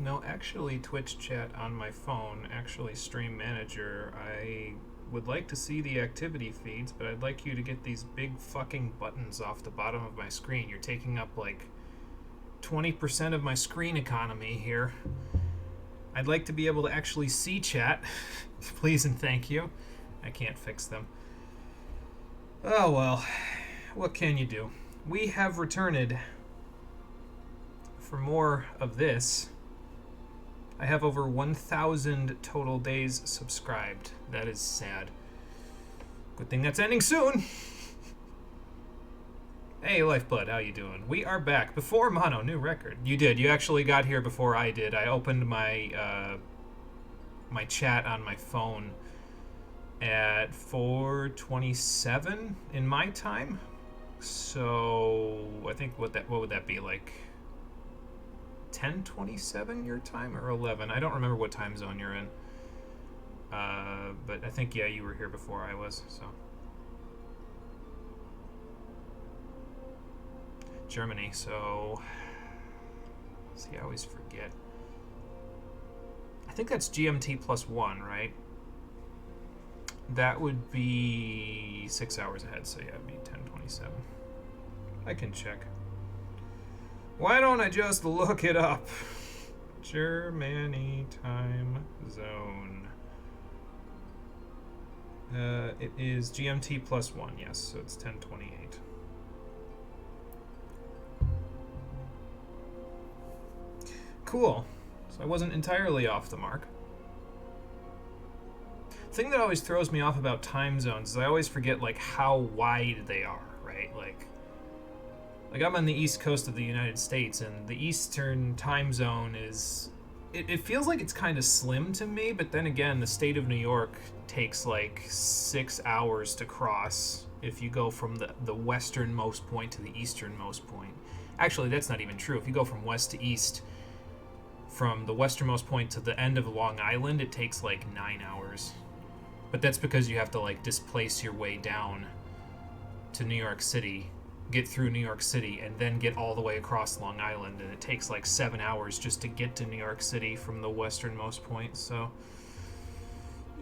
No, actually, Twitch chat on my phone, actually Stream Manager, I would like to see the activity feeds, but I'd like you to get these big fucking buttons off the bottom of my screen. You're taking up like 20% of my screen economy here. I'd like to be able to actually see chat. Please and thank you. I can't fix them. Oh well, what can you do? We have returned for more of this. I have over 1,000 total days subscribed. That is sad. Good thing that's ending soon. Hey, Lifeblood, how you doing? We are back. Before Mono, new record. You did. You actually got here before I did. I opened my my chat on my phone at 4:27 in my time. So I think what would that be, like 10:27 your time or 11? I don't remember what time zone you're in. But I think, yeah, you were here before I was, so. Germany, so. See, I always forget. I think that's GMT +1, right? That would be 6 hours ahead, so yeah, it'd be 10:27. I can check. Why don't I just look it up? Germany time zone. It is GMT +1, yes, so it's 10:28. Cool. So I wasn't entirely off the mark. The thing that always throws me off about time zones is I always forget like how wide they are, right? Like I'm on the east coast of the United States, and the eastern time zone is... It feels like it's kind of slim to me, but then again, the state of New York takes like 6 hours to cross if you go from the westernmost point to the easternmost point. Actually, that's not even true. If you go from west to east, from the westernmost point to the end of Long Island, it takes like 9 hours. But that's because you have to like displace your way down to New York City, get through New York City, and then get all the way across Long Island, and it takes like 7 hours just to get to New York City from the westernmost point. So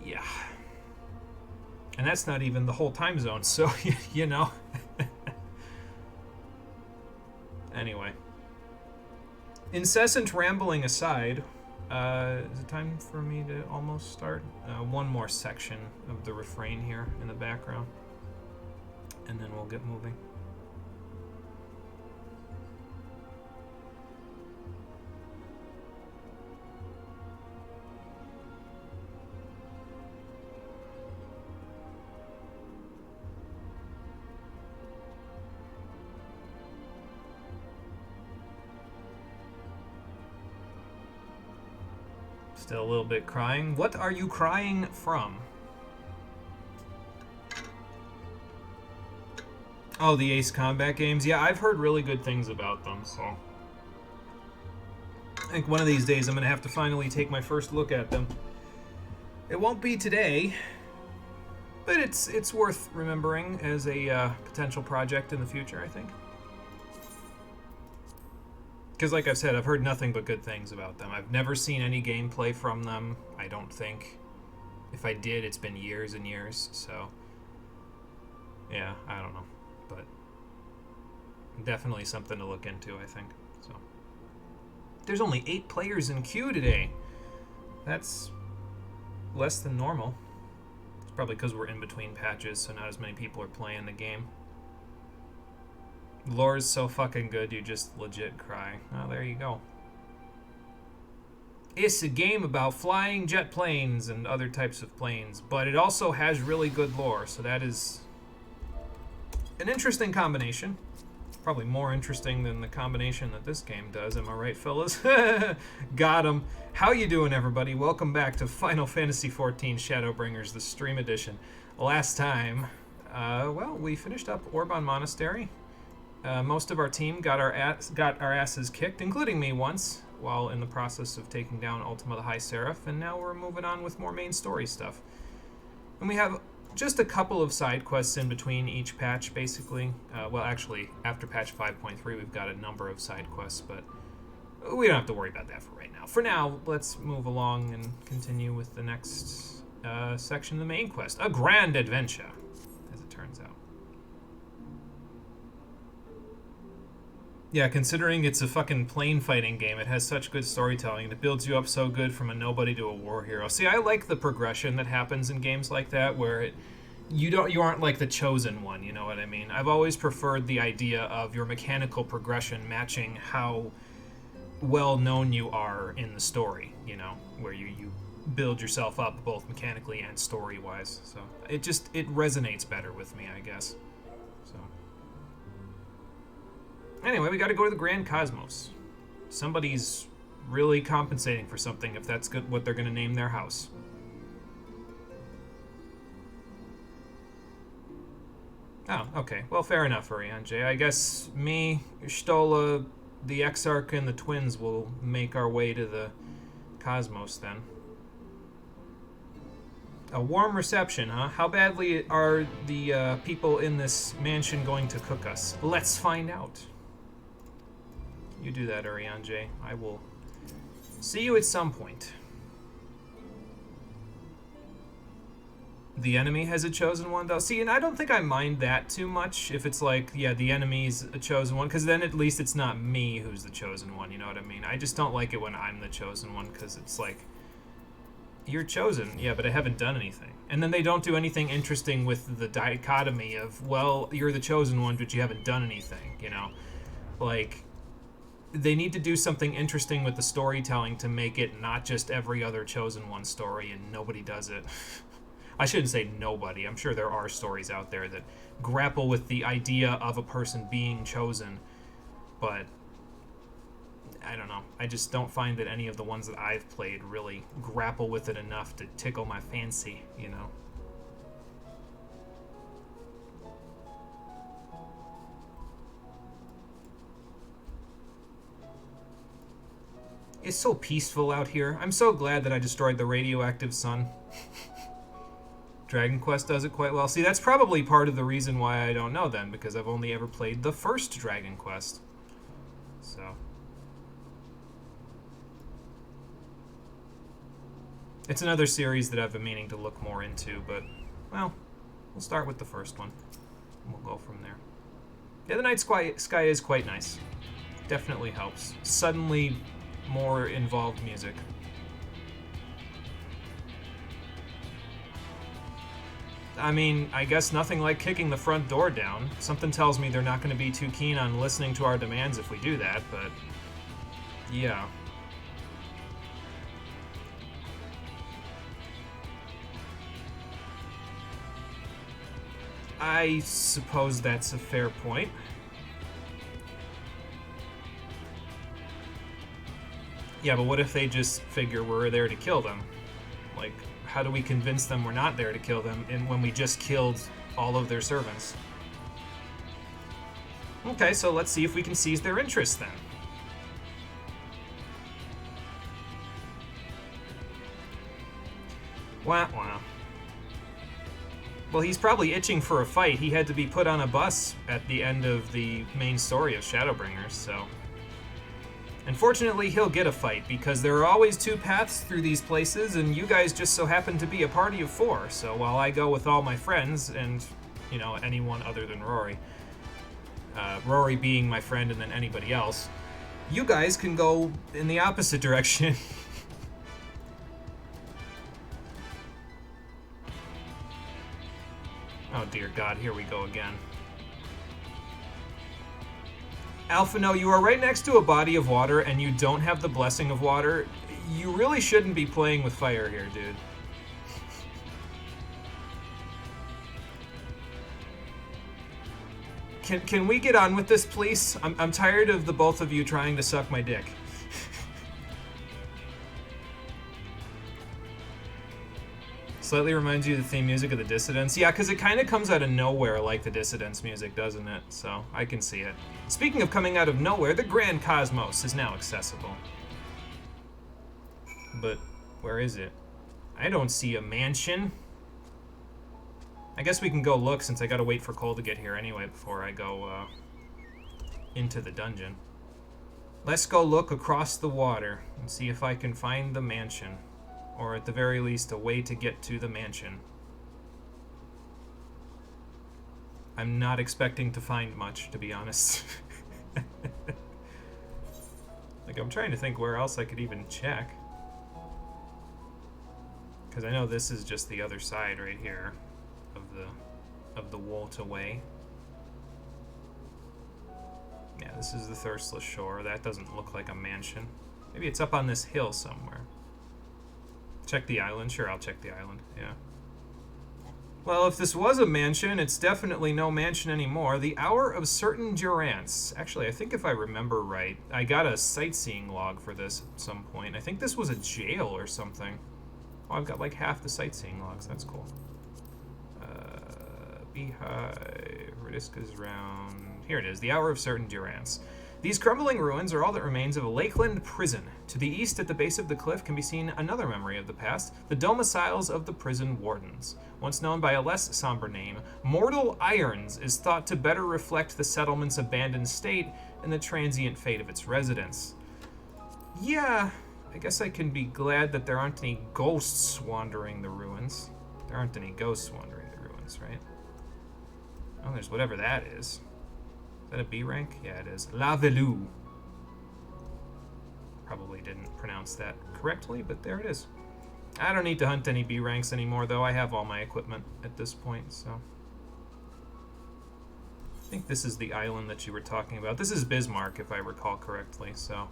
yeah, and that's not even the whole time zone, so you know. Anyway, incessant rambling aside, is it time for me to almost start? One more section of the refrain here in the background, and then we'll get moving. Still a little bit crying. What are you crying from? Oh, the Ace Combat games? Yeah, I've heard really good things about them, so I think one of these days I'm going to have to finally take my first look at them. It won't be today, but it's worth remembering as a potential project in the future, I think. Because like I've said, I've heard nothing but good things about them. I've never seen any gameplay from them, I don't think. If I did, it's been years and years, so yeah, I don't know. But definitely something to look into, I think. So there's only 8 players in queue today. That's less than normal. It's probably because we're in between patches, so not as many people are playing the game. Lore is so fucking good, you just legit cry. Oh, there you go. It's a game about flying jet planes and other types of planes, but it also has really good lore, so that is an interesting combination. Probably more interesting than the combination that this game does, am I right, fellas? Got him. How you doing, everybody? Welcome back to Final Fantasy XIV Shadowbringers, the stream edition. Last time, well, we finished up Orban Monastery. Most of our team got our asses kicked, including me once, while in the process of taking down Ultima the High Seraph, and now we're moving on with more main story stuff. And we have just a couple of side quests in between each patch, basically. Well, actually, after patch 5.3, we've got a number of side quests, but We don't have to worry about that for right now. For now, let's move along and continue with the next section of the main quest. A grand adventure, as it turns out. Yeah, considering it's a fucking plane fighting game, it has such good storytelling. It builds you up so good from a nobody to a war hero. See, I like the progression that happens in games like that, where you aren't like the chosen one, you know what I mean? I've always preferred the idea of your mechanical progression matching how well known you are in the story, you know, where you build yourself up both mechanically and story wise. So it resonates better with me, I guess. So anyway, we got to go to the Grand Cosmos. Somebody's really compensating for something if that's good, what they're going to name their house. Oh, okay. Well, fair enough, Urianger. I guess me, Stola, the Exarch, and the twins will make our way to the Cosmos then. A warm reception, huh? How badly are the people in this mansion going to cook us? Let's find out. You do that, Urianger. I will see you at some point. The enemy has a chosen one, though. See, and I don't think I mind that too much if it's like, yeah, the enemy's a chosen one, because then at least it's not me who's the chosen one, you know what I mean? I just don't like it when I'm the chosen one, because it's like, you're chosen, yeah, but I haven't done anything. And then they don't do anything interesting with the dichotomy of, well, you're the chosen one, but you haven't done anything, you know? Like, they need to do something interesting with the storytelling to make it not just every other chosen one story, and nobody does it. I shouldn't say nobody. I'm sure there are stories out there that grapple with the idea of a person being chosen, but I don't know. I just don't find that any of the ones that I've played really grapple with it enough to tickle my fancy, you know? It's so peaceful out here. I'm so glad that I destroyed the radioactive sun. Dragon Quest does it quite well. See, that's probably part of the reason why I don't know then, because I've only ever played the first Dragon Quest. So it's another series that I've been meaning to look more into, but, well, we'll start with the first one, and we'll go from there. Yeah, the night sky is quite nice. Definitely helps. Suddenly more involved music. I mean, I guess nothing like kicking the front door down. Something tells me they're not going to be too keen on listening to our demands if we do that, but yeah. I suppose that's a fair point. Yeah, but what if they just figure we're there to kill them? Like, how do we convince them we're not there to kill them when we just killed all of their servants? Okay, so let's see if we can seize their interest then. Wah, wah. Well, he's probably itching for a fight. He had to be put on a bus at the end of the main story of Shadowbringers, so... Unfortunately, he'll get a fight, because there are always two paths through these places, and you guys just so happen to be a party of four. So while I go with all my friends, and, you know, anyone other than Rory, Rory being my friend and then anybody else, you guys can go in the opposite direction. Oh dear God, here we go again. Alpha, no, you are right next to a body of water and you don't have the blessing of water. You really shouldn't be playing with fire here, dude. Can we get on with this, please? I'm tired of the both of you trying to suck my dick. Slightly reminds you of the theme music of the Dissidents. Yeah, because it kind of comes out of nowhere like the Dissidents music, doesn't it? So, I can see it. Speaking of coming out of nowhere, the Grand Cosmos is now accessible. But, where is it? I don't see a mansion. I guess we can go look since I gotta wait for Cole to get here anyway before I go, into the dungeon. Let's go look across the water and see if I can find the mansion. Or at the very least, a way to get to the mansion. I'm not expecting to find much, to be honest. Like, I'm trying to think where else I could even check. Because I know this is just the other side right here of the Walta Way. Yeah, this is the Thirstless Shore. That doesn't look like a mansion. Maybe it's up on this hill somewhere. Check the island? Sure, I'll check the island. Yeah. Well, if this was a mansion, it's definitely no mansion anymore. The Hour of Certain Durance. Actually, I think if I remember right, I got a sightseeing log for this at some point. I think this was a jail or something. Oh, I've got like half the sightseeing logs. That's cool. Beehive, Radiska's Round. Here it is, the Hour of Certain Durance. These crumbling ruins are all that remains of a Lakeland prison. To the east, at the base of the cliff, can be seen another memory of the past, the domiciles of the prison wardens. Once known by a less somber name, Mortal Irons is thought to better reflect the settlement's abandoned state and the transient fate of its residents. Yeah, I guess I can be glad that there aren't any ghosts wandering the ruins. There aren't any ghosts wandering the ruins, right? Oh, there's whatever that is. Is that a B rank? Yeah, it is. La Velue. Probably didn't pronounce that correctly, but there it is. I don't need to hunt any B ranks anymore, though. I have all my equipment at this point, so. I think this is the island that you were talking about. This is Bismarck, if I recall correctly, so.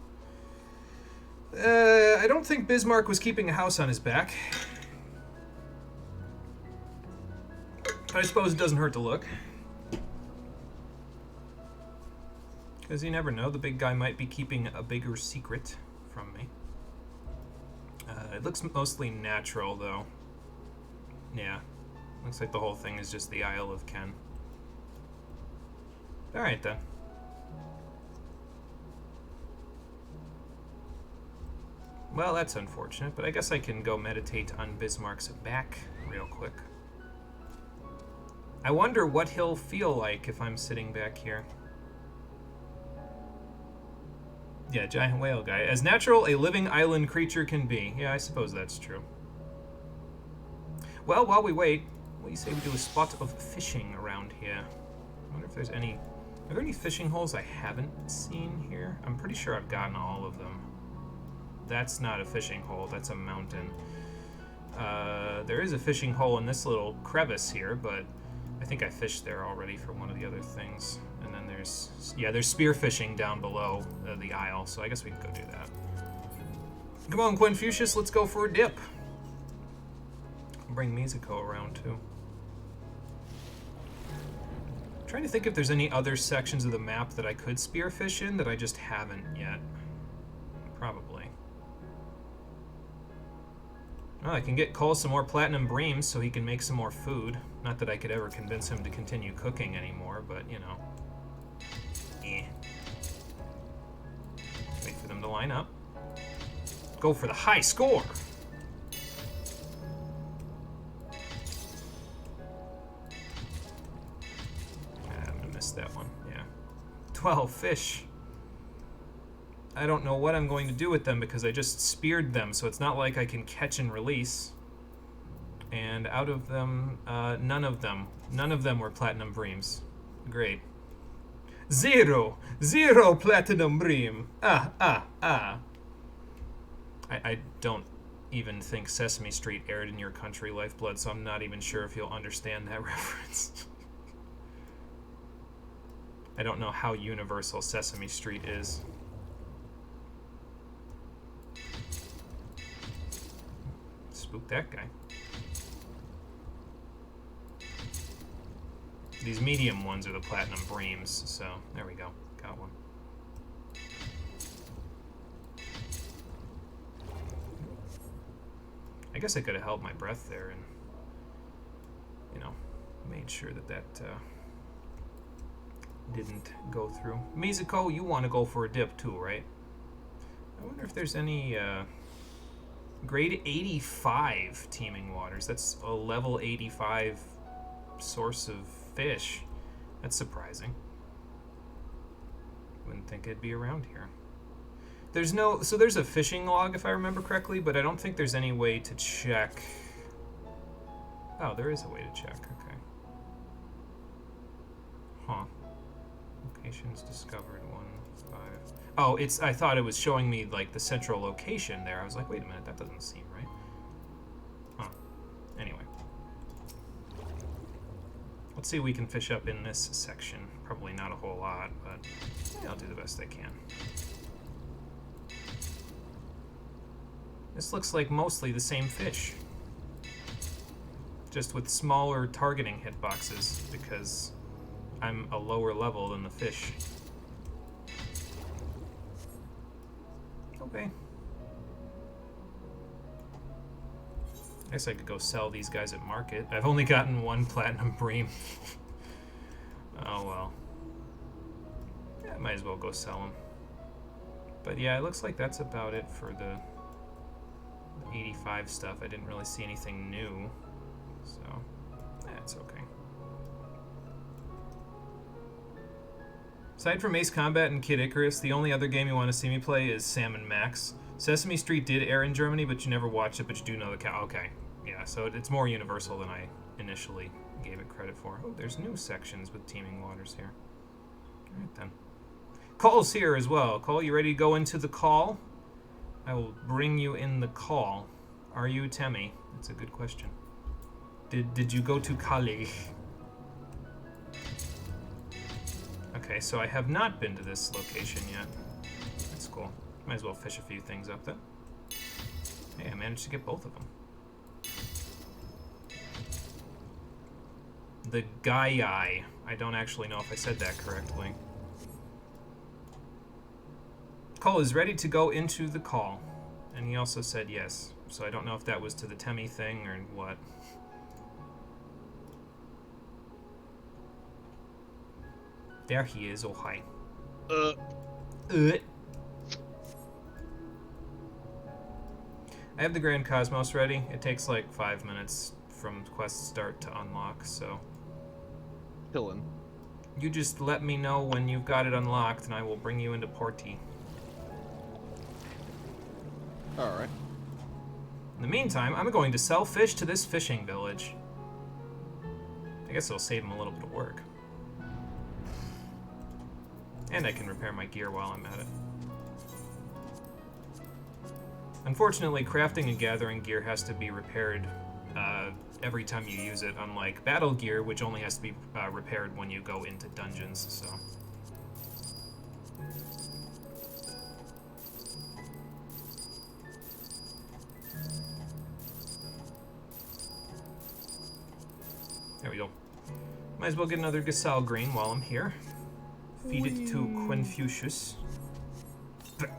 I don't think Bismarck was keeping a house on his back. But I suppose it doesn't hurt to look. Because you never know, the big guy might be keeping a bigger secret from me. It looks mostly natural, though. Yeah. Looks like the whole thing is just the Isle of Ken. Alright, then. Well, that's unfortunate, but I guess I can go meditate on Bismarck's back real quick. I wonder what he'll feel like if I'm sitting back here. Yeah, giant whale guy. As natural a living island creature can be. Yeah, I suppose that's true. Well, while we wait, what do you say we do a spot of fishing around here? I wonder if there's any... Are there any fishing holes I haven't seen here? I'm pretty sure I've gotten all of them. That's not a fishing hole, that's a mountain. There is a fishing hole in this little crevice here, but I think I fished there already for one of the other things. And then there's spearfishing down below the isle, so I guess we can go do that. Come on, Quinfucius, let's go for a dip. Bring Mizuko around, too. I'm trying to think if there's any other sections of the map that I could spearfish in that I just haven't yet. Probably. Well, I can get Cole some more platinum breams so he can make some more food. Not that I could ever convince him to continue cooking anymore, but, you know. Eh. Wait for them to line up. Go for the high score! I'm gonna miss that one, yeah. 12 fish. I don't know what I'm going to do with them because I just speared them, so it's not like I can catch and release. And out of them, none of them were platinum breams. Great. Zero platinum bream. I don't even think Sesame Street aired in your country, Lifeblood, so I'm not even sure if you'll understand that reference. I don't know how universal Sesame Street is. Spook that guy. These medium ones are the platinum breams, so there we go. Got one. I guess I could have held my breath there and, you know, made sure that didn't go through. Mizuko, you want to go for a dip too, right? I wonder if there's any grade 85 teeming waters. That's a level 85 source of fish. That's surprising. Wouldn't think it'd be around here. There's no... So there's a fishing log, if I remember correctly, but I don't think there's any way to check... Oh, there is a way to check. Okay. Huh. Locations discovered, 1, 5... Oh, it's... I thought it was showing me, like, the central location there. I was like, wait a minute, that doesn't seem right. Huh. Anyway. Let's see what we can fish up in this section. Probably not a whole lot, but yeah, I'll do the best I can. This looks like mostly the same fish. Just with smaller targeting hitboxes, because I'm a lower level than the fish. Okay. I guess I could go sell these guys at market. I've only gotten 1 platinum bream. Oh well. Yeah, might as well go sell them. But yeah, it looks like that's about it for the 85 stuff. I didn't really see anything new. So, that's okay. Aside from Ace Combat and Kid Icarus, the only other game you want to see me play is Sam and Max. Sesame Street did air in Germany, but you never watched it, but you do know the okay. Yeah, so it's more universal than I initially gave it credit for. Oh, there's new sections with Teeming Waters here. Alright then. Cole's here as well. Cole, you ready to go into the call? I will bring you in the call. Are you, Temmie? That's a good question. Did you go to college? Okay, so I have not been to this location yet. That's cool. Might as well fish a few things up then. Hey, I managed to get both of them. The Gaiai. I don't actually know if I said that correctly. Cole is ready to go into the call. And he also said yes. So I don't know if that was to the Temmie thing or what. There he is. Oh, hi. I have the Grand Cosmos ready. It takes like 5 minutes from quest start to unlock, so... Chillin'. You just let me know when you've got it unlocked, and I will bring you into Porty. Alright. In the meantime, I'm going to sell fish to this fishing village. I guess it'll save him a little bit of work. And I can repair my gear while I'm at it. Unfortunately, crafting and gathering gear has to be repaired every time you use it, unlike battle gear, which only has to be repaired when you go into dungeons, so... There we go. Might as well get another Gasal grain while I'm here. Feed it to Quinfucius. There.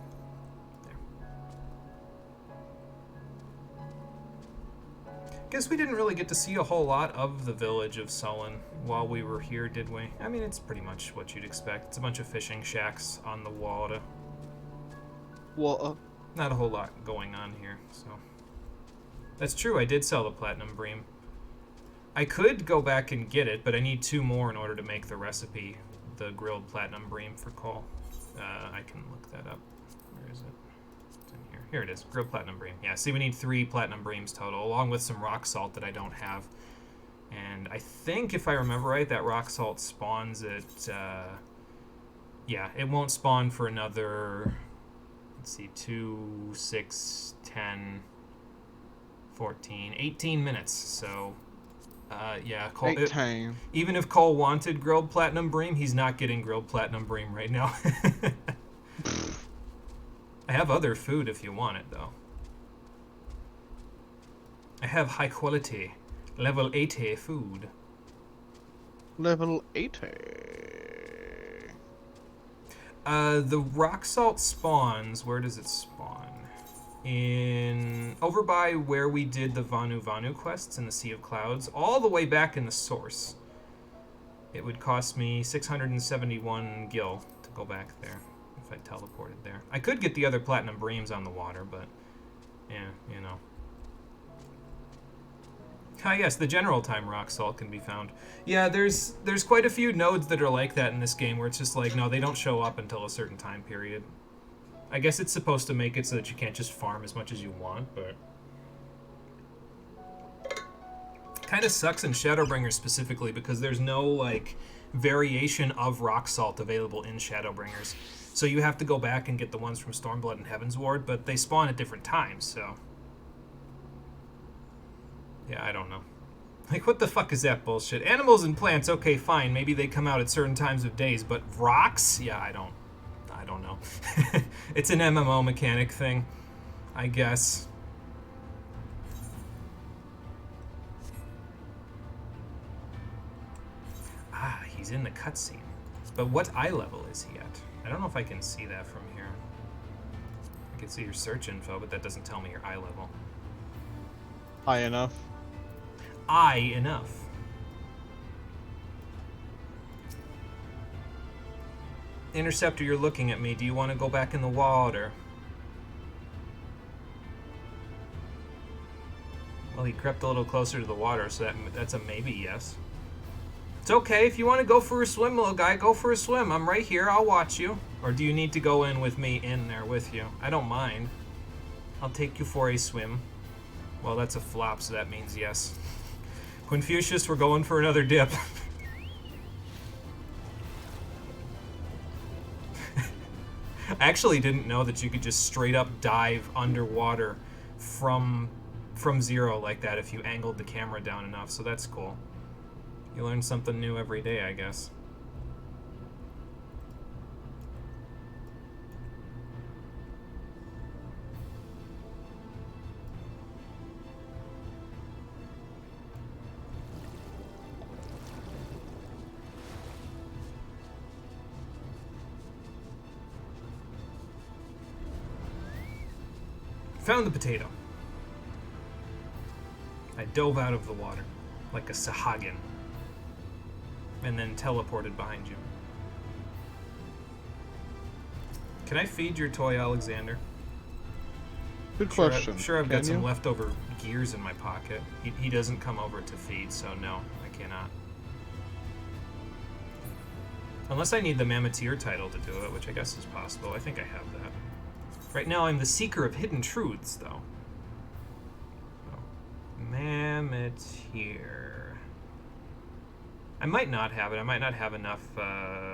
Guess we didn't really get to see a whole lot of the village of Sullen while we were here, did we? I mean, it's pretty much what you'd expect. It's a bunch of fishing shacks on the water. Water. Not a whole lot going on here, so... That's true, I did sell the Platinum Bream. I could go back and get it, but I need 2 more in order to make the recipe. The grilled Platinum Bream for Cole. I can look that up. Where is it? It's in here. Here it is. Grilled Platinum Bream. Yeah, see, we need 3 Platinum Breams total, along with some rock salt that I don't have. And I think, if I remember right, that rock salt spawns at... yeah, it won't spawn for another... Let's see, 2, 6, 10, 14, 18 minutes, so... yeah, Cole, even if Cole wanted grilled Platinum Bream, he's not getting grilled Platinum Bream right now. I have other food if you want it, though. I have high quality, level 80 food. Level 80. The rock salt spawns, where does it spawn? Over by where we did the Vanu Vanu quests in the Sea of Clouds, all the way back in the source. It would cost me 671 gil to go back there, if I teleported there. I could get the other Platinum Breams on the water, but, yeah, you know. Ah, yes, the general time rock salt can be found. Yeah, there's quite a few nodes that are like that in this game, where it's just like, no, they don't show up until a certain time period. I guess it's supposed to make it so that you can't just farm as much as you want, but... Kind of sucks in Shadowbringers specifically because there's no, like, variation of rock salt available in Shadowbringers. So you have to go back and get the ones from Stormblood and Heaven's Ward, but they spawn at different times, so... Yeah, I don't know. Like, what the fuck is that bullshit? Animals and plants, okay, fine. Maybe they come out at certain times of days, but rocks? Yeah, I don't know. It's an MMO mechanic thing, I guess. Ah, he's in the cutscene. But what eye level is he at? I don't know if I can see that from here. I can see your search info, but that doesn't tell me your eye level. High enough. Eye enough. Interceptor, you're looking at me. Do you want to go back in the water? Well, he crept a little closer to the water, so that's a maybe yes. It's okay. If you want to go for a swim, little guy, go for a swim. I'm right here. I'll watch you. Or do you need to go in with me in there with you? I don't mind. I'll take you for a swim. Well, that's a flop, so that means yes. Confucius, we're going for another dip. I actually didn't know that you could just straight up dive underwater from zero like that if you angled the camera down enough, so that's cool. You learn something new every day, I guess. Found the potato. I dove out of the water like a Sahagin and then teleported behind you. Can I feed your toy Alexander? Good question. Sure, I've got Can some you? leftover gears in my pocket. He doesn't come over to feed, so no, I cannot. Unless I need the Mammoteer title to do it, which I guess is possible. I think I have that. Right now, I'm the seeker of hidden truths, though. Oh. Mammoteer. I might not have it. I might not have enough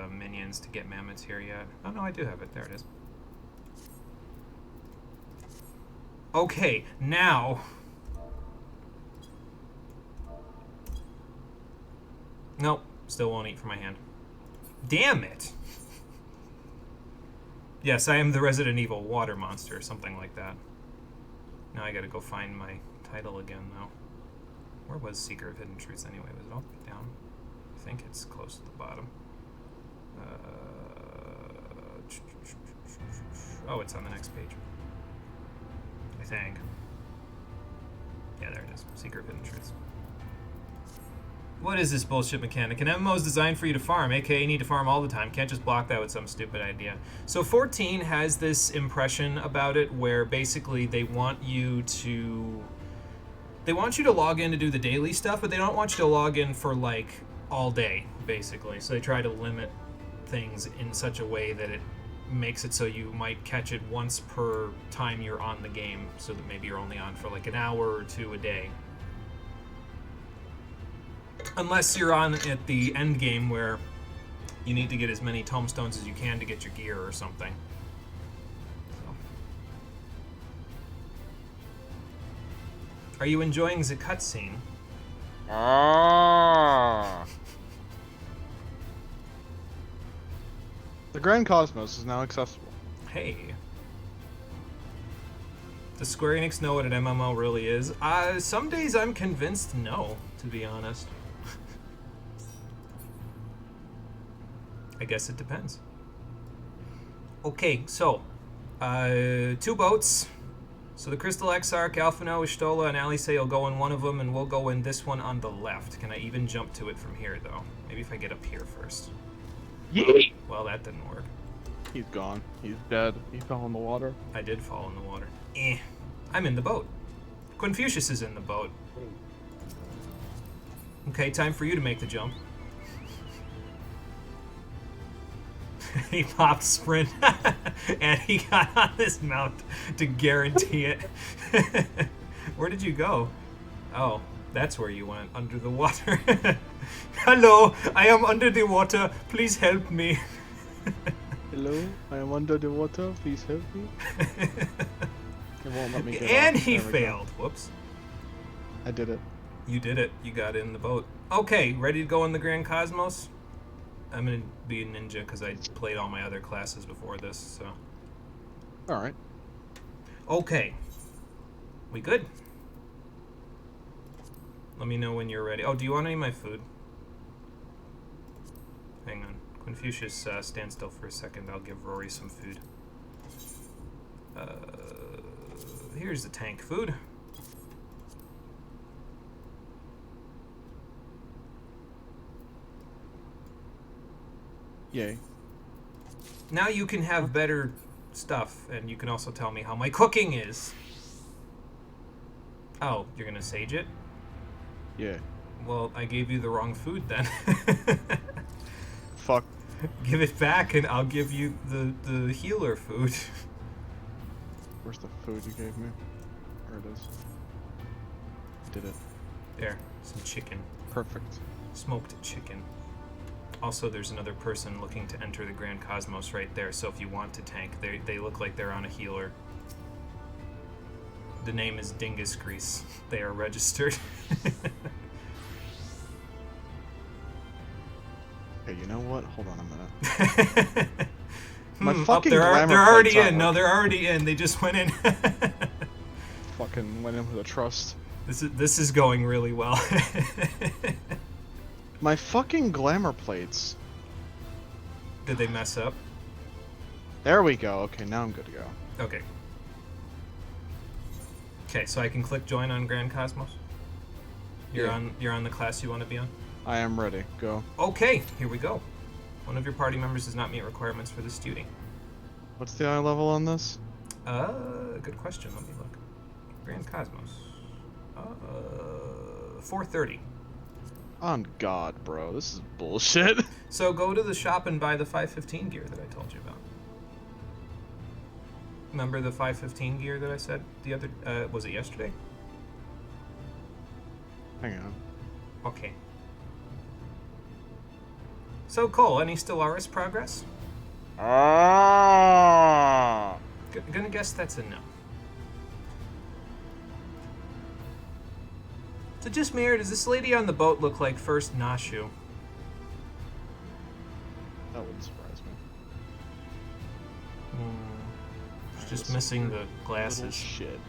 minions to get Mammoteer yet. Oh, no, I do have it. There it is. Okay, now... Nope, still won't eat from my hand. Damn it! Yes, I am the Resident Evil water monster, something like that. Now I gotta go find my title again, though. Where was Seeker of Hidden Truths anyway? Was it all down? I think it's close to the bottom. Oh, it's on the next page. I think. Yeah, there it is. Seeker of Hidden Truths. What is this bullshit mechanic? An MMO is designed for you to farm, aka you need to farm all the time. Can't just block that with some stupid idea. So 14 has this impression about it where basically they want you to log in to do the daily stuff, but they don't want you to log in for like all day, basically. So they try to limit things in such a way that it makes it so you might catch it once per time you're on the game, so that maybe you're only on for like an hour or two a day. Unless you're on at the end game where you need to get as many tomestones as you can to get your gear or something. So. Are you enjoying the cutscene? Ah. The Grand Cosmos is now accessible. Hey. Does Square Enix know what an MMO really is? Some days I'm convinced no, to be honest. I guess it depends. Okay, so, 2 boats. So the Crystal Exarch, Alphino, Ishtola, and Alisaie will go in one of them, and we'll go in this one on the left. Can I even jump to it from here, though? Maybe if I get up here first. Yay! Well, that didn't work. He's gone. He's dead. He fell in the water. I did fall in the water. I'm in the boat. Confucius is in the boat. Okay, time for you to make the jump. He popped sprint, and he got on this mount to guarantee it. Where did you go? Oh, that's where you went, under the water. Hello, I am under the water. Please help me. Hello, I am under the water. Please help me. It won't let me get And off. he There we go. failed. Whoops. I did it. You did it. You got in the boat. Okay, ready to go in the Grand Cosmos? I'm gonna be a ninja because I played all my other classes before this, so. Alright. Okay. We good? Let me know when you're ready. Oh, do you want any of my food? Hang on. Confucius, stand still for a second. I'll give Rory some food. Here's the tank food. Yay. Now you can have better stuff, and you can also tell me how my cooking is. Oh, you're gonna sage it? Yeah. Well, I gave you the wrong food then. Fuck. Give it back, and I'll give you the healer food. Where's the food you gave me? There it is. Did it. There, some chicken. Perfect. Smoked chicken. Also, there's another person looking to enter the Grand Cosmos right there, so if you want to tank, they look like they're on a healer. The name is Dingus Grease. They are registered. Hey, you know what? Hold on a minute. My fucking they're glamour already plates aren't in. No, working. they're already in. They just went in. Fucking went in with a trust. This is going really well. My fucking glamour plates. Did they mess up? There we go. Okay, now I'm good to go. Okay. Okay, so I can click join on Grand Cosmos. You're Yeah. on the class you want to be on. I am ready. Go. Okay, here we go. One of your party members does not meet requirements for this duty. What's the eye level on this? Good question. Let me look. Grand Cosmos. 430. On God, bro. This is bullshit. So go to the shop and buy the 515 gear that I told you about. Remember the 515 gear that I said the other... was it yesterday? Hang on. Okay. So, Cole, any Stellaris progress? Ah. Gonna guess that's a no. So just mirror, does this lady on the boat look like First Nashu? That wouldn't surprise me. She's just missing the Little glasses. shit.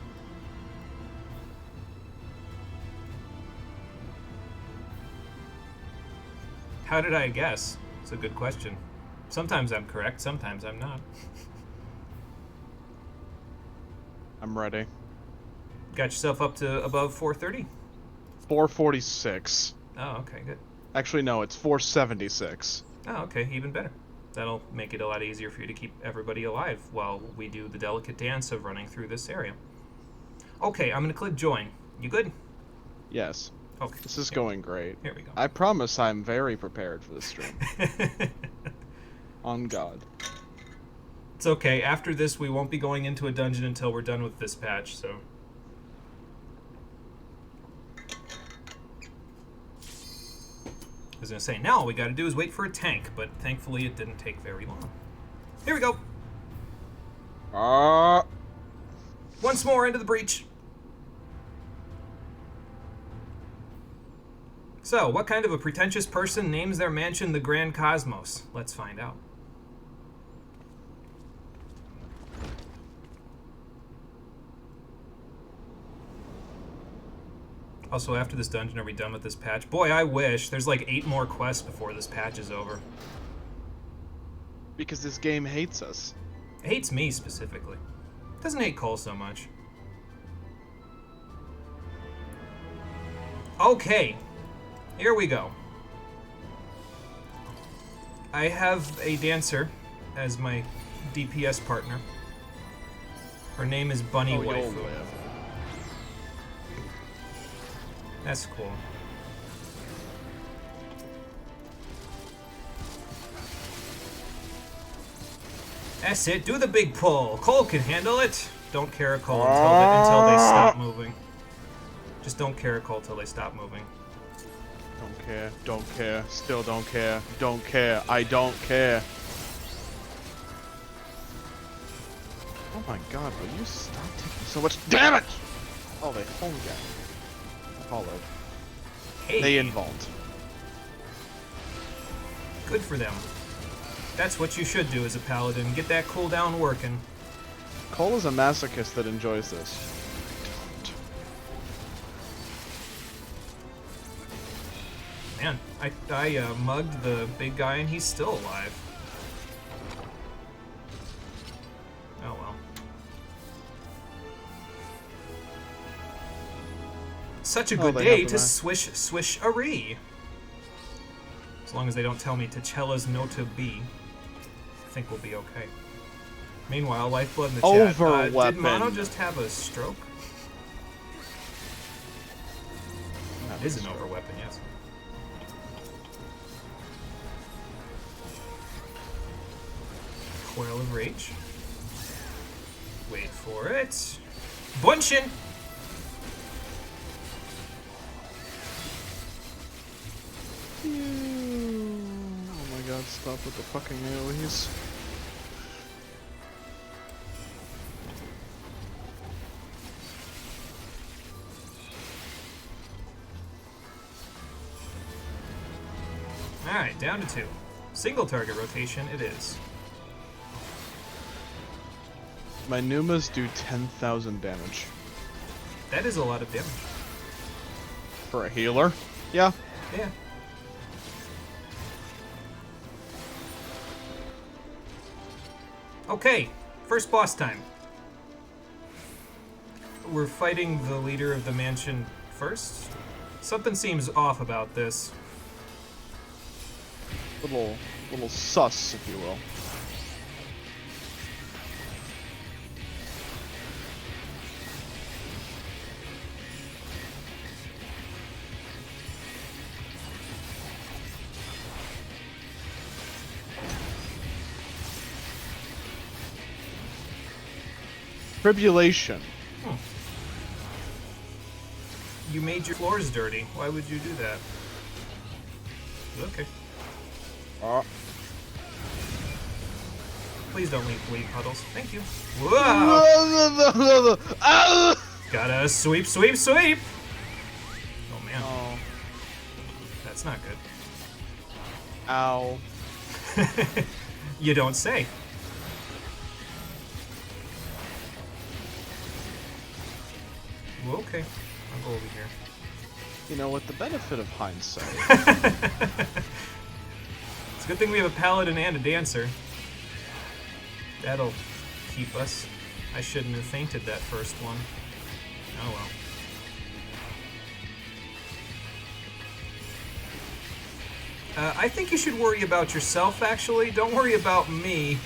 How did I guess? It's a good question. Sometimes I'm correct, sometimes I'm not. I'm ready. Got yourself up to above 430? 446. Oh, okay, good. Actually, no, it's 476. Oh, okay, even better. That'll make it a lot easier for you to keep everybody alive while we do the delicate dance of running through this area. Okay, I'm gonna click join. You good? Yes. Okay. This is going great. Here we go. I promise I'm very prepared for this stream. On God. It's okay. After this, we won't be going into a dungeon until we're done with this patch, so... I was gonna say, now all we gotta do is wait for a tank, but thankfully it didn't take very long. Here we go! Once more into the breach. So, what kind of a pretentious person names their mansion the Grand Cosmos? Let's find out. Also, after this dungeon, are we done with this patch? Boy, I wish. There's like 8 more quests before this patch is over. Because this game hates us. It hates me, specifically. It doesn't hate Cole so much. Okay. Here we go. I have a dancer as my DPS partner. Her name is Bunny Oh, you'll Waifu. live. That's cool. That's it. Do the big pull. Cole can handle it. Don't caracole until they stop moving. Just don't caracole till they stop moving. Don't care. Don't care. Still don't care. Don't care. I don't care. Oh my god, will you stop taking so much damage? Oh, they hung down. Hollowed. Hey. They involved. Good for them. That's what you should do as a paladin. Get that cooldown working. Cole is a masochist that enjoys this. Man, I mugged the big guy and he's still alive. Oh well. Such a good day to swish-a-ree. As long as they don't tell me T'Chella's nota B, I think we'll be okay. Meanwhile, Lifeblood in the chat. Overweapon. Did Mono just have a stroke? It is an overweapon, yes. Coil of Rage. Wait for it. Bunshin! Oh my god, stop with the fucking AoEs. Alright, down to 2. Single target rotation it is. My Numas do 10,000 damage. That is a lot of damage. For a healer? Yeah. Yeah. Okay, first boss time. We're fighting the leader of the mansion first. Something seems off about this. Little sus, if you will. Tribulation. You made your floors dirty. Why would you do that? Okay. Please don't leave bleed puddles. Thank you. Whoa! Gotta sweep, sweep, sweep! Oh man. Oh. That's not good. Ow. You don't say. Well, okay. I'll go over here. You know, with the benefit of hindsight. It's a good thing we have a paladin and a dancer. That'll keep us. I shouldn't have fainted that first one. Oh well. I think you should worry about yourself, actually. Don't worry about me.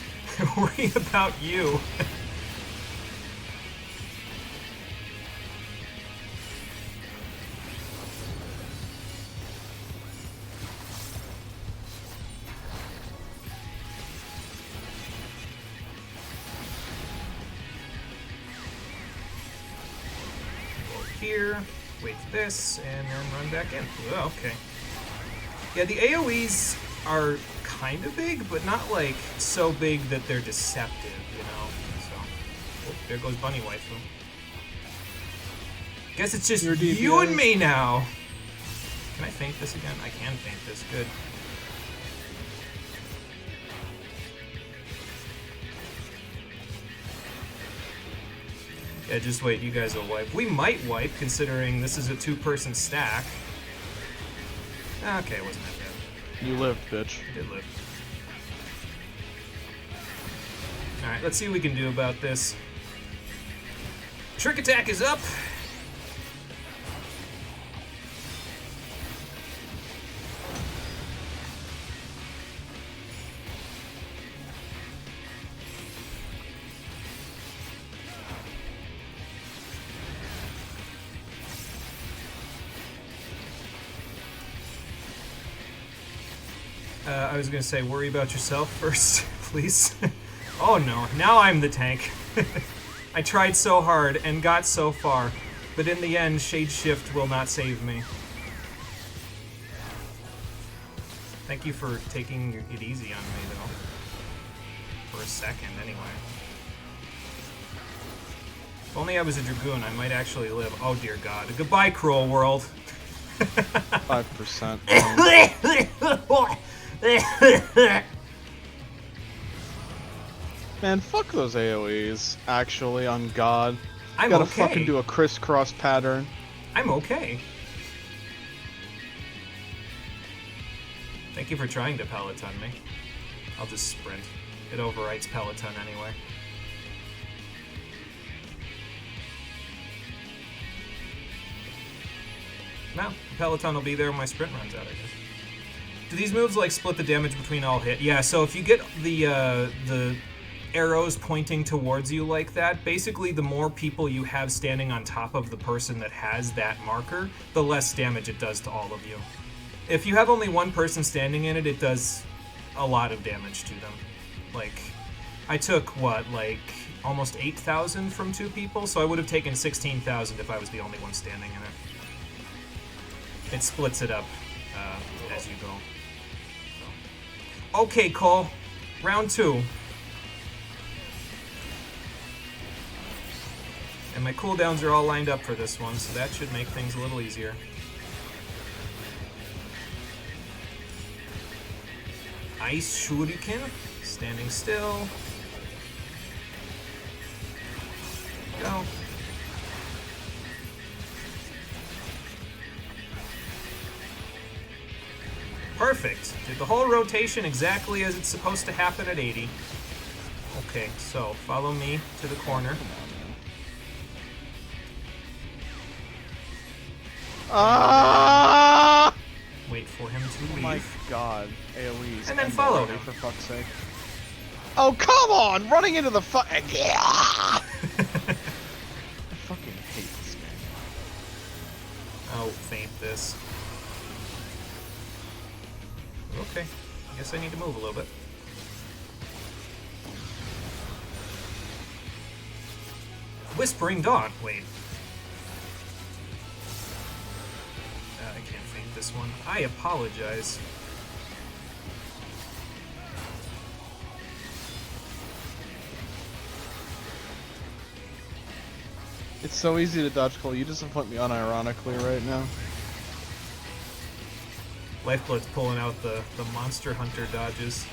Worry about you. Here, wait for this, and then run back in. Oh, okay. Yeah, the AoEs are kind of big, but not like so big that they're deceptive, you know? So, oh, there goes Bunny Waifu. Guess it's just you and me now. Can I feint this again? I can feint this, good. Yeah, just wait, you guys will wipe. We might wipe, considering this is a 2-person stack. Okay, it wasn't that bad. You lived, bitch. I did live. Alright, let's see what we can do about this. Trick attack is up! I was gonna say, worry about yourself first, please. Oh no, now I'm the tank. I tried so hard and got so far, but in the end, Shade Shift will not save me. Thank you for taking it easy on me, though. For a second, anyway. If only I was a Dragoon, I might actually live. Oh dear God. Goodbye, cruel world. 5%. Man, fuck those AoEs, actually, on God. I'm Gotta okay. fucking do a crisscross pattern. I'm okay. Thank you for trying to Peloton me. I'll just sprint. It overwrites Peloton anyway. No, Peloton will be there when my sprint runs out, I guess. Do these moves, like, split the damage between all hit? Yeah, so if you get the arrows pointing towards you like that, basically the more people you have standing on top of the person that has that marker, the less damage it does to all of you. If you have only one person standing in it, it does a lot of damage to them. Like, I took, what, like, almost 8,000 from 2 people, so I would have taken 16,000 if I was the only one standing in it. It splits it up as you go. So. Okay, Cole. Round 2. And my cooldowns are all lined up for this one, so that should make things a little easier. Ice Shuriken. Standing still. Go. Perfect. Did the whole rotation exactly as it's supposed to happen at 80. Okay, so follow me to the corner. Ah! Wait for him to leave. Oh my God, AoEs. And then follow him. For fuck's sake. Oh, come on! Running into the fuck. I fucking hate this game. I'll feint this. Okay, I guess I need to move a little bit. Whispering Dawn. Wait. I can't feint this one. I apologize. It's so easy to dodge, Cole. You disappoint me unironically right now. Lifeblood's pulling out the Monster Hunter dodges.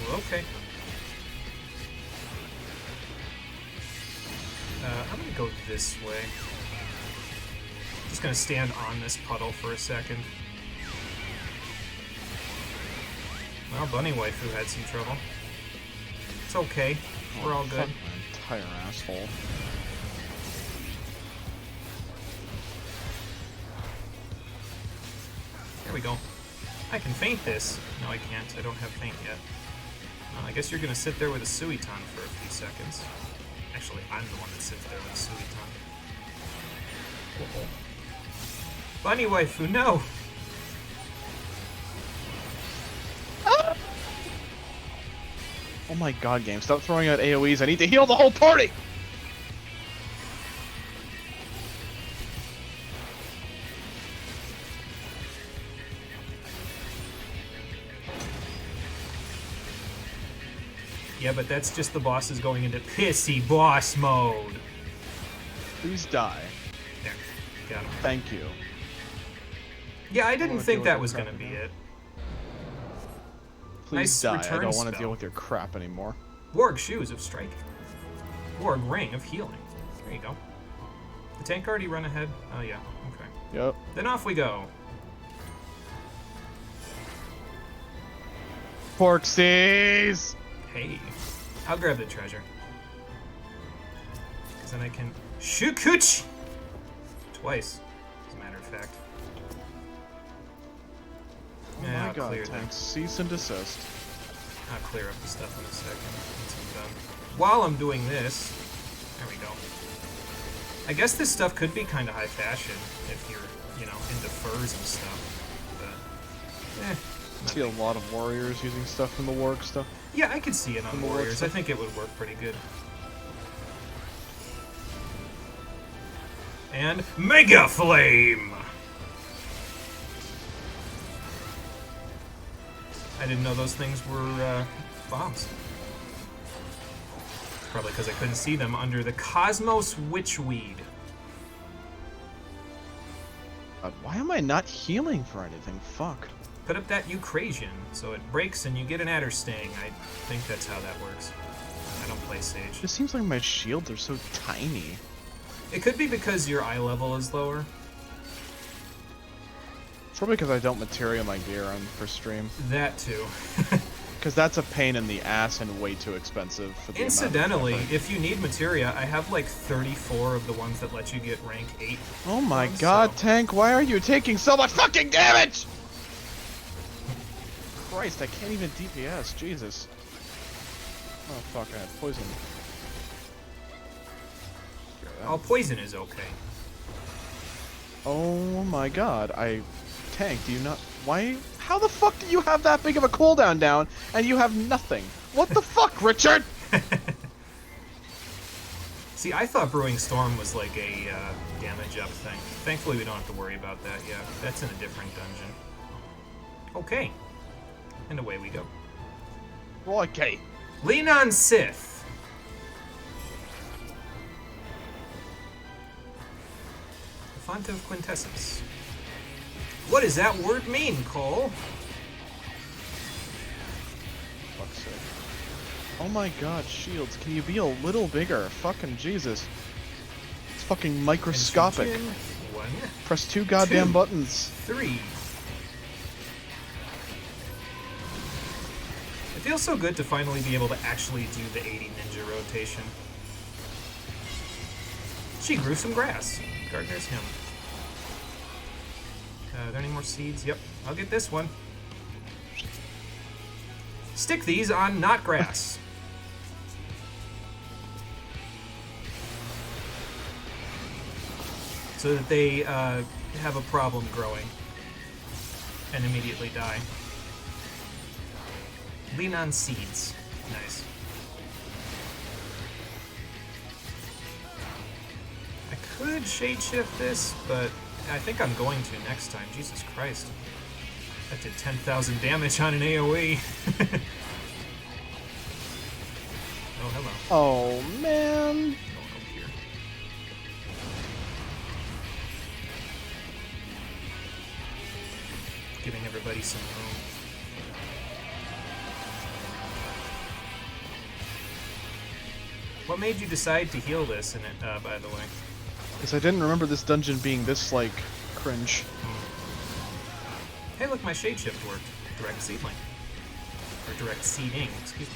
Well, okay. I'm gonna go this way. Just gonna stand on this puddle for a second. Well, Bunny Waifu had some trouble. It's okay. We're all good. Fuck my entire asshole. There we go. I can feint this. No, I can't. I don't have feint yet. I guess you're gonna sit there with a Suiton for a few seconds. Actually, I'm the one that sits there with a Suiton. Uh-oh. Bunny Waifu, no! Ah! Oh my God, game. Stop throwing out AoEs. I need to heal the whole party! Yeah, but that's just the bosses going into pissy boss mode. Please die. There. Got him. Thank you. Yeah, I didn't think that was gonna be it. Please Nice die. I return don't want to spell. deal with your crap anymore. Warg Shoes of Striking. Warg Ring of Healing. There you go. The tank already run ahead? Oh yeah, okay. Yep. Then off we go. Porksies! Hey, I'll grab the treasure. Because then I can Shukuch! Twice, as a matter of fact. Oh Yeah, my I'll God, clear them. tanks. Cease and desist. I'll clear up the stuff in a second once I'm done. While I'm doing this, there we go. I guess this stuff could be kind of high fashion if you're, you know, into furs and stuff. But, I see a lot of warriors using stuff from the warg stuff. Yeah, I could see it on From the warg warriors. I stuff. think it would work pretty good. And Mega Flame! I didn't know those things were bombs. Probably because I couldn't see them under the Cosmos Witchweed. Why am I not healing for anything? Fuck. Put up that Eucrasian, so it breaks and you get an Adder Sting. I think that's how that works. I don't play Sage. It just seems like my shields are so tiny. It could be because your eye level is lower. It's probably because I don't materia my gear on for stream. That too. Because that's a pain in the ass and way too expensive for the Incidentally, amount of if you need materia, I have like 34 of the ones that let you get rank 8. Oh my god, so. Tank, why are you taking so much fucking damage? Christ, I can't even DPS, Jesus. Oh fuck, I have poison. Oh, poison is okay. Oh my god, Tank, do you not... Why... How the fuck do you have that big of a cooldown down, and you have nothing? What the fuck, Richard?! See, I thought Brewing Storm was like a damage up thing. Thankfully, we don't have to worry about that yet. That's in a different dungeon. Okay. And away we go. Okay. Lean on Sith. The Font of Quintessence. What does that word mean, Cole? Fuck's sake. Oh my god, shields, can you be a little bigger? Fucking Jesus. It's fucking microscopic. Infusion. 1, Press 2 goddamn 2, buttons. 3. It feels so good to finally be able to actually do the 80 ninja rotation. She grew some grass. Gardener's Hymn. Are there any more seeds? Yep, I'll get this one. Stick these on not grass. So that they have a problem growing and immediately die. Lean on seeds. Nice. I could shade shift this, but I think I'm going to next time. Jesus Christ. That did 10,000 damage on an AoE. Oh, hello. Oh, man. Going over here. Giving everybody some room. What made you decide to heal this in it, by the way? Because I didn't remember this dungeon being this, like, cringe. Hey, look, my shade shift worked. Direct seedling. Or direct seeding, excuse me.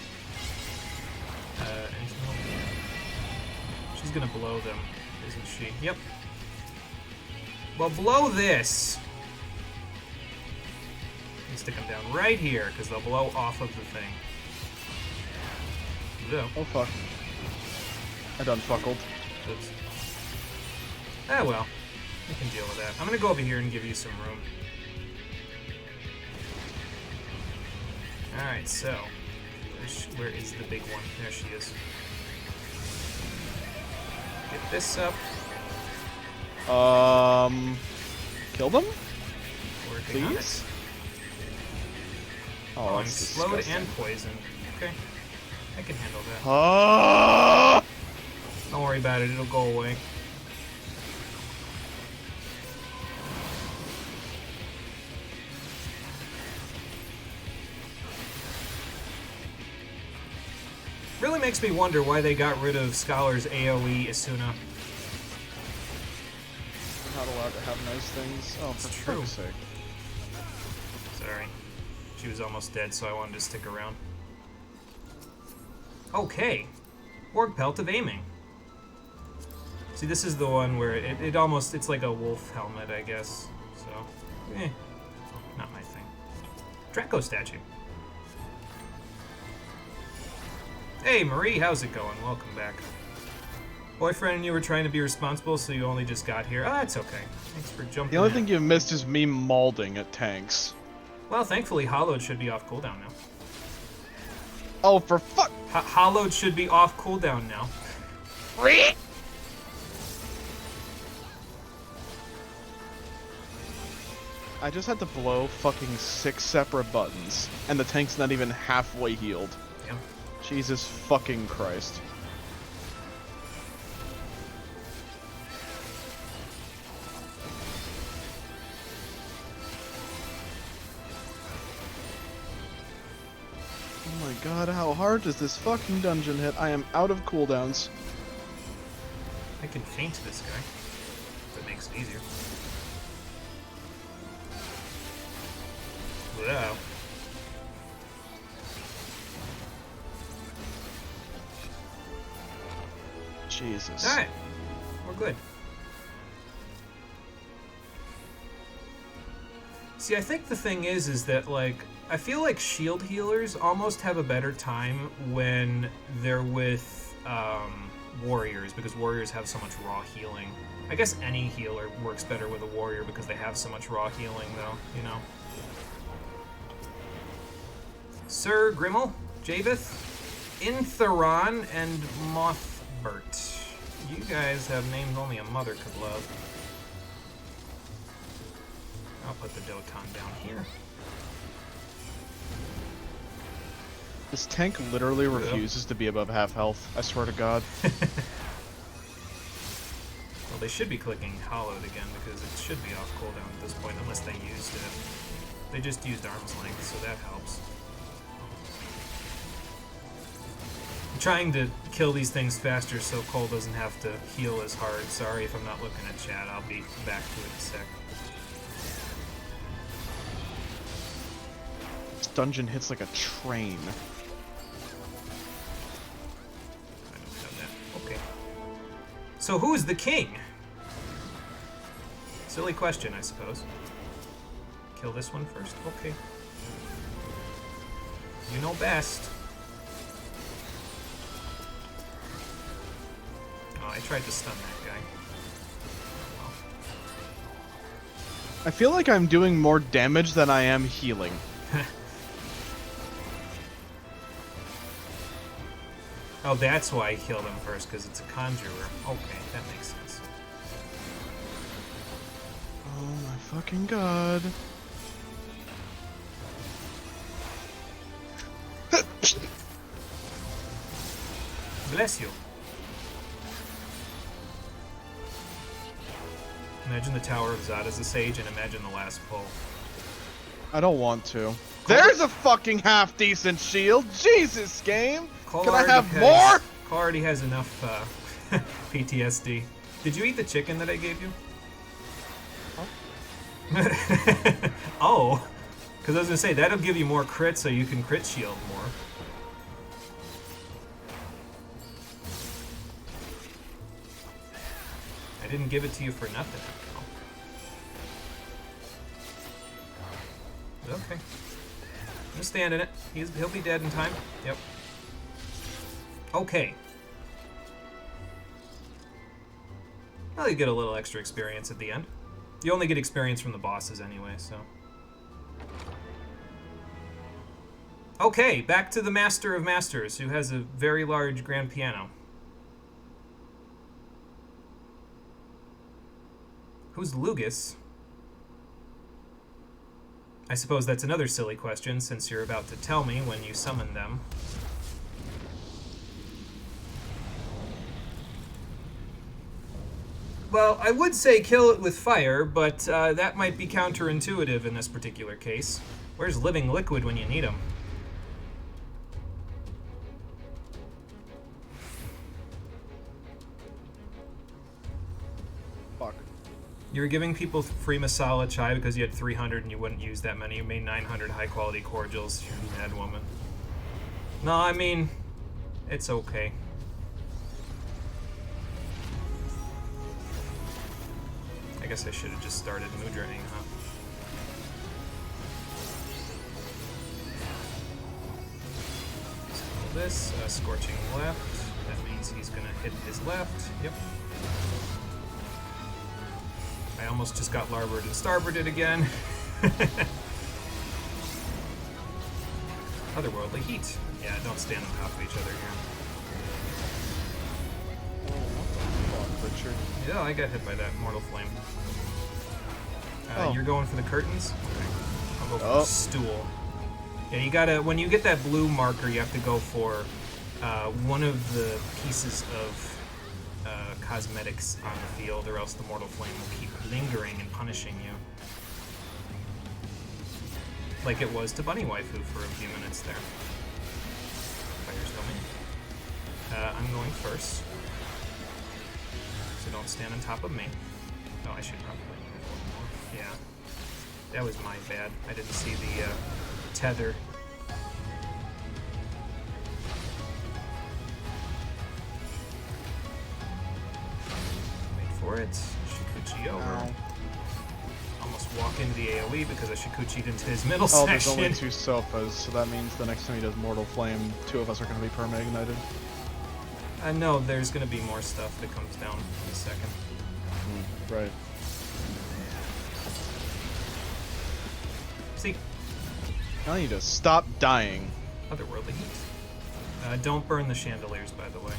She's gonna blow them, isn't she? Yep. Well, blow this! And stick them down right here, because they'll blow off of the thing. So. Oh, fuck. I done fuckled. Oops. Ah, well. We can deal with that. I'm gonna go over here and give you some room. Alright, so. Where is the big one? There she is. Get this up. Kill them? Working on it. Please? Oh, I'm that's slowed disgusting. and poisoned. Okay. I can handle that. Ah! Don't worry about it, it'll go away. Really makes me wonder why they got rid of Scholar's AoE Asuna. We're not allowed to have nice things. Oh, It's for true. fuck's sake. Sorry. She was almost dead, so I wanted to stick around. Okay. Org Pelt of Aiming. See, this is the one where it almost, it's like a wolf helmet, I guess. So, not my thing. Draco statue. Hey, Marie, how's it going? Welcome back. Boyfriend and you were trying to be responsible, so you only just got here. Ah, it's okay. Thanks for jumping The only in. thing you missed is me mauling at tanks. Well, thankfully, Hollowed should be off cooldown now. Oh, for fuck! Hollowed should be off cooldown now. I just had to blow fucking 6 separate buttons, and the tank's not even halfway healed. Damn. Jesus fucking Christ. Oh my god, how hard does this fucking dungeon hit? I am out of cooldowns. I can feint this guy. That makes it easier. Wow. Jesus. Alright. We're good. See, I think the thing is that, like, I feel like shield healers almost have a better time when they're with warriors, because warriors have so much raw healing. I guess any healer works better with a warrior because they have so much raw healing, though, you know? Sir Grimmel, Javeth, Intheron, and Mothbert. You guys have names only a mother could love. I'll put the Doton down here. This tank literally refuses to be above half health, I swear to god. Well, they should be clicking Hollowed again because it should be off cooldown at this point, unless they used it. They just used Arm's Length, so that helps. I'm trying to kill these things faster so Cole doesn't have to heal as hard. Sorry if I'm not looking at chat, I'll be back to it in a sec. This dungeon hits like a train. I don't have that. Okay. So who is the king? Silly question, I suppose. Kill this one first? Okay. You know best. Oh, I tried to stun that guy. Oh, I feel like I'm doing more damage than I am healing. well. Oh, that's why I killed him first, because it's a conjurer. Okay, that makes sense. Oh my fucking god. Bless you. Imagine the Tower of Zod as a sage, and imagine the last pull. I don't want to. There's a fucking half-decent shield! Jesus, game! Cole Can I already have has- more? Cole already has enough PTSD. Did you eat the chicken that I gave you? Oh, because I was gonna say that'll give you more crit, so you can crit shield more. I didn't give it to you for nothing. Okay. I'm standing it. He'll be dead in time. Yep. Okay. Well, you get a little extra experience at the end. You only get experience from the bosses anyway, so. Okay, back to the Master of Masters, who has a very large grand piano. Who's Lugus? I suppose that's another silly question, since you're about to tell me when you summon them. Well, I would say kill it with fire, but that might be counterintuitive in this particular case. Where's Living Liquid when you need him? Fuck. You were giving people free masala chai because you had 300 and you wouldn't use that many. You made 900 high-quality cordials. You're a mad woman. No, I mean, it's okay. I guess I should have just started Moodraing, huh? So this, Scorching Left. That means he's gonna hit his left. Yep. I almost just got larboard and starboarded again. Otherworldly heat. Yeah, don't stand on top of each other here. Oh, what the fuck, Richard? Yeah, I got hit by that mortal flame. Oh. You're going for the curtains? Okay. I'll go for Oh. the stool. Yeah, you gotta, when you get that blue marker, you have to go for one of the pieces of cosmetics on the field, or else the mortal flame will keep lingering and punishing you. Like it was to Bunny Waifu for a few minutes there. Fire's coming. I'm going first. So don't stand on top of me. Oh, I should probably move a little more. Yeah. That was my bad. I didn't see the tether. Wait for it. Shikuchi over. Ow. Almost walk into the AoE because I Shikuchi'd into his middle Oh, section. there's only 2 sofas, so that means the next time he does Mortal Flame, 2 of us are going to be perma-ignited. No, there's going to be more stuff that comes down in a second. Right. See? I need to stop dying. Otherworldly heat. Don't burn the chandeliers, by the way.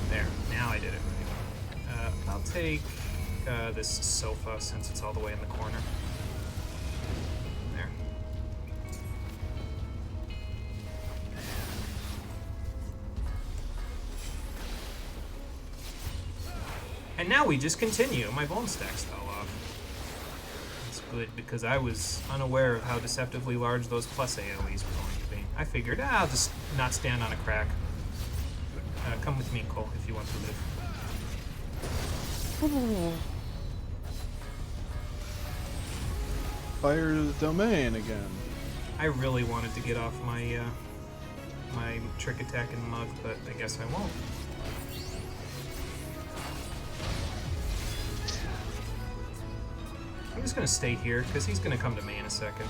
There. Now I did it right. I'll take this sofa since it's all the way in the corner. There. And now we just continue. My bone stacks fell off. That's good, because I was unaware of how deceptively large those plus AoEs were going to be. I figured, I'll just not stand on a crack. Come with me, Cole, if you want to live. Fire's domain again. I really wanted to get off my my trick attack and mug, but I guess I won't. I'm just gonna stay here, because he's gonna come to me in a second.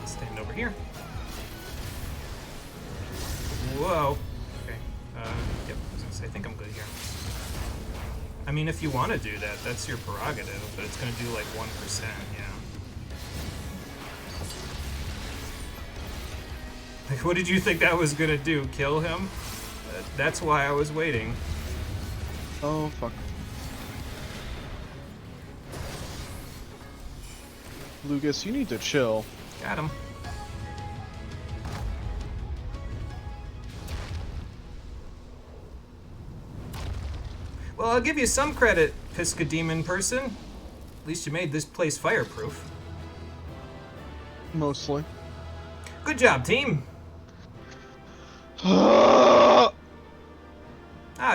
Stand over here. Whoa. Okay. Yep. I think I'm good here. I mean, if you want to do that, that's your prerogative, but it's going to do like 1%, yeah. Like, what did you think that was going to do? Kill him? That's why I was waiting. Oh, fuck. Lucas, you need to chill. Got him. Well, I'll give you some credit, Pisca Demon person. At least you made this place fireproof. Mostly. Good job, team. Ah,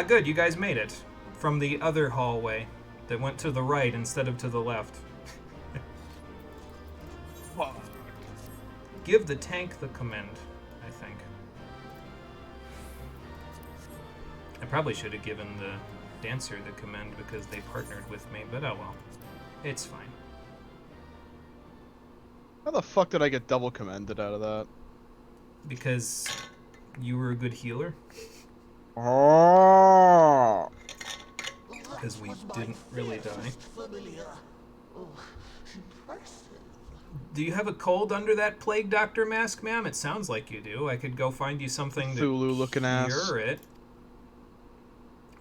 Good, you guys made it. From the other hallway that went to the right instead of to the left. Give the tank the command, I think. I probably should have given the dancer the command because they partnered with me, but oh well. It's fine. How the fuck did I get double commended out of that? Because you were a good healer? Oh. Because we didn't really die. Do you have a cold under that plague doctor mask, ma'am? It sounds like you do. I could go find you something to Cthulhu-looking ass. cure it.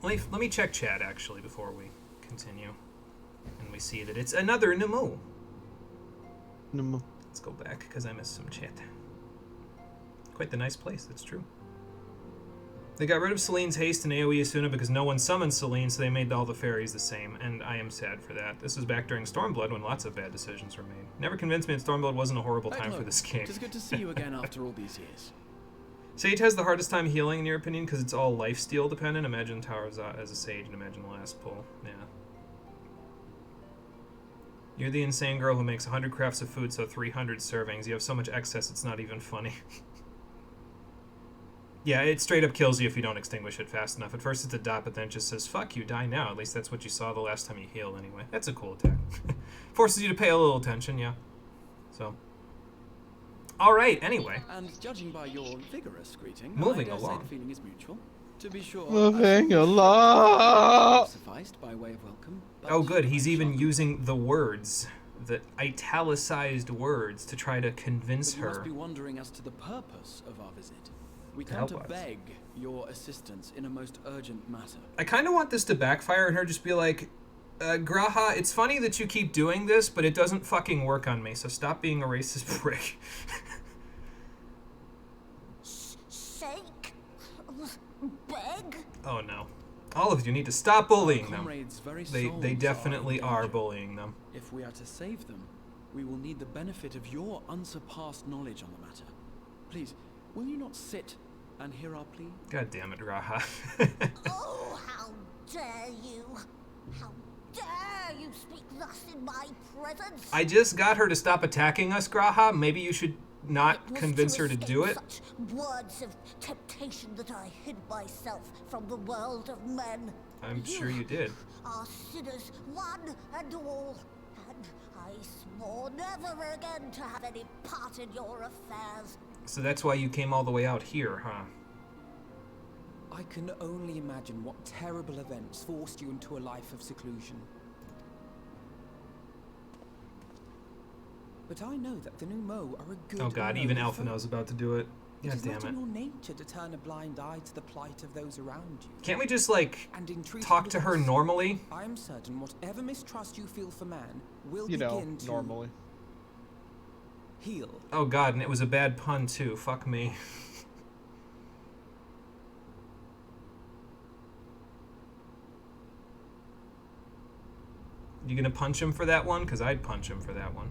Let me check chat, actually, before we continue. And we see that it's another Nemu. Let's go back, because I missed some chat. Quite the nice place, that's true. They got rid of Selene's haste and AoE Asuna because no one summoned Selene, so they made all the fairies the same, and I am sad for that. This was back during Stormblood when lots of bad decisions were made. Never convinced me that Stormblood wasn't a horrible time for this game. It is good to see you again after all these years. Sage has the hardest time healing, in your opinion, because it's all lifesteal dependent. Imagine Towers as a Sage and imagine the last pull. Yeah. You're the insane girl who makes 100 crafts of food, so 300 servings. You have so much excess, it's not even funny. Yeah, it straight up kills you if you don't extinguish it fast enough. At first it's a dot, but then it just says, fuck you, die now. At least that's what you saw the last time you healed anyway. That's a cool attack. Forces you to pay a little attention, yeah. So. Alright, anyway. And judging by your vigorous greeting, Moving I dare say along. the feeling is mutual. To be sure, Moving along. sufficed by way of welcome. Oh good, he's even using the words, the italicized words, to try to convince But you must her. be wondering as to the purpose of our visit. We To come to help us. beg your assistance in a most urgent matter. I kind of want this to backfire and her just be like, Graha, it's funny that you keep doing this, but it doesn't fucking work on me, so stop being a racist prick. Sake? Beg? Oh no. All of you need to stop bullying them. Comrades' very They souls definitely in are danger. bullying them. If we are to save them, we will need the benefit of your unsurpassed knowledge on the matter. Please, will you not sit and hear our plea? God damn it, Graha. Oh, how dare you! How dare you speak thus in my presence! I just got her to stop attacking us, Graha. Maybe you should not It was convince her to escape do it. Such words of temptation that I hid myself from the world of men. I'm sure you did. Are sinners, one and all, and I swore never again to have any part in your affairs. So that's why you came all the way out here, huh? I can only imagine what terrible events forced you into a life of seclusion. But I know that the Numo are a good Oh god, and even noble Alpha folk. knows about to do it. It God is damn not it. in your nature to turn a blind eye to the plight of those around you. Can't we just, like, And in treating talk with to her us, normally? I am certain whatever mistrust you feel for man will You know, begin to normally. heal. Oh god, and it was a bad pun too. Fuck me. You gonna punch him for that one? Because I'd punch him for that one.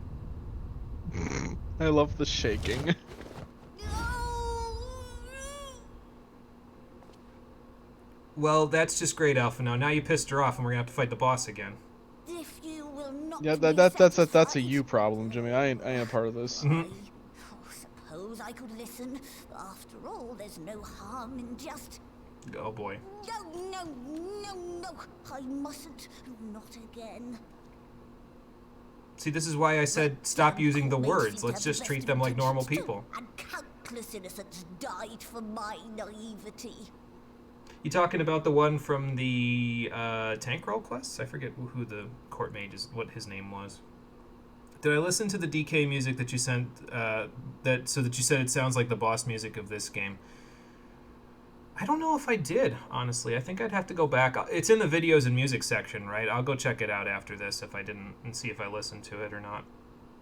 I love the shaking. Well, that's just great, Alpha. Now you pissed her off, and we're gonna have to fight the boss again. If you will not Yeah, be that's a satisfied, you problem, Jimmy. I ain't a part of this. Mhm. I suppose I could listen. After all, there's no harm in just... Oh boy. No. I mustn't. Not again. See, this is why I said stop Damn using the court words. seem to Let's have just the treat best them like normal intentions too, people. And countless innocents died for my naivety. You talking about the one from the tank roll quests? I forget who the court mage is, what his name was. Did I listen to the DK music that you sent? So that you said it sounds like the boss music of this game. I don't know if I did, honestly. I think I'd have to go back. It's in the videos and music section, right? I'll go check it out after this if I didn't, and see if I listened to it or not.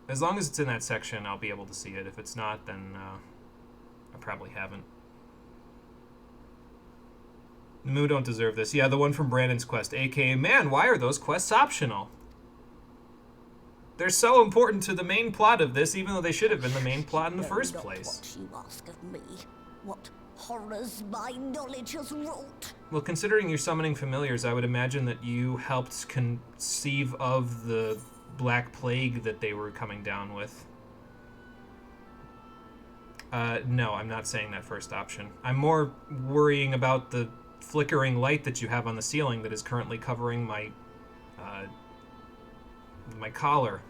As long as it's in that section, I'll be able to see it. If it's not, then I probably haven't. The Moo don't deserve this. Yeah, the one from Brandon's quest, aka, man, why are those quests optional? They're so important to the main plot of this, even though they should have been the main plot in the No, first not place. What you ask of me. What horrors my knowledge has wrought. Well, considering you're summoning familiars, I would imagine that you helped conceive of the Black Plague that they were coming down with. No, I'm not saying that first option. I'm more worrying about the flickering light that you have on the ceiling that is currently covering my my collar.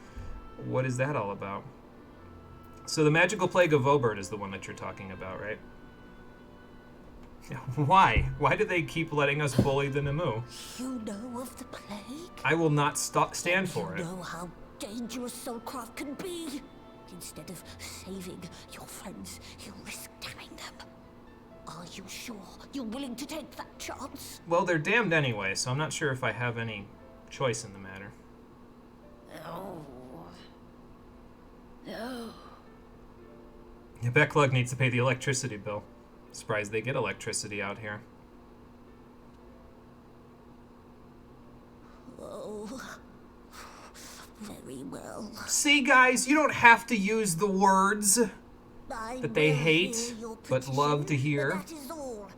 What is that all about? So the magical plague of Vobert is the one that you're talking about, right? Why? Why do they keep letting us bully the Namu? You know of the plague? I will not stand for it. You know how dangerous soulcraft can be. Instead of saving your friends, you risk damning them. Are you sure you're willing to take that chance? Well, they're damned anyway, so I'm not sure if I have any choice in the matter. No. No. Yeah, Becklug needs to pay the electricity bill. Surprised they get electricity out here. Oh. Very well. See, guys, you don't have to use the words I that they will hate, hear your but love to petition, hear. but that is all.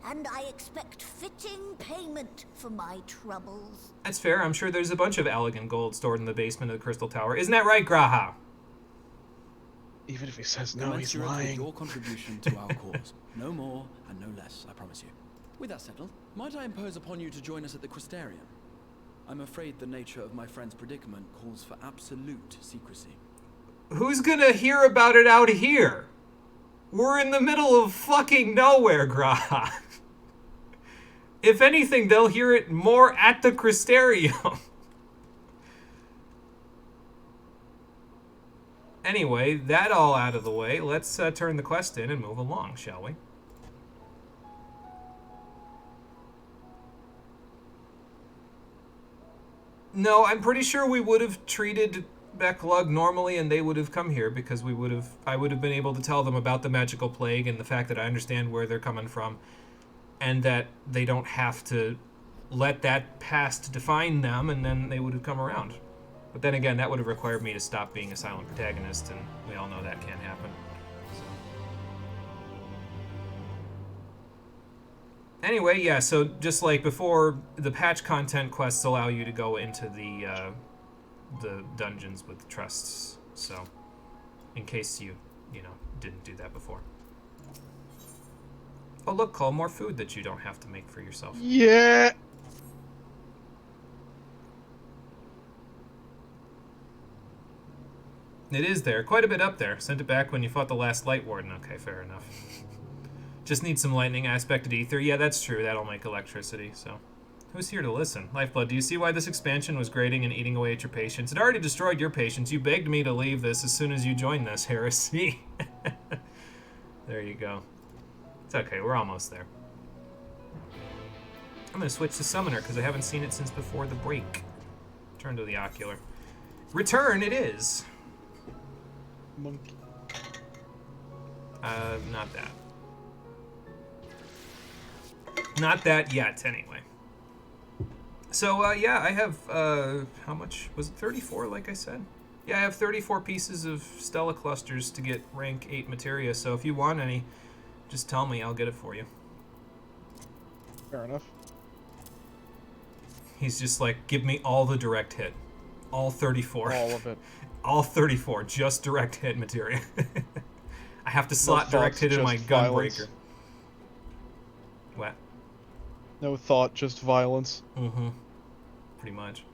And I expect fitting payment for my troubles. That's fair. I'm sure there's a bunch of elegant gold stored in the basement of the Crystal Tower. Isn't that right, Graha? Even if he says no, he's Commensurate with lying. your contribution to our cause. No more and no less, I promise you. With that settled, might I impose upon you to join us at the Crystarium? I'm afraid the nature of my friend's predicament calls for absolute secrecy. Who's gonna hear about it out here? We're in the middle of fucking nowhere, Graha. If anything, they'll hear it more at the Crystarium. Anyway, that all out of the way, let's turn the quest in and move along, shall we? No, I'm pretty sure we would have treated Becklug normally and they would have come here because I would have been able to tell them about the magical plague and the fact that I understand where they're coming from and that they don't have to let that past define them, and then they would have come around. But then again, that would have required me to stop being a silent protagonist, and we all know that can't happen. So. Anyway, yeah, so just like before, the patch content quests allow you to go into the dungeons with trusts. So, in case you didn't do that before. Oh, look, Cole, more food that you don't have to make for yourself. Yeah. It is there. Quite a bit up there. Sent it back when you fought the last Light Warden. Okay, fair enough. Just need some lightning aspected ether. Yeah, that's true. That'll make electricity, so. Who's here to listen? Lifeblood, do you see why this expansion was grating and eating away at your patience? It already destroyed your patience. You begged me to leave this as soon as you joined this heresy. There you go. It's okay, we're almost there. I'm gonna switch to Summoner because I haven't seen it since before the break. Turn to the Ocular. Return it is. Monkey. Not that. Not that yet, anyway. So, yeah, I have, how much? Was it 34, like I said? Yeah, I have 34 pieces of Stella Clusters to get rank 8 materia, so if you want any, just tell me, I'll get it for you. Fair enough. He's just like, give me all the direct hit. All 34. All of it. All 34, just direct hit materia. I have to slot direct hit in my violence. Gunbreaker. What? No thought, just violence. Mm-hmm. Pretty much.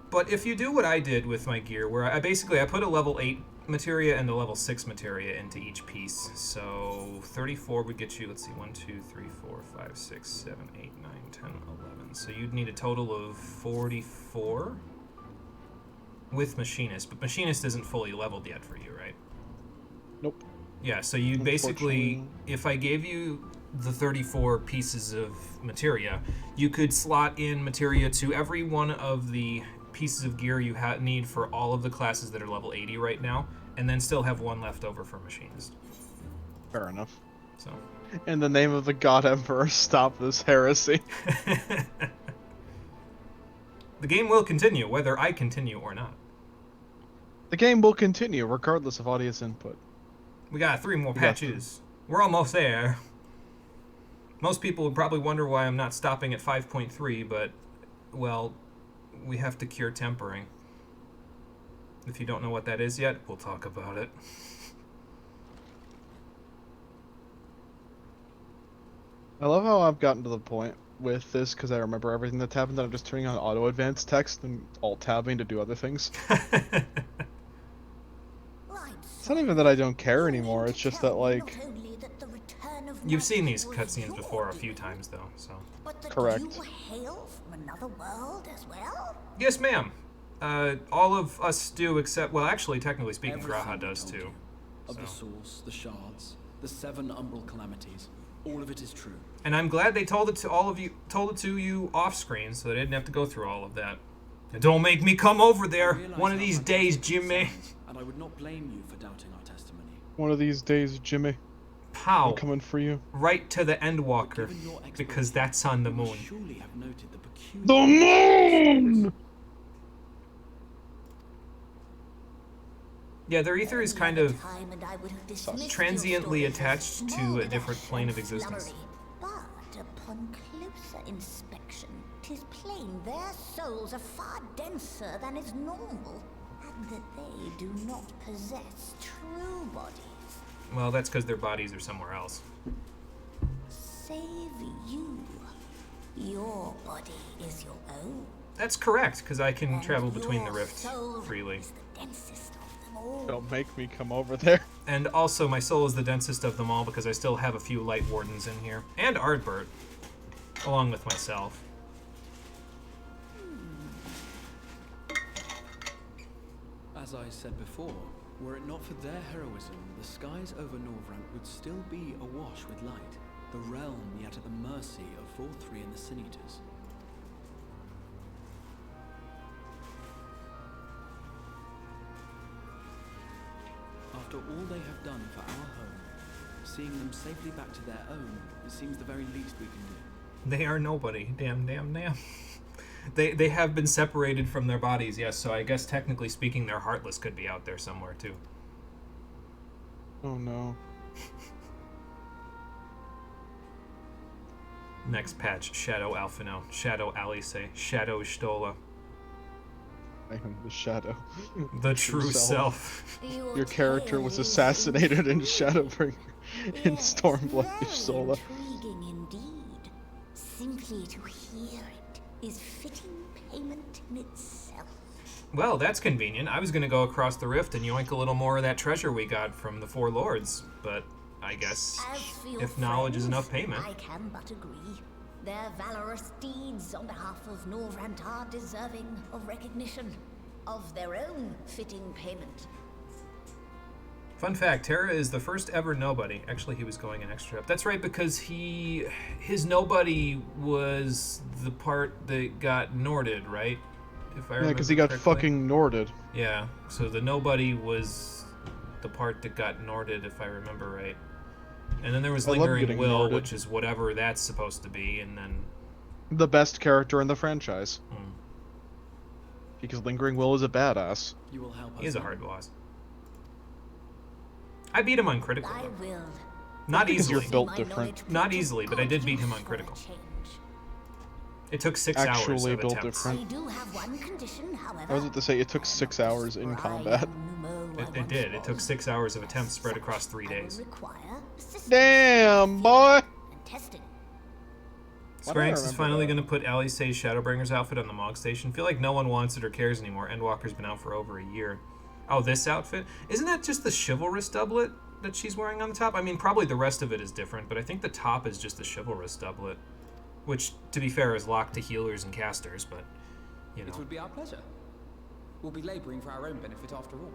But if you do what I did with my gear, where I put a level 8 materia and a level 6 materia into each piece. So 34 would get you, let's see, 1, 2, 3, 4, 5, 6, 7, 8, 9, 10, 11. So you'd need a total of 44 with Machinist. But Machinist isn't fully leveled yet for you, right? Nope. Yeah, so you basically, if I gave you the 34 pieces of materia, you could slot in materia to every one of the pieces of gear you need for all of the classes that are level 80 right now, and then still have one left over for Machinist. Fair enough. So. In the name of the God Emperor, stop this heresy. The game will continue, whether I continue or not. The game will continue, regardless of audience input. We got 3 more patches. We're almost there. Most people would probably wonder why I'm not stopping at 5.3, but, well, we have to cure tempering. If you don't know what that is yet, we'll talk about it. I love how I've gotten to the point with this, because I remember everything that's happened, that I'm just turning on auto advanced text and alt-tabbing to do other things. It's not even that I don't care anymore, it's just that, like... You've seen these cutscenes before a few times, though, so... Correct. You hail from another world as well? Yes, ma'am. All of us do, except... Well, actually, technically speaking, Graha does, too. Of the source, the shards, the 7 umbral calamities. All of it is true. And I'm glad they told it to all of you, off screen, so they didn't have to go through all of that. And don't make me come over there one of these days, Jimmy. And I would not blame you for doubting our testimony. One of these days, Jimmy. Pow. I'm coming for you. Right to the Endwalker, because that's on the moon. Surely have noted the peculiar... The moon! Yeah, their ether is kind of transiently attached to a different plane of existence. But upon closer inspection, 'tis plain their souls are far denser than is normal. At that they do not possess true bodies. Well, that's because their bodies are somewhere else. Save you. Your body is your own. That's correct, because I can And travel between the your rifts soul freely. is the densest of them all. Don't make me come over there. And also, my soul is the densest of them all because I still have a few light wardens in here. And Ardbert, along with myself. As I said before, were it not for their heroism, the skies over Norvrant would still be awash with light, the realm yet at the mercy of Vorthri and the Sin Eaters. After all they have done for our home, seeing them safely back to their own, it seems the very least we can do. They are nobody. Damn, damn, damn. They have been separated from their bodies, yes, so I guess technically speaking their Heartless could be out there somewhere too. Oh no. Next patch, Shadow Alphino, Shadow Alice, Shadow Stola. I am the shadow. The true self. Your character was assassinated in Shadowbringers in Stormblaze Sola. Intriguing indeed. Simply to hear it is fitting payment in itself. Well, that's convenient. I was going to go across the rift and yoink a little more of that treasure we got from the Four Lords, but I guess As for your if knowledge is friends, enough payment. I can but agree. Their valorous deeds on behalf of Norvrant are deserving of recognition, of their own fitting payment. Fun fact, Terra is the first ever nobody. Actually, he was going an extra up. That's right, because his nobody was the part that got Norded, right? If I Yeah, remember because he got correctly. fucking Norded. Yeah, so the nobody was the part that got Norded, if I remember right. And then there was I love Lingering getting Will, Norded. which is whatever that's supposed to be, and then... The best character in the franchise. Hmm. Because Lingering Will is a badass. You will help us. He is a now. hard boss. I beat him on critical, I though. will. Not Because you're easily. built My different. knowledge Not proves easily, but I did beat him on for a critical. change. It took 6 hours Actually of built attempts. I different. do have one condition, however. I was about to say, it took 6 hours in combat. It did. It took 6 hours of attempts spread across 3 days. Damn, boy! And testing. Why do I Skranks is remember finally that? going to put Alice's Shadowbringers outfit on the Mog Station. Feel like no one wants it or cares anymore. Endwalker's been out for over a year. Oh, this outfit? Isn't that just the chivalrous doublet that she's wearing on the top? I mean, probably the rest of it is different, but I think the top is just the chivalrous doublet. Which, to be fair, is locked to healers and casters, but, you It know. would be our pleasure. We'll be laboring for our own benefit after all.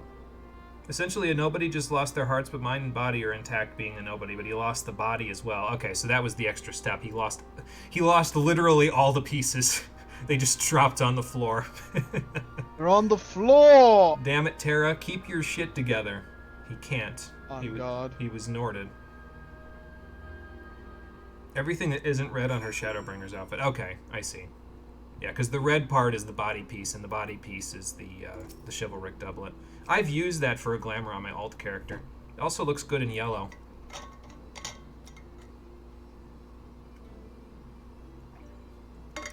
Essentially, a nobody just lost their hearts, but mind and body are intact being a nobody, but he lost the body as well. Okay, so that was the extra step. He lost literally all the pieces. They just dropped on the floor. They're on the floor! Damn it, Terra, keep your shit together. He can't. On he w- God. He was Norded. Everything that isn't red on her Shadowbringers outfit. Okay, I see. Yeah, because the red part is the body piece, and the body piece is the chivalric doublet. I've used that for a glamour on my alt character. It also looks good in yellow.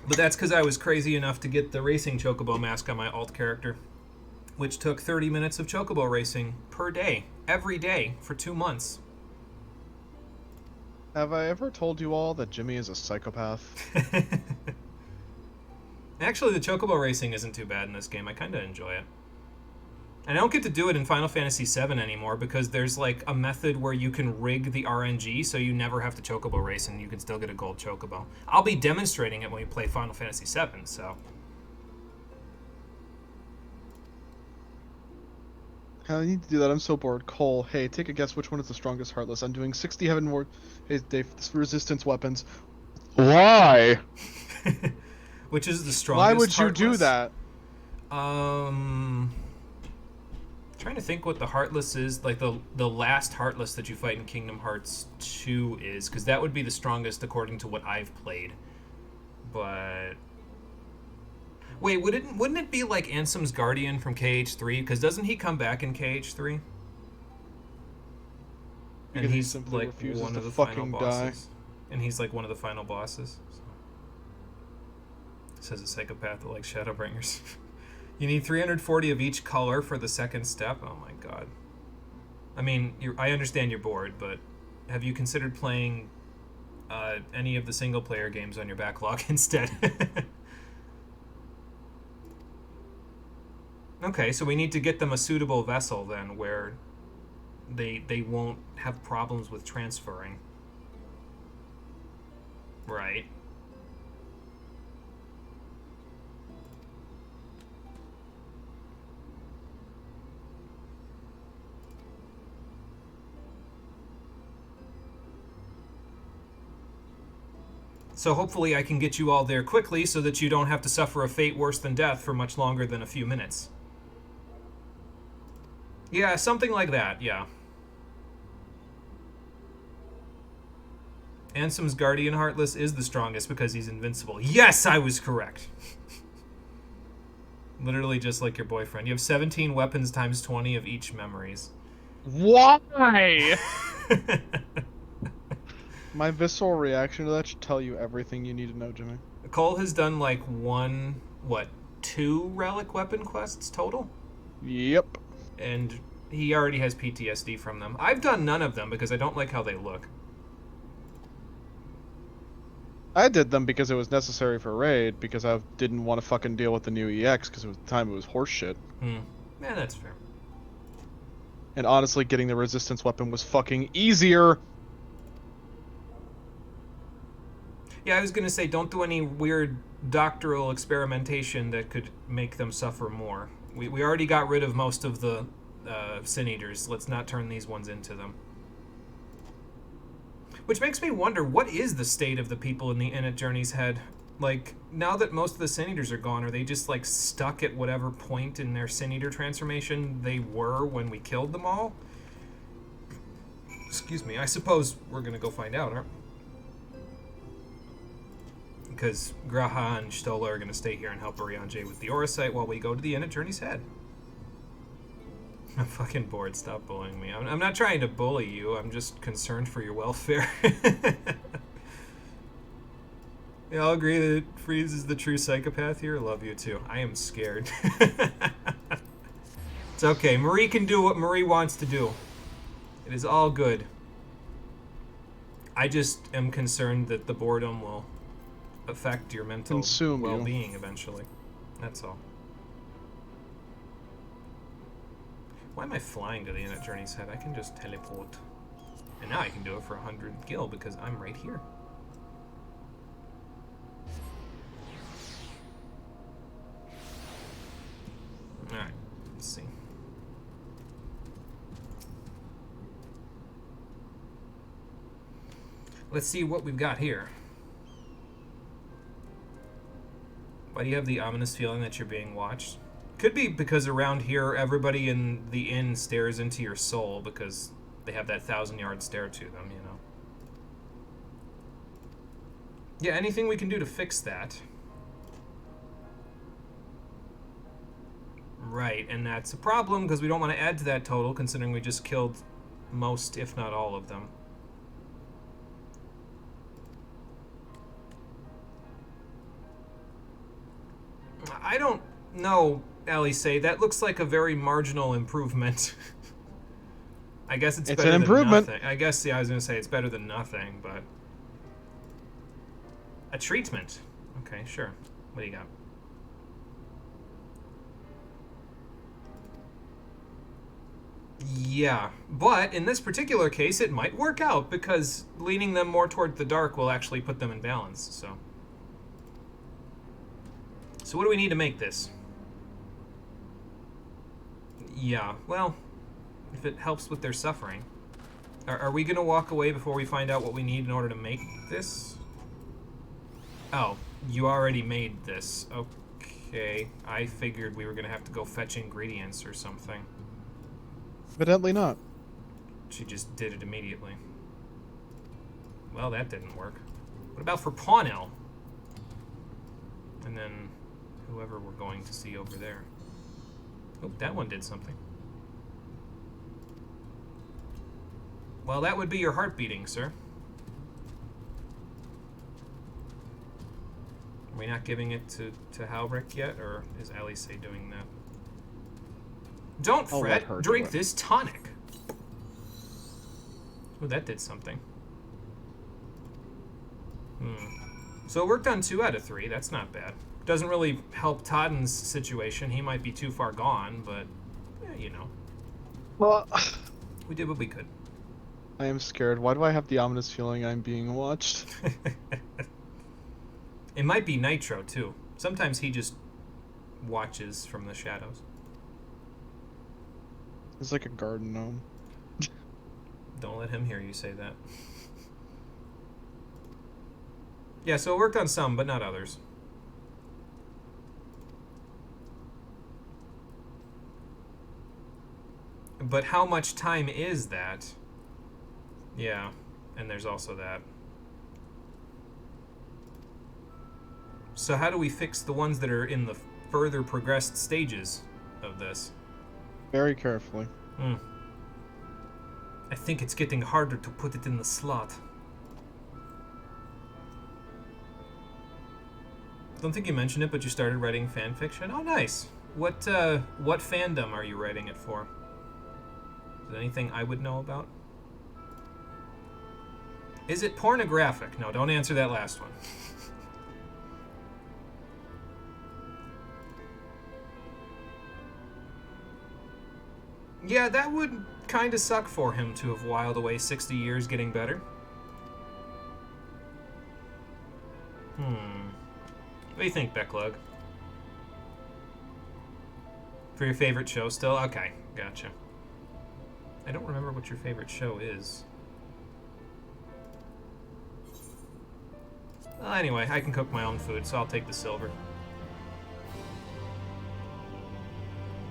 But that's because I was crazy enough to get the racing chocobo mask on my alt character, which took 30 minutes of chocobo racing per day, every day, for 2 months. Have I ever told you all that Jimmy is a psychopath? Actually, the chocobo racing isn't too bad in this game. I kind of enjoy it. And I don't get to do it in Final Fantasy VII anymore because there's like a method where you can rig the RNG so you never have to chocobo race and you can still get a gold chocobo. I'll be demonstrating it when we play Final Fantasy VII, so... I need to do that. I'm so bored. Cole, hey, take a guess which one is the strongest Heartless. I'm doing 60 Heaven Ward hey, Dave, resistance weapons. Why? Which is the strongest Why would you do Heartless. that? Trying to think what the Heartless is, like the last Heartless that you fight in Kingdom Hearts 2 is, because that would be the strongest according to what I've played. But... Wait, wouldn't it be like Ansem's Guardian from KH3? Because doesn't he come back in KH3? Because and he he's simply like refuses one to of the final fucking die. bosses. And he's like one of the final bosses. So. Says a psychopath that likes Shadowbringers. You need 340 of each color for the second step? Oh my god. I mean, I understand you're bored, but have you considered playing any of the single-player games on your backlog instead? Okay, so we need to get them a suitable vessel then, where they won't have problems with transferring. Right. So hopefully I can get you all there quickly so that you don't have to suffer a fate worse than death for much longer than a few minutes. Yeah, something like that, yeah. Ansem's Guardian Heartless is the strongest because he's invincible. Yes, I was correct. Literally just like your boyfriend. You have 17 weapons times 20 of each memories. Why? My visceral reaction to that should tell you everything you need to know, Jimmy. Cole has done like two relic weapon quests total? Yep. And he already has PTSD from them. I've done none of them because I don't like how they look. I did them because it was necessary for raid, because I didn't want to fucking deal with the new EX, because at the time it was horseshit. Yeah, that's fair. And honestly, getting the resistance weapon was fucking easier. Yeah, I was gonna say, don't do any weird doctoral experimentation that could make them suffer more. We already got rid of most of the Sin Eaters. Let's not turn these ones into them. Which makes me wonder, what is the state of the people in the Inn at Journey's Head? Like, now that most of the Sin Eaters are gone, are they just, like, stuck at whatever point in their Sin Eater transformation they were when we killed them all? Excuse me. I suppose we're gonna go find out, aren't we? Because Graha and Stola are going to stay here and help Urianger with the Aura Site while we go to the Inn at Journey's Head. I'm fucking bored. Stop bullying me. I'm not trying to bully you. I'm just concerned for your welfare. Yeah, I'll agree that Freeze is the true psychopath here. Love you too. I am scared. It's okay. Marie can do what Marie wants to do. It is all good. I just am concerned that the boredom will affect your mental well-being eventually. That's all. Why am I flying to the Inn at Journey's Head? I can just teleport. And now I can do it for 100 gil because I'm right here. Alright, let's see. Let's see what we've got here. Why do you have the ominous feeling that you're being watched? Could be because around here, everybody in the inn stares into your soul because they have that 1,000-yard stare to them, you know. Yeah, anything we can do to fix that. Right, and that's a problem because we don't want to add to that total considering we just killed most, if not all of them. I don't know, Alice. That looks like a very marginal improvement. I guess it's better an improvement. Than nothing. I guess, yeah, I was going to say it's better than nothing, but... A treatment. Okay, sure. What do you got? Yeah, but in this particular case, it might work out because leaning them more toward the dark will actually put them in balance, so... So what do we need to make this? Yeah, well, if it helps with their suffering. Are we going to walk away before we find out what we need in order to make this? Oh, you already made this. Okay, I figured we were going to have to go fetch ingredients or something. Evidently not. She just did it immediately. Well, that didn't work. What about for Pawnell? And then... whoever we're going to see over there. Oh, that one did something. Well, that would be your heart beating, sir. Are we not giving it to Halbrick yet, or is Alice doing that? Don't I'll let fret. her do Drink it. this tonic. Oh, that did something. So it worked on 2 out of 3. That's not bad. Doesn't really help Todden's situation. He might be too far gone, but you know, Well, we did what we could. I am scared. Why do I have the ominous feeling I'm being watched? It might be Nitro too. Sometimes he just watches from the shadows. It's like a garden gnome. Don't let him hear you say that. Yeah, so it worked on some, but not others. But how much time is that? Yeah, and there's also that. So how do we fix the ones that are in the further progressed stages of this? Very carefully. I think it's getting harder to put it in the slot. Don't think you mentioned it, but you started writing fan fiction. Oh, nice. What fandom are you writing it for? Is there anything I would know about? Is it pornographic? No, don't answer that last one. Yeah, that would kind of suck for him to have whiled away 60 years getting better. What do you think, Becklug? For your favorite show still? Okay, gotcha. I don't remember what your favorite show is. Well, anyway, I can cook my own food, so I'll take the silver.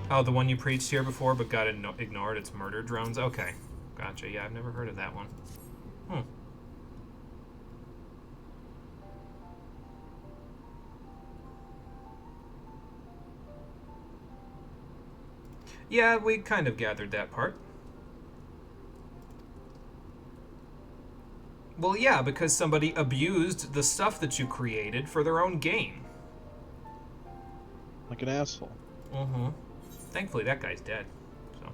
Oh, the one you preached here before but got ignored? It's Murder Drones? Okay, gotcha. Yeah, I've never heard of that one. Yeah, we kind of gathered that part. Well, yeah, because somebody abused the stuff that you created for their own gain. Like an asshole. Thankfully, that guy's dead. So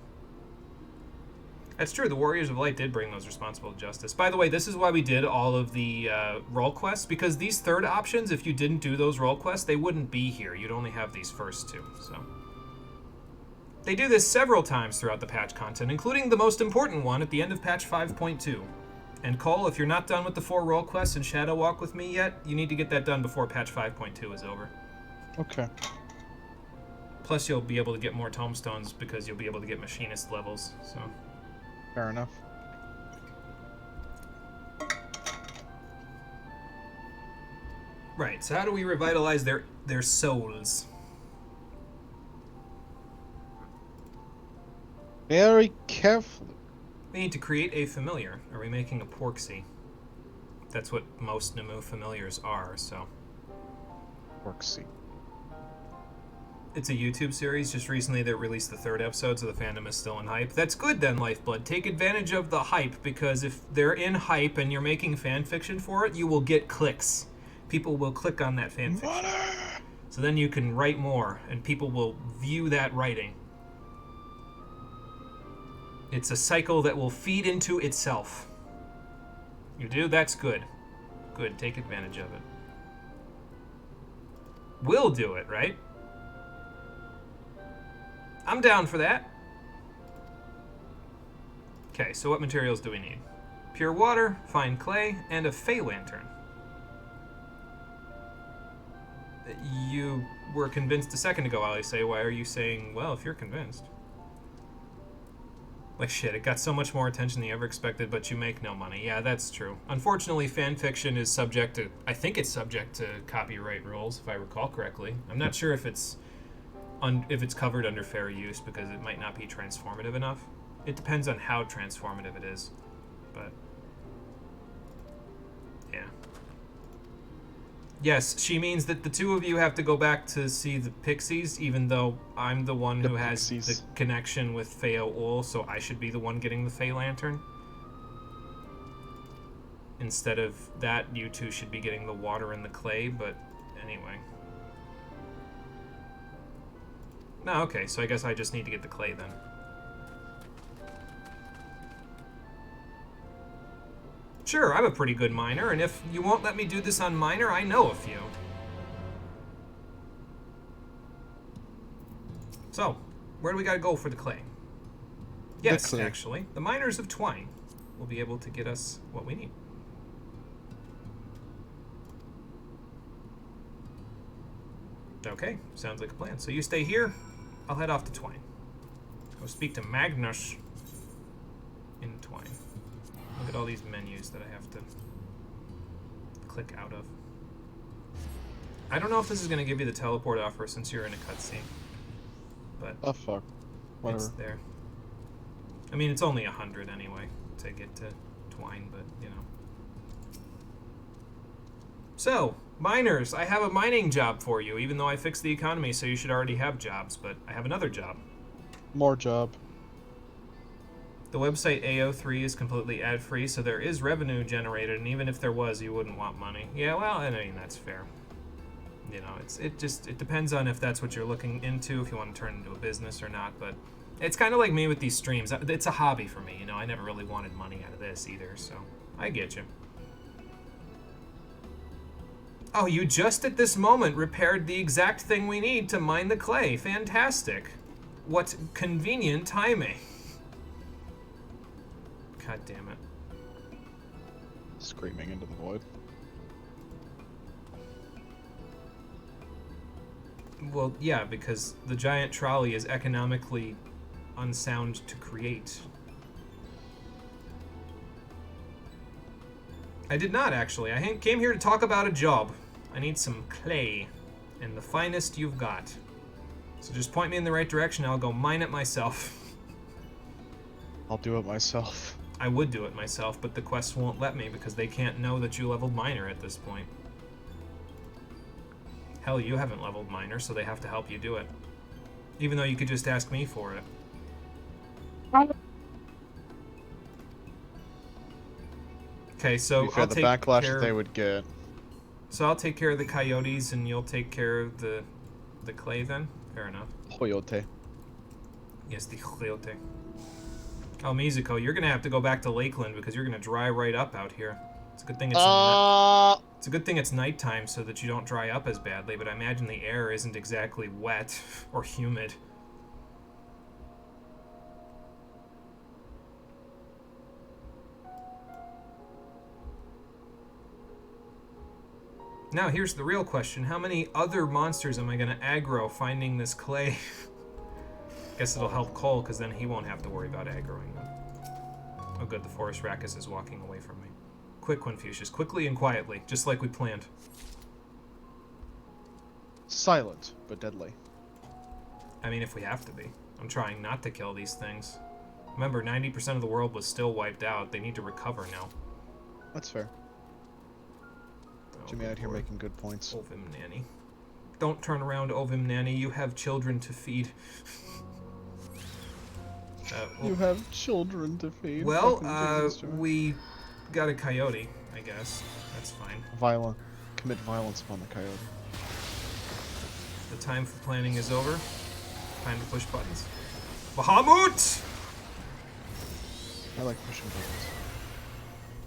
that's true. The Warriors of Light did bring those responsible to justice. By the way, this is why we did all of the role quests, because these third options, if you didn't do those role quests, they wouldn't be here. You'd only have these first 2. So they do this several times throughout the patch content, including the most important one at the end of patch 5.2. And Cole, if you're not done with the 4 role quests in Shadow Walk with me yet, you need to get that done before patch 5.2 is over. Okay. Plus, you'll be able to get more tomestones because you'll be able to get machinist levels. So Fair enough. right. So how do we revitalize their souls? Very carefully. We need to create a familiar. Are we making a porksy? That's what most Namu familiars are. So Porksy. it's a YouTube series just recently that released the 3rd episode, so the fandom is still in hype. That's good then, Lifeblood. Take advantage of the hype, because if they're in hype and you're making fan fiction for it, you will get clicks. People will click on that fan fiction. So then you can write more, and people will view that writing. It's a cycle that will feed into itself. You do? That's good. Good, take advantage of it. We'll do it, right? I'm down for that. Okay, so what materials do we need? Pure water, fine clay, and a Fey lantern. You were convinced a second ago, Alice. Why are you saying, well, if you're convinced? Like, shit, it got so much more attention than you ever expected, but you make no money. Yeah, that's true. Unfortunately, fan fiction is subject to... I think it's subject to copyright rules, if I recall correctly. I'm not sure if it's covered under fair use, because it might not be transformative enough. It depends on how transformative it is. But... yeah. Yes, she means that the 2 of you have to go back to see the Pixies, even though I'm the one who has the connection with Feo Ul, so I should be the one getting the Fey Lantern. Instead of that, you 2 should be getting the water and the clay, but anyway. No, okay, so I guess I just need to get the clay then. Sure, I'm a pretty good miner, and if you won't let me do this on miner, I know a few. So, where do we gotta go for the clay? Yes, clay. actually, the miners of Twine will be able to get us what we need. Okay, sounds like a plan. So you stay here, I'll head off to Twine. Go speak to Magnus in Twine. Look at all these menus that I have to click out of. I don't know if this is going to give you the teleport offer since you're in a cutscene. But Oh fuck. Whatever. it's there. I mean, it's only 100 anyway to get to Twine, but, you know. So, miners, I have a mining job for you, even though I fixed the economy, so you should already have jobs, but I have another job. More job. The website AO3 is completely ad-free, so there is revenue generated, and even if there was, you wouldn't want money. Yeah, well, I mean, that's fair. You know, it depends on if that's what you're looking into, if you want to turn it into a business or not, but it's kind of like me with these streams. It's a hobby for me, you know, I never really wanted money out of this either, so I get you. Oh, you just at this moment repaired the exact thing we need to mine the clay. Fantastic. What convenient timing. God damn it. Screaming into the void. Well, yeah, because the giant trolley is economically unsound to create. I did not, actually. I came here to talk about a job. I need some clay, and the finest you've got. So just point me in the right direction, I'll go mine it myself. I'll do it myself. I would do it myself, but the quest won't let me because they can't know that you leveled miner at this point. Hell, you haven't leveled miner, so they have to help you do it. Even though you could just ask me for it. Okay, so To be fair, I'll the take backlash care... that they would get. So I'll take care of the coyotes, and you'll take care of the clay then? Fair enough. Coyote. Yes, the coyote. Oh, Mizuko, you're gonna have to go back to Lakeland because you're gonna dry right up out here. It's a good thing it's a good thing it's nighttime so that you don't dry up as badly, but I imagine the air isn't exactly wet or humid. Now, here's the real question. How many other monsters am I going to aggro finding this clay? Guess it'll help Cole, because then he won't have to worry about aggroing them. Oh good, the Forest Rackus is walking away from me. Quick, Confucius. Quickly and quietly, just like we planned. Silent, but deadly. I mean, if we have to be. I'm trying not to kill these things. Remember, 90% of the world was still wiped out. They need to recover now. That's fair. Jimmy out here making good points. Ovim Nanny. Don't turn around, Ovim Nanny. You have children to feed. You have children to feed. Well, Fucking Jesus, Jimmy. we got a coyote, I guess. That's fine. Commit violence upon the coyote. The time for planning is over. Time to push buttons. Bahamut! I like pushing buttons.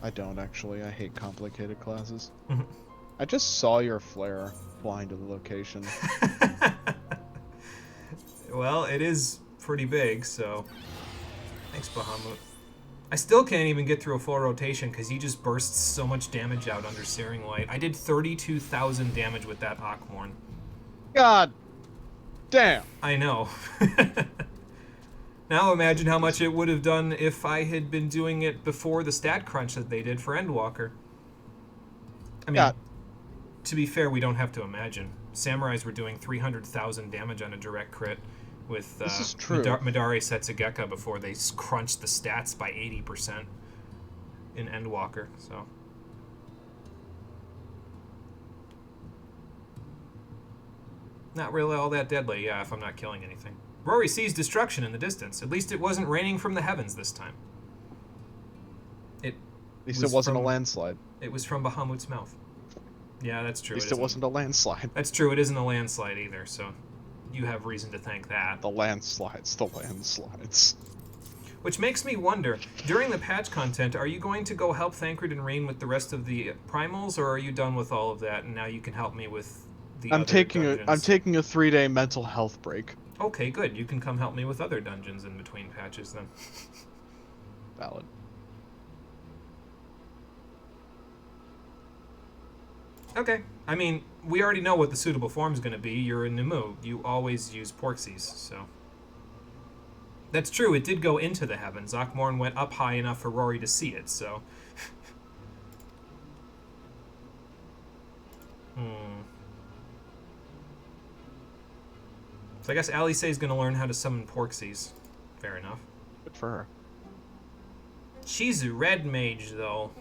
I don't actually. I hate complicated classes. I just saw your flare flying to the location. Well, it is pretty big, so... Thanks, Bahamut. I still can't even get through a full rotation because he just bursts so much damage out under Searing Light. I did 32,000 damage with that Ockmorn. God damn! I know. Now imagine how much it would have done if I had been doing it before the stat crunch that they did for Endwalker. I mean, to be fair, we don't have to imagine. Samurais were doing 300,000 damage on a direct crit with This is true. Midari Setsugeka before they crunched the stats by 80% in Endwalker, so... Not really all that deadly, yeah, if I'm not killing anything. Rory sees destruction in the distance. At least it wasn't raining from the heavens this time. At least it wasn't a landslide. It was from Bahamut's mouth. Yeah, that's true. At least it wasn't a landslide. That's true. It isn't a landslide either, so you have reason to thank that. The landslides. The landslides. Which makes me wonder, during the patch content, are you going to go help Thancred and Rain with the rest of the primals, or are you done with all of that and now you can help me with the other dungeons? I'm taking a 3-day mental health break. Okay, good. You can come help me with other dungeons in between patches then. Valid. Okay. I mean, we already know what the suitable form is going to be. You're a Nemu. You always use Porxies, so... That's true, it did go into the heavens. Akmorn went up high enough for Rory to see it, so... So I guess Alice is going to learn how to summon Porxies. Fair enough. Good for her. She's a red mage, though.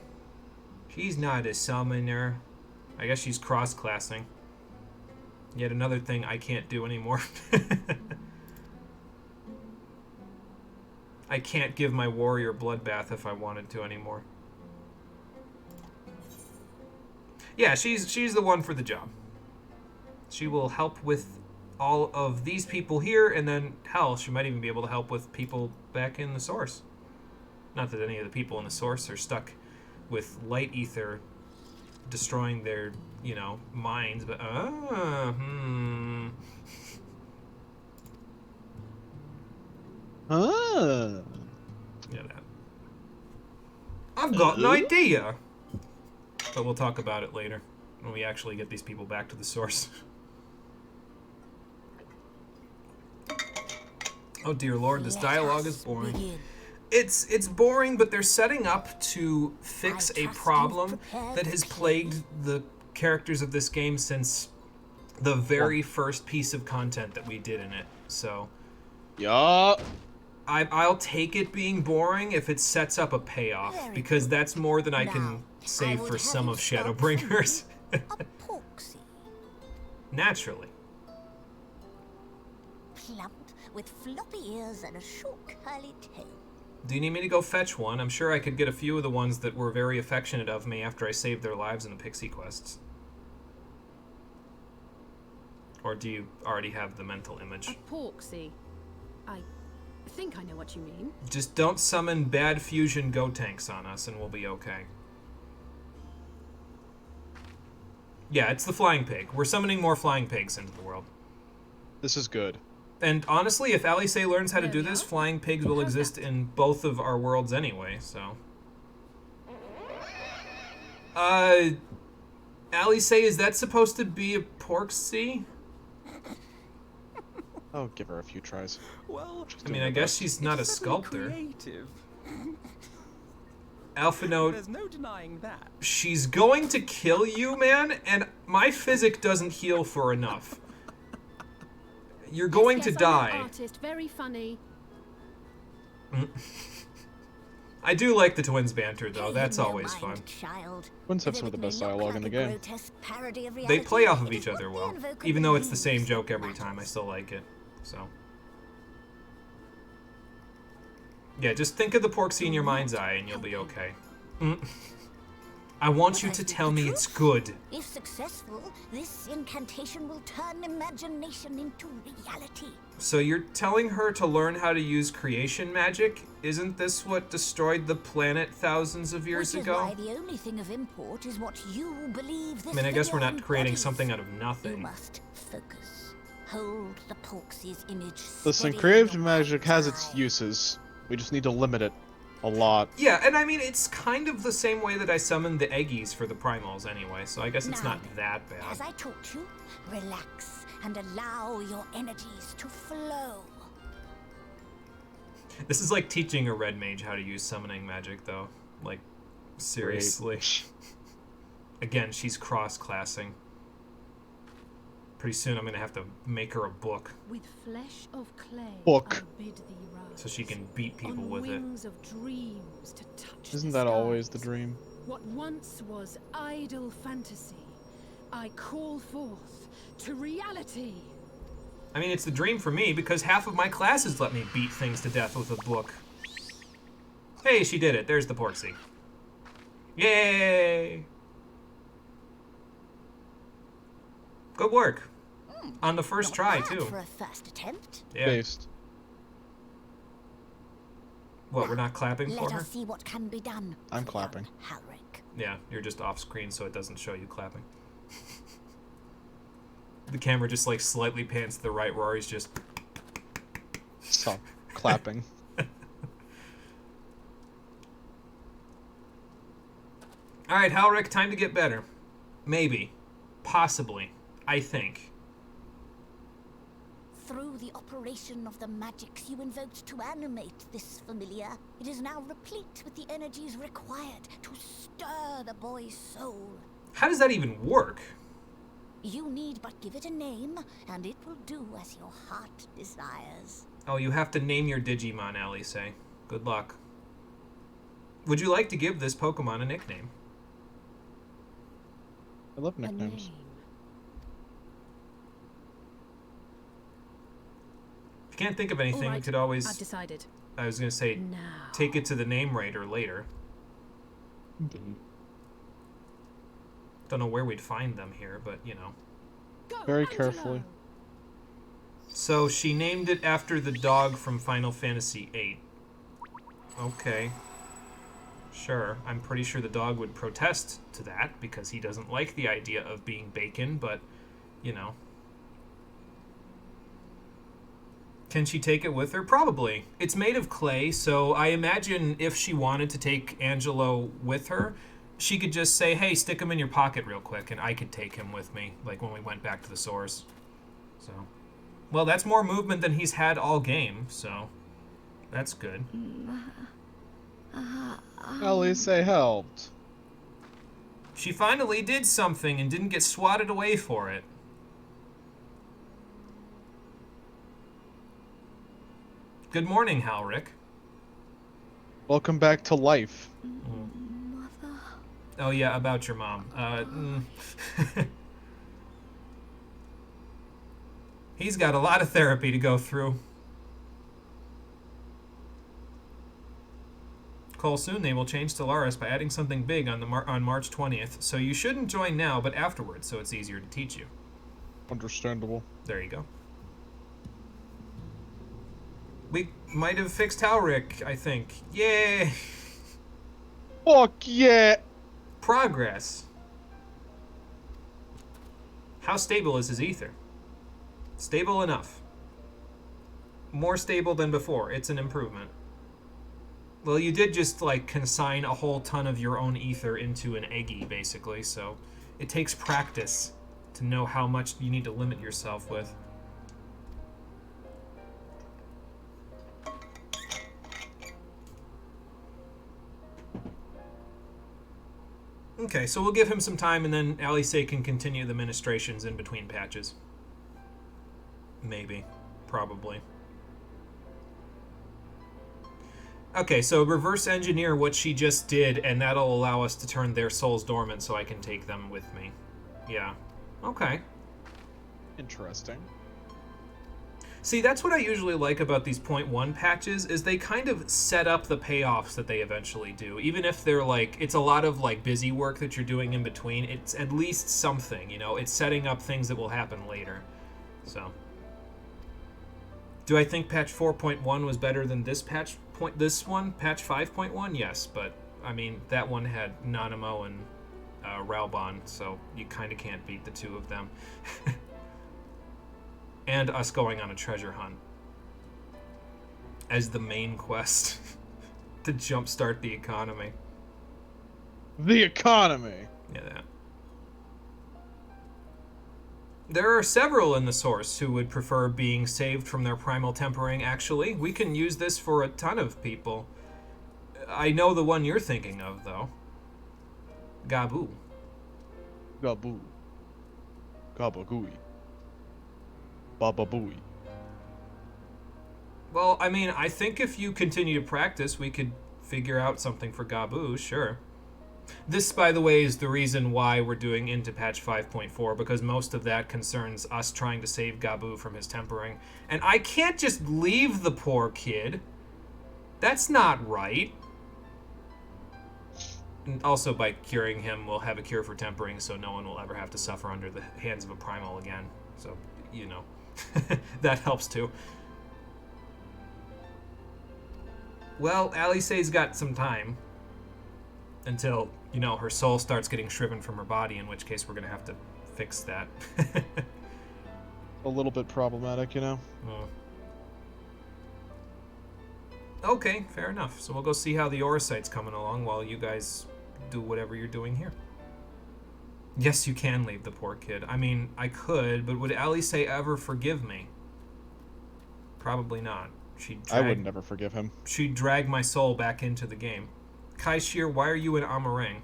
She's not a summoner. I guess she's cross-classing. Yet another thing I can't do anymore. I can't give my warrior bloodbath if I wanted to anymore. Yeah, she's the one for the job. She will help with all of these people here, and then, hell, she might even be able to help with people back in the source. Not that any of the people in the source are stuck with light ether destroying their, you know, minds, but, Ah. Yeah, that. I've got an idea! But we'll talk about it later, when we actually get these people back to the source. Oh dear lord, this dialogue is boring. It's boring, but they're setting up to fix a problem that has plagued the characters of this game since the very first piece of content that we did in it. So, Yeah. I'll take it being boring if it sets up a payoff, because that's more than I can say for some of Shadowbringers. A Porxie, Naturally. plump with floppy ears and a short curly tail. Do you need me to go fetch one? I'm sure I could get a few of the ones that were very affectionate of me after I saved their lives in the Pixie Quests. Or do you already have the mental image? A Porxie. I think I know what you mean. Just don't summon bad fusion Gotenks on us and we'll be okay. Yeah, it's the flying pig. We're summoning more flying pigs into the world. This is good. And honestly, if Alice learns how to There do we this, are. flying pigs will How's exist that? in both of our worlds anyway, so... Alice, is that supposed to be a Porxie? I'll give her a few tries. Well, I mean, I guess she's not a it's certainly sculptor. Creative. Alpha Note, There's no denying that. she's going to kill you, man, and my physic doesn't heal for enough. You're going to Yes, I'm an die. artist, very funny. I do like the twins banter, though. Pay That's him no always fun. mind, child. Twins have Though some of it the best may look dialogue in like the a game. grotesque parody of They reality, play off of it each is other what well. the invoker Even though it's the same believes joke every matters. time, I still like it. So. Yeah, just think of the Porxie in your mind's eye and you'll be okay. I want you But I to speak tell the me it's truth. good. If successful, this incantation will turn imagination into reality. So you're telling her to learn how to use creation magic? Isn't this what destroyed the planet thousands of years Which is ago? why the only thing of import is what you believe this I mean, I guess we're video not creating embodies. something out of You nothing. must focus. Hold the Porxie's image Listen, steady in creative your magic has its mind's eye. uses. We just need to limit it a lot. Yeah, and I mean, it's kind of the same way that I summoned the Eggies for the primals anyway, so I guess it's Now not then, that As bad. I taught you, relax and allow your energies to flow. This is like teaching a red mage how to use summoning magic, though. Like, seriously. Again, she's cross-classing. Pretty soon I'm gonna have to make her a book With flesh of clay, Book. I bid thee rise. so she can beat people On with it. wings of dreams to touch Isn't the that always the skies. dream? What once was idle fantasy, I call forth to reality. I mean, it's the dream for me because half of my classes let me beat things to death with a book. Hey, she did it. There's the Porxie. Yay! Good work. On the first Not try, bad too. for a first attempt. Yeah. Based. What, we're not clapping for Let her? us see what can be done. I'm for clapping. young Halric. Yeah, you're just off screen so it doesn't show you clapping. The camera just like slightly pans to the right. Rory's just... Stop clapping. Alright, Halric, time to get better. Maybe. Possibly. I think. Through the operation of the magics you invoked to animate this familiar, it is now replete with the energies required to stir the boy's soul. How does that even work? You need but give it a name, and it will do as your heart desires. Oh, you have to name your Digimon, Alice. Good luck. Would you like to give this Pokemon a nickname? I love A nicknames. name. If you can't think of anything, we Alright, could always... I've decided. I was going to say, Now. take it to the name writer later. Don't know where we'd find them here, but, you know. Go, Very Angelo! carefully. So, she named it after the dog from Final Fantasy VIII. Okay. Sure, I'm pretty sure the dog would protest to that, because he doesn't like the idea of being bacon, but, you know. Can she take it with her? Probably. It's made of clay, so I imagine if she wanted to take Angelo with her, she could just say, hey, stick him in your pocket real quick, and I could take him with me, like when we went back to the source. So, well, that's more movement than he's had all game, so that's good. Alice helped. She finally did something and didn't get swatted away for it. Good morning, Halric. Welcome back to life. Mother. Oh yeah, about your mom. He's got a lot of therapy to go through. Cole, soon they will change Stellaris by adding something big on on March 20th, so you shouldn't join now, but afterwards, so it's easier to teach you. Understandable. There you go. We might have fixed Halric, I think. Yay! Fuck yeah! Progress. How stable is his ether? Stable enough. More stable than before. It's an improvement. Well, you did just, like, consign a whole ton of your own ether into an eggie, basically, so it takes practice to know how much you need to limit yourself with. Okay, so we'll give him some time, and then Alice can continue the ministrations in between patches. Maybe. Probably. Okay, so reverse engineer what she just did, and that'll allow us to turn their souls dormant so I can take them with me. Yeah. Okay. Interesting. See, that's what I usually like about these 0.1 patches, is they kind of set up the payoffs that they eventually do. Even if they're like, it's a lot of like busy work that you're doing in between, it's at least something, you know? It's setting up things that will happen later. So. Do I think patch 4.1 was better than this patch this one, patch 5.1? Yes, but I mean, that one had Nanamo and Raubon, so you kind of can't beat the two of them. And us going on a treasure hunt as the main quest to jumpstart the economy. The economy! Yeah, that. There are several in the source who would prefer being saved from their primal tempering, actually. We can use this for a ton of people. I know the one you're thinking of, though. Gabu. Gabu. Gabagooey. Bababooey. Well, I mean, I think if you continue to practice, we could figure out something for Gabu, sure. This, by the way, is the reason why we're doing into patch 5.4, because most of that concerns us trying to save Gabu from his tempering. And I can't just leave the poor kid. That's not right. And also, by curing him, we'll have a cure for tempering, so no one will ever have to suffer under the hands of a primal again. So, you know, that helps too. Well, Alice's got some time until, you know, her soul starts getting shriven from her body, in which case we're going to have to fix that. A little bit problematic, you know? Oh. Okay, fair enough. So we'll go see how the Orosite's coming along while you guys do whatever you're doing here. Yes, you can leave the poor kid. I mean, I could, but would Alice ever forgive me? Probably not. I would never forgive him. She'd drag my soul back into the game. Kaishir, why are you in Amarang?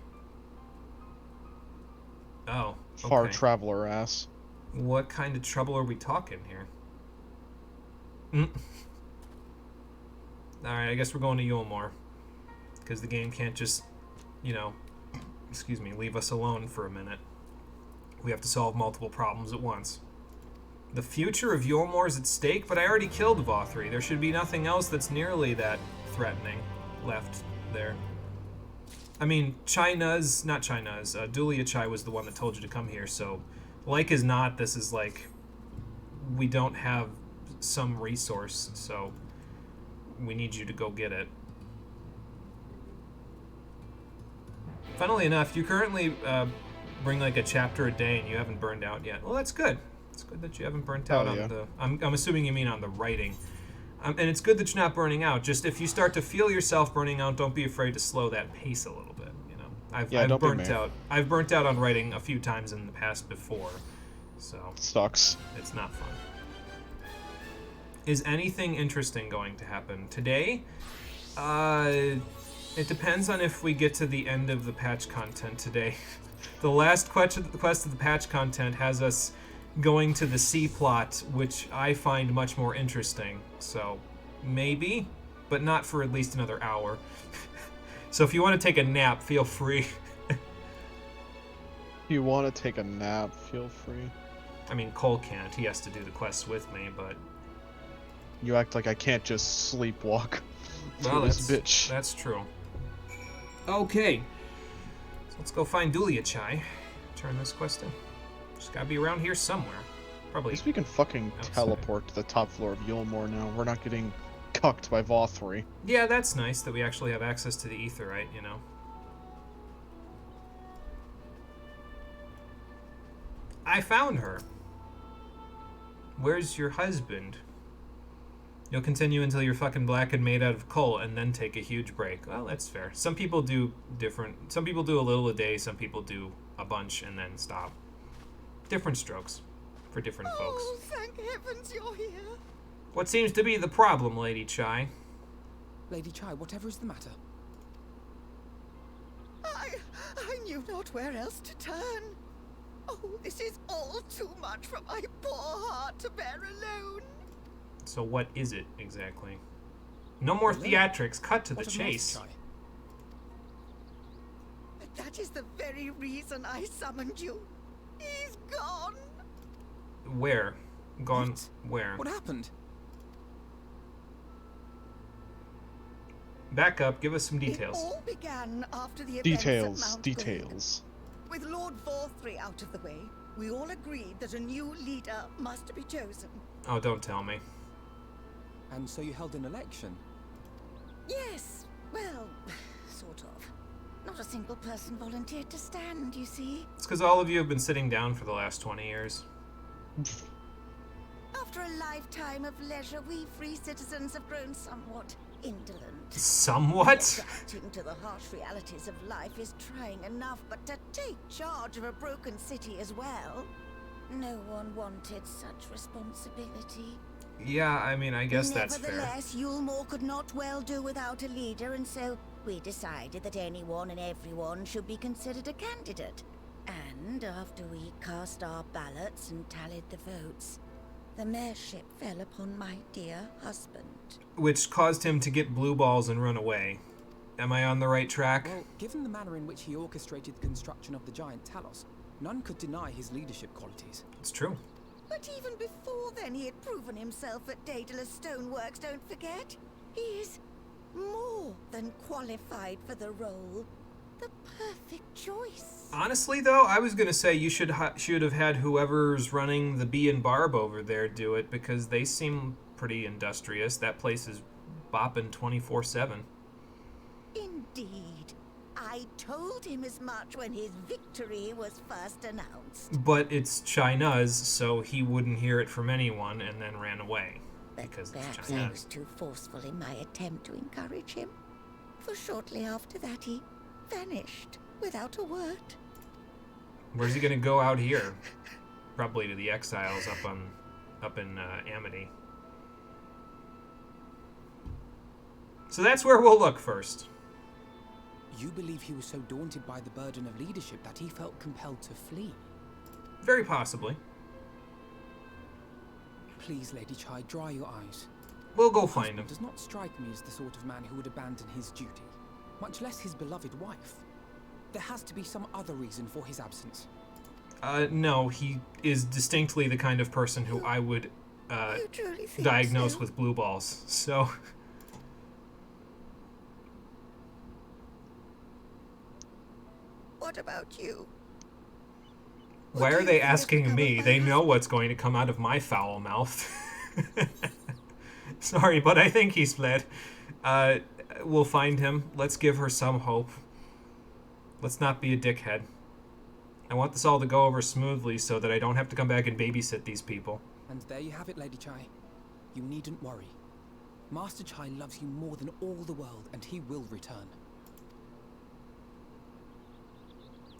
Oh, okay. Far traveler ass. What kind of trouble are we talking here? Alright, I guess we're going to Yulmore. Because the game can't just, you know, excuse me, leave us alone for a minute. We have to solve multiple problems at once. The future of Yulmore is at stake, but I already killed Vothri. There should be nothing else that's nearly that threatening left there. I mean, Dulia Chai was the one that told you to come here, so like as not, this is like, we don't have some resource, so we need you to go get it. Funnily enough, you currently bring like a chapter a day and you haven't burned out yet. Well, that's good. It's good that you haven't burnt out on the... I'm assuming you mean on the writing. And it's good that you're not burning out. Just if you start to feel yourself burning out, don't be afraid to slow that pace a little bit. You know, I've burnt out. I've burnt out on writing a few times in the past before, so sucks. It's not fun. Is anything interesting going to happen today? It depends on if we get to the end of the patch content today. The last quest of the patch content has us going to the sea plot, which I find much more interesting. So, maybe, but not for at least another hour. So if you want to take a nap, feel free. If you want to take a nap, feel free. I mean, Cole can't. He has to do the quests with me, but... You act like I can't just sleepwalk Well, this bitch. That's true. Okay. So let's go find Dulia Chai. Turn this quest in. She's gotta be around here somewhere. Probably. At least we can fucking outside. teleport to the top floor of Yulmore now. We're not getting cucked by Vothri. Yeah, that's nice that we actually have access to the Aetheryte, you know. I found her. Where's your husband? You'll continue until you're fucking black and made out of coal and then take a huge break. Well, that's fair. Some people do different... Some people do a little a day, some people do a bunch and then stop. Different strokes for different folks. Oh, thank heavens you're here. What seems to be the problem, Lady Chai? Lady Chai, whatever is the matter? I knew not where else to turn. Oh, this is all too much for my poor heart to bear alone. So what is it, exactly? No more theatrics, cut to the chase. That is the very reason I summoned you. He's gone. Where? Gone where? What happened? Back up, give us some details. It all began after the events at Mount Details. With Lord Vorthri out of the way, we all agreed that a new leader must be chosen. Oh, don't tell me. And so you held an election? Yes, well, sort of. Not a single person volunteered to stand, you see. It's because all of you have been sitting down for the last 20 years. After a lifetime of leisure, we free citizens have grown somewhat indolent. Somewhat? Adapting to the harsh realities of life is trying enough, but to take charge of a broken city as well? No one wanted such responsibility. Yeah, I mean, I guess that's fair. Nevertheless, Yulmore could not well do without a leader, and so we decided that anyone and everyone should be considered a candidate. And after we cast our ballots and tallied the votes, the mayorship fell upon my dear husband. Which caused him to get blue balls and run away. Am I on the right track? Well, given the manner in which he orchestrated the construction of the giant Talos, none could deny his leadership qualities. It's true. But even before then, he had proven himself at Daedalus Stoneworks, don't forget. He is more than qualified for the role. The perfect choice. Honestly, though, I was gonna say you should have had whoever's running the Bee and Barb over there do it, because they seem pretty industrious. That place is bopping 24/7. Indeed. I told him as much when his victory was first announced. But it's China's, so he wouldn't hear it from anyone and then ran away. But Because it's perhaps I China's. was too forceful in my attempt to encourage him. For shortly after that he vanished without a word. Where's he gonna go out here? Probably to the Exiles up in Amity. So that's where we'll look first. You believe he was so daunted by the burden of leadership that he felt compelled to flee? Very possibly. Please, Lady Chai, dry your eyes. We'll go Your find him. husband does not strike me as the sort of man who would abandon his duty, much less his beloved wife. There has to be some other reason for his absence. No, he is distinctly the kind of person who I would You truly think diagnose so? with blue balls. So, What about you? why do are you they think has asking become me? of They my know what's going to come out of my foul mouth. Sorry, but I think he's fled. We'll find him. Let's give her some hope. Let's not be a dickhead. I want this all to go over smoothly so that I don't have to come back and babysit these people. And there you have it, Lady Chai. You needn't worry. Master Chai loves you more than all the world, and he will return.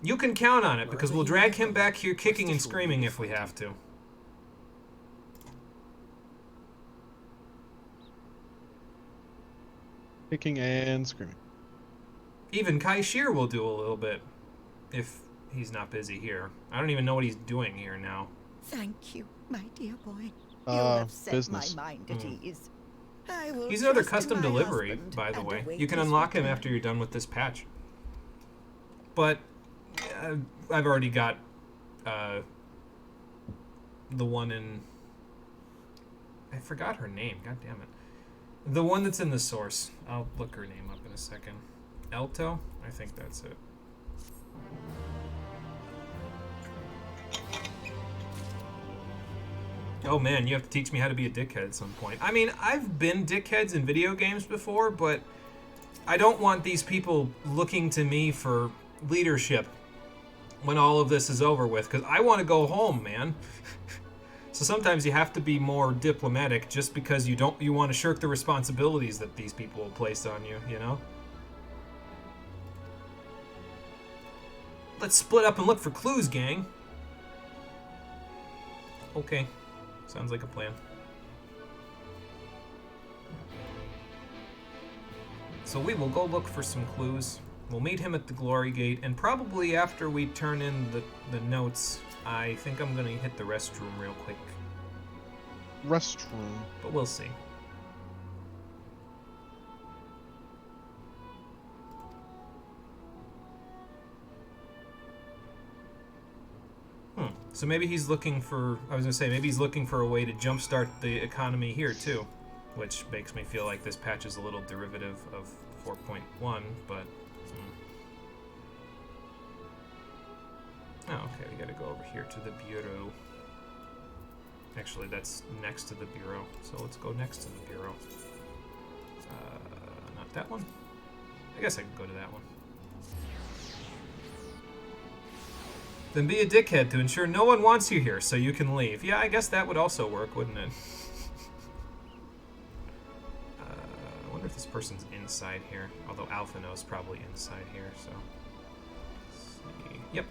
You can count on it, because Wherever we'll he drag may him go, back here kicking and rest assured screaming we if we will have to. Kicking and screaming. Even Kai Shear will do a little bit, if he's not busy here. I don't even know what he's doing here now. Thank you, my dear boy. You Uh, have set business. my mind at ease. I will He's another trust in custom my delivery, husband by the and way. await You can his unlock him return. after you're done with this patch. But I've already got the one in... I forgot her name, god damn it. The one that's in the source. I'll look her name up in a second. Elto? I think that's it. Oh man, you have to teach me how to be a dickhead at some point. I mean, I've been dickheads in video games before, but I don't want these people looking to me for leadership when all of this is over with, because I want to go home, man. So sometimes you have to be more diplomatic just because you want to shirk the responsibilities that these people will place on you, you know? Let's split up and look for clues, gang. Okay. Sounds like a plan. So we will go look for some clues. We'll meet him at the Glory Gate, and probably after we turn in the notes, I think I'm gonna hit the restroom real quick. Restroom. But we'll see. So maybe he's looking for, I was gonna say, maybe he's looking for a way to jumpstart the economy here too, which makes me feel like this patch is a little derivative of 4.1, but... Oh, okay, we gotta go over here to the Bureau. Actually, that's next to the Bureau, so let's go next to the Bureau. Not that one? I guess I can go to that one. Then be a dickhead to ensure no one wants you here, so you can leave. Yeah, I guess that would also work, wouldn't it? I wonder if this person's inside here. Although Alphino's probably inside here, so... Let's see. Yep.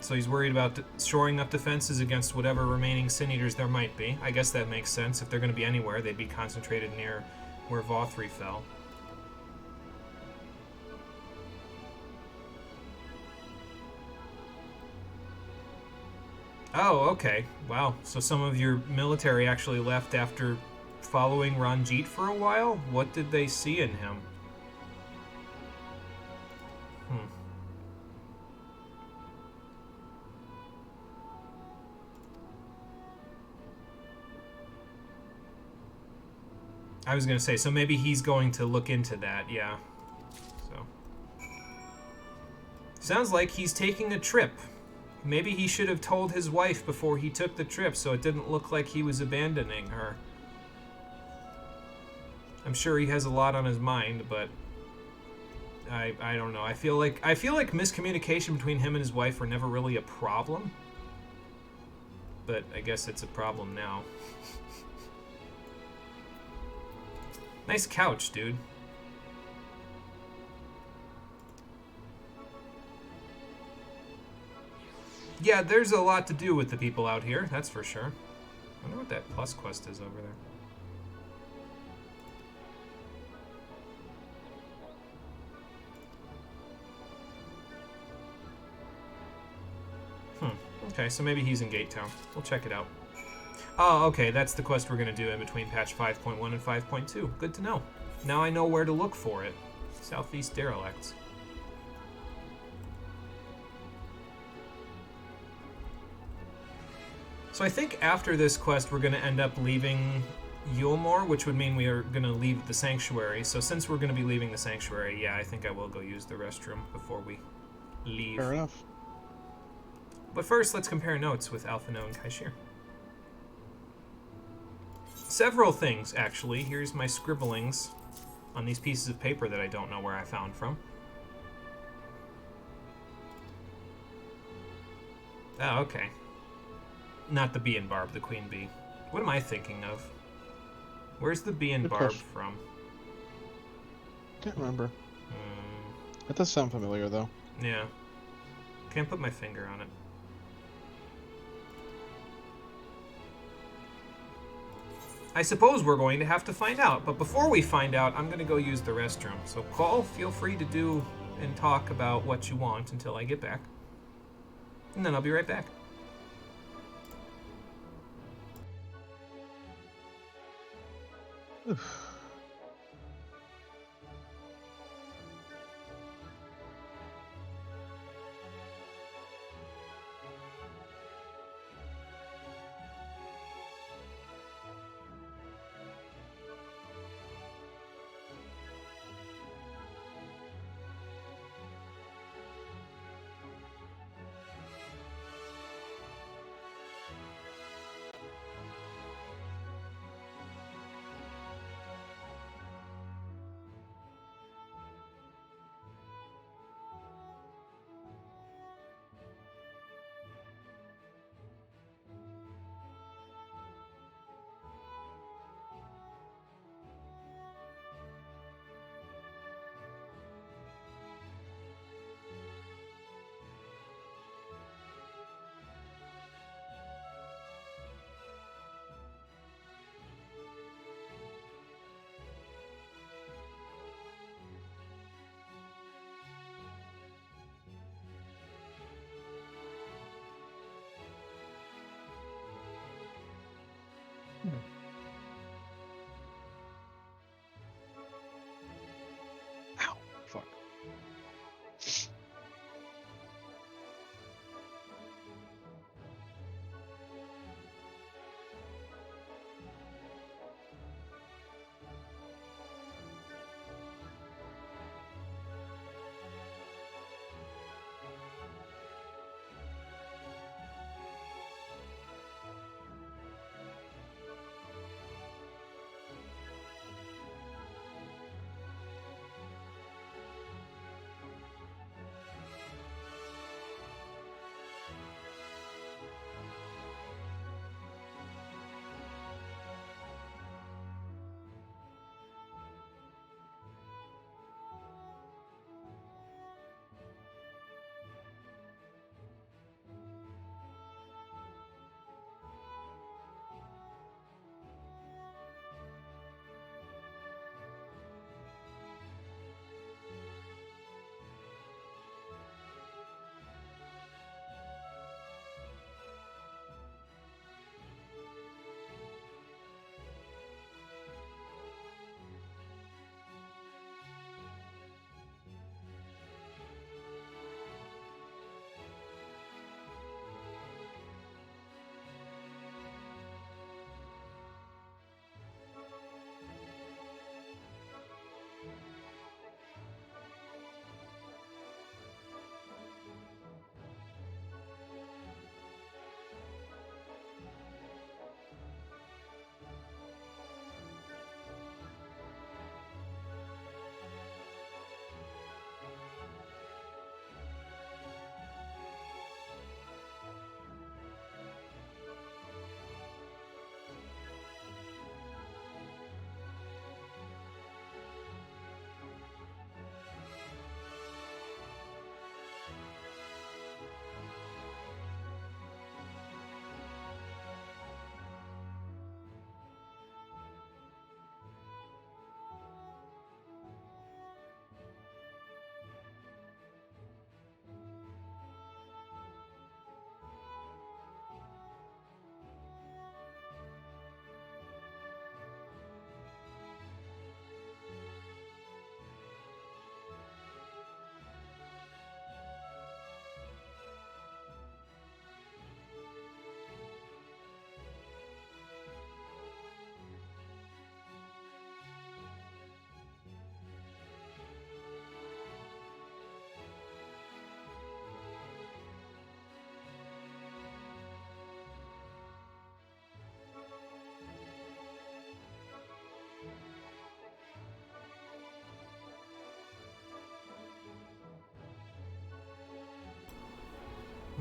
So he's worried about shoring up defenses against whatever remaining Sin Eaters there might be. I guess that makes sense. If they're going to be anywhere, they'd be concentrated near where Vothri fell. Oh, okay. Wow. So some of your military actually left after following Ranjit for a while? What did they see in him? I was gonna say, so maybe he's going to look into that, yeah. So. Sounds like he's taking a trip. Maybe he should have told his wife before he took the trip so it didn't look like he was abandoning her. I'm sure he has a lot on his mind, but I don't know. I feel like miscommunication between him and his wife were never really a problem. But I guess it's a problem now. Nice couch, dude. Yeah, there's a lot to do with the people out here, that's for sure. I wonder what that plus quest is over there. Okay, so maybe he's in Gate Town. We'll check it out. Oh, okay, that's the quest we're going to do in between patch 5.1 and 5.2. Good to know. Now I know where to look for it. Southeast Derelicts. So I think after this quest we're going to end up leaving Yulmore, which would mean we are going to leave the Sanctuary. So since we're going to be leaving the Sanctuary, yeah, I think I will go use the restroom before we leave. Fair enough. But first, let's compare notes with Alphino and Kaishir. Several things, actually. Here's my scribblings on these pieces of paper that I don't know where I found from. Oh, okay. Not the bee and barb, the queen bee. What am I thinking of? Where's the bee and Good barb question. from? Can't remember. That does sound familiar, though. Yeah. Can't put my finger on it. I suppose we're going to have to find out, but before we find out, I'm going to go use the restroom. So, Cole, feel free to do and talk about what you want until I get back. And then I'll be right back.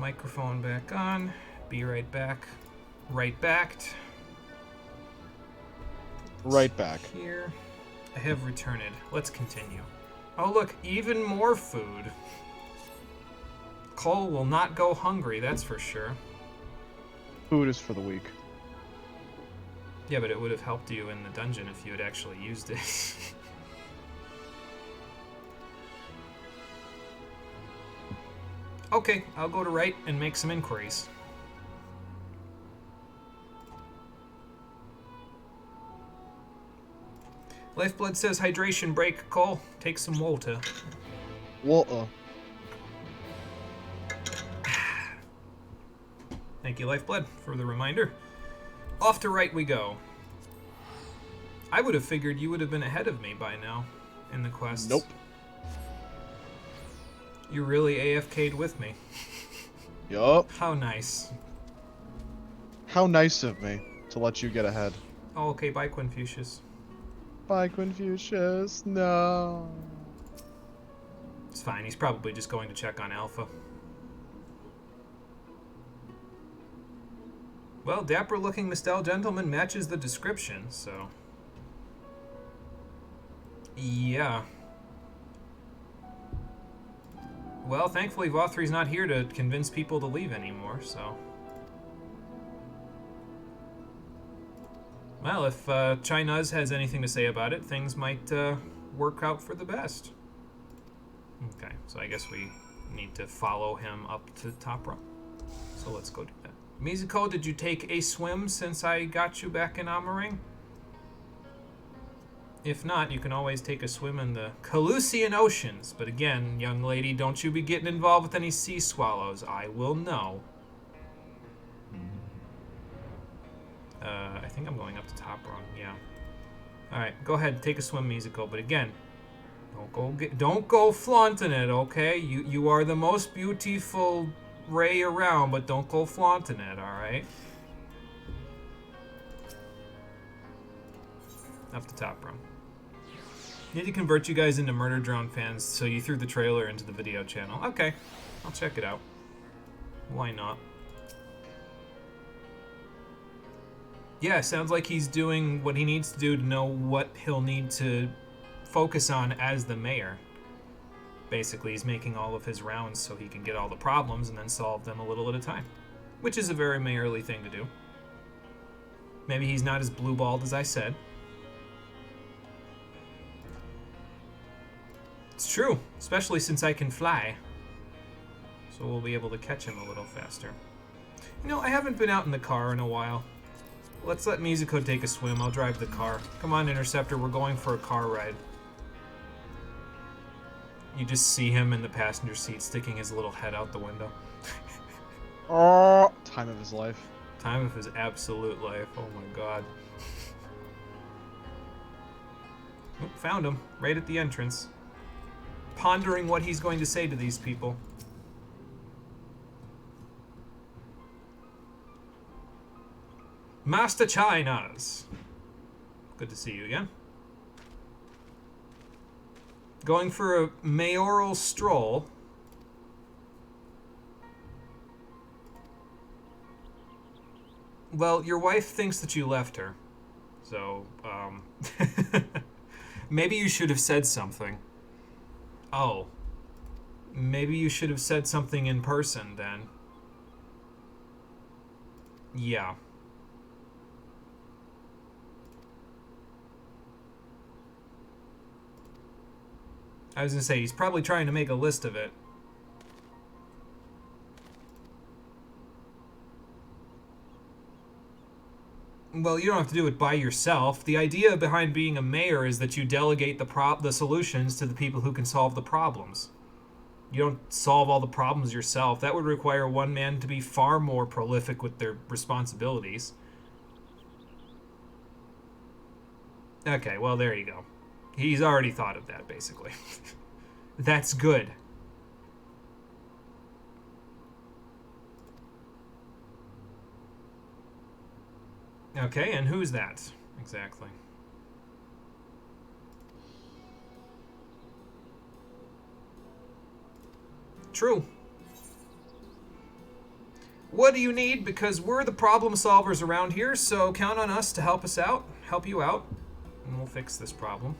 Microphone back on. Be right back. Right backed. Right back. Here. I have returned. Let's continue. Oh look, even more food. Cole will not go hungry, that's for sure. Food is for the weak. Yeah, but it would have helped you in the dungeon if you had actually used it. Okay, I'll go to right and make some inquiries. Lifeblood says hydration break, Cole. Take some water. Water. Thank you, Lifeblood, for the reminder. Off to right we go. I would have figured you would have been ahead of me by now in the quests. Nope. You really AFK'd with me. Yup. How nice. How nice of me to let you get ahead. Oh, okay, bye, Quinfucius. Bye, Confucius. No. It's fine, he's probably just going to check on Alpha. Well, dapper-looking Mistel gentleman matches the description, so... Yeah. Well, thankfully Vothri's not here to convince people to leave anymore, so... Well, if Chinuz has anything to say about it, things might work out for the best. Okay, so I guess we need to follow him up to Top Rung. So let's go do that. Mizuko, did you take a swim since I got you back in Amaring? If not, you can always take a swim in the Calusian Oceans. But again, young lady, don't you be getting involved with any sea swallows. I will know. I think I'm going up to Top Rung, yeah. Alright, go ahead, take a swim, Mizuko. But again, don't go flaunting it, okay? You are the most beautiful ray around, but don't go flaunting it, alright? Up to Top Rung. Need to convert you guys into Murder Drone fans, so you threw the trailer into the video channel. Okay, I'll check it out. Why not? Yeah, sounds like he's doing what he needs to do to know what he'll need to focus on as the mayor. Basically, he's making all of his rounds so he can get all the problems and then solve them a little at a time. Which is a very mayorly thing to do. Maybe he's not as blue-balled as I said. It's true, especially since I can fly. So we'll be able to catch him a little faster. You know, I haven't been out in the car in a while. Let's let Mizuko take a swim. I'll drive the car. Come on, Interceptor. We're going for a car ride. You just see him in the passenger seat sticking his little head out the window. Oh, time of his life. Time of his absolute life. Oh my god. Oop, found him. Right at the entrance. Pondering what he's going to say to these people. Master Chinas. Good to see you again. Going for a mayoral stroll. Well, your wife thinks that you left her. So, maybe you should have said something. Oh. Maybe you should have said something in person then. Yeah. I was gonna say, he's probably trying to make a list of it. Well, you don't have to do it by yourself. The idea behind being a mayor is that you delegate the solutions to the people who can solve the problems. You don't solve all the problems yourself. That would require one man to be far more prolific with their responsibilities. Okay, well, there you go. He's already thought of that, basically. That's good. Okay, and who's that? Exactly. True. What do you need? Because we're the problem solvers around here, so count on us to help you out, and we'll fix this problem.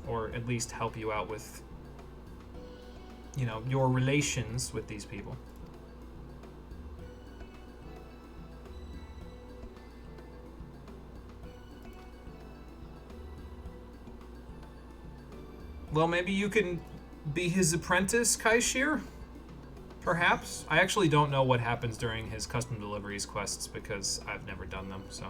Or at least help you out with, you know, your relations with these people. Well, maybe you can be his apprentice, Kaishir? Perhaps? I actually don't know what happens during his custom deliveries quests because I've never done them, so.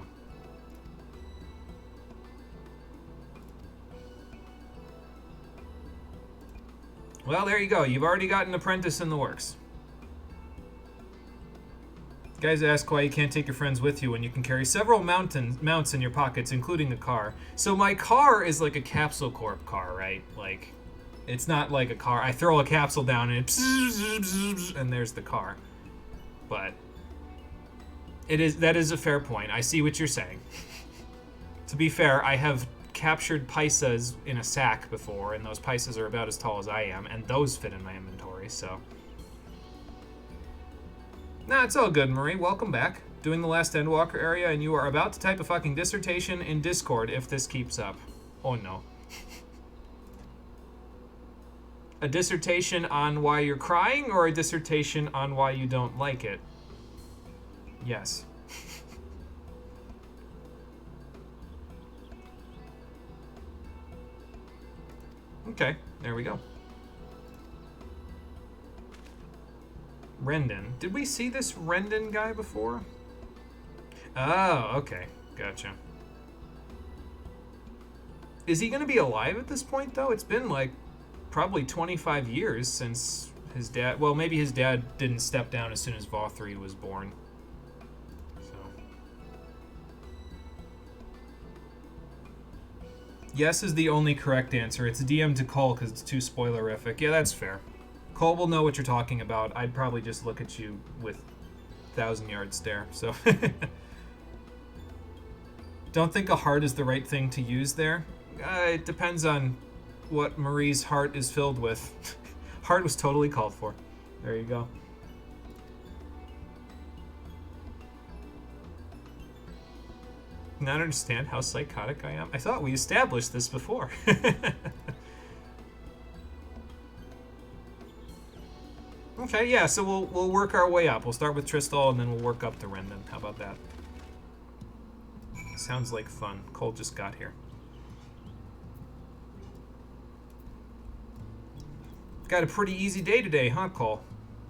Well, there you go. You've already got an apprentice in the works. Guys ask why you can't take your friends with you when you can carry several mounts in your pockets, including a car. So my car is like a Capsule Corp car, right? Like, it's not like a car. I throw a capsule down and and there's the car. But that is a fair point. I see what you're saying. To be fair, I have captured paisas in a sack before, and those paisas are about as tall as I am, and those fit in my inventory, so. Nah, it's all good, Marie. Welcome back. Doing the last Endwalker area, and you are about to type a fucking dissertation in Discord if this keeps up. Oh no. A dissertation on why you're crying, or a dissertation on why you don't like it? Yes. Okay, there we go. Rendon. Did we see this Rendon guy before? Oh, okay. Gotcha. Is he gonna be alive at this point, though? It's been, like, probably 25 years since his dad... Well, maybe his dad didn't step down as soon as Vothri was born. So... Yes is the only correct answer. It's DM to Cole because it's too spoilerific. Yeah, that's fair. Cole will know what you're talking about. I'd probably just look at you with 1,000-yard stare, so... Don't think a heart is the right thing to use there. It depends on what Marie's heart is filled with. Heart was totally called for. There you go. Not understand how psychotic I am? I thought we established this before. Okay, yeah, so we'll work our way up. We'll start with Tristal and then we'll work up to Rendon. How about that? Sounds like fun. Cole just got here. Got a pretty easy day today, huh, Cole?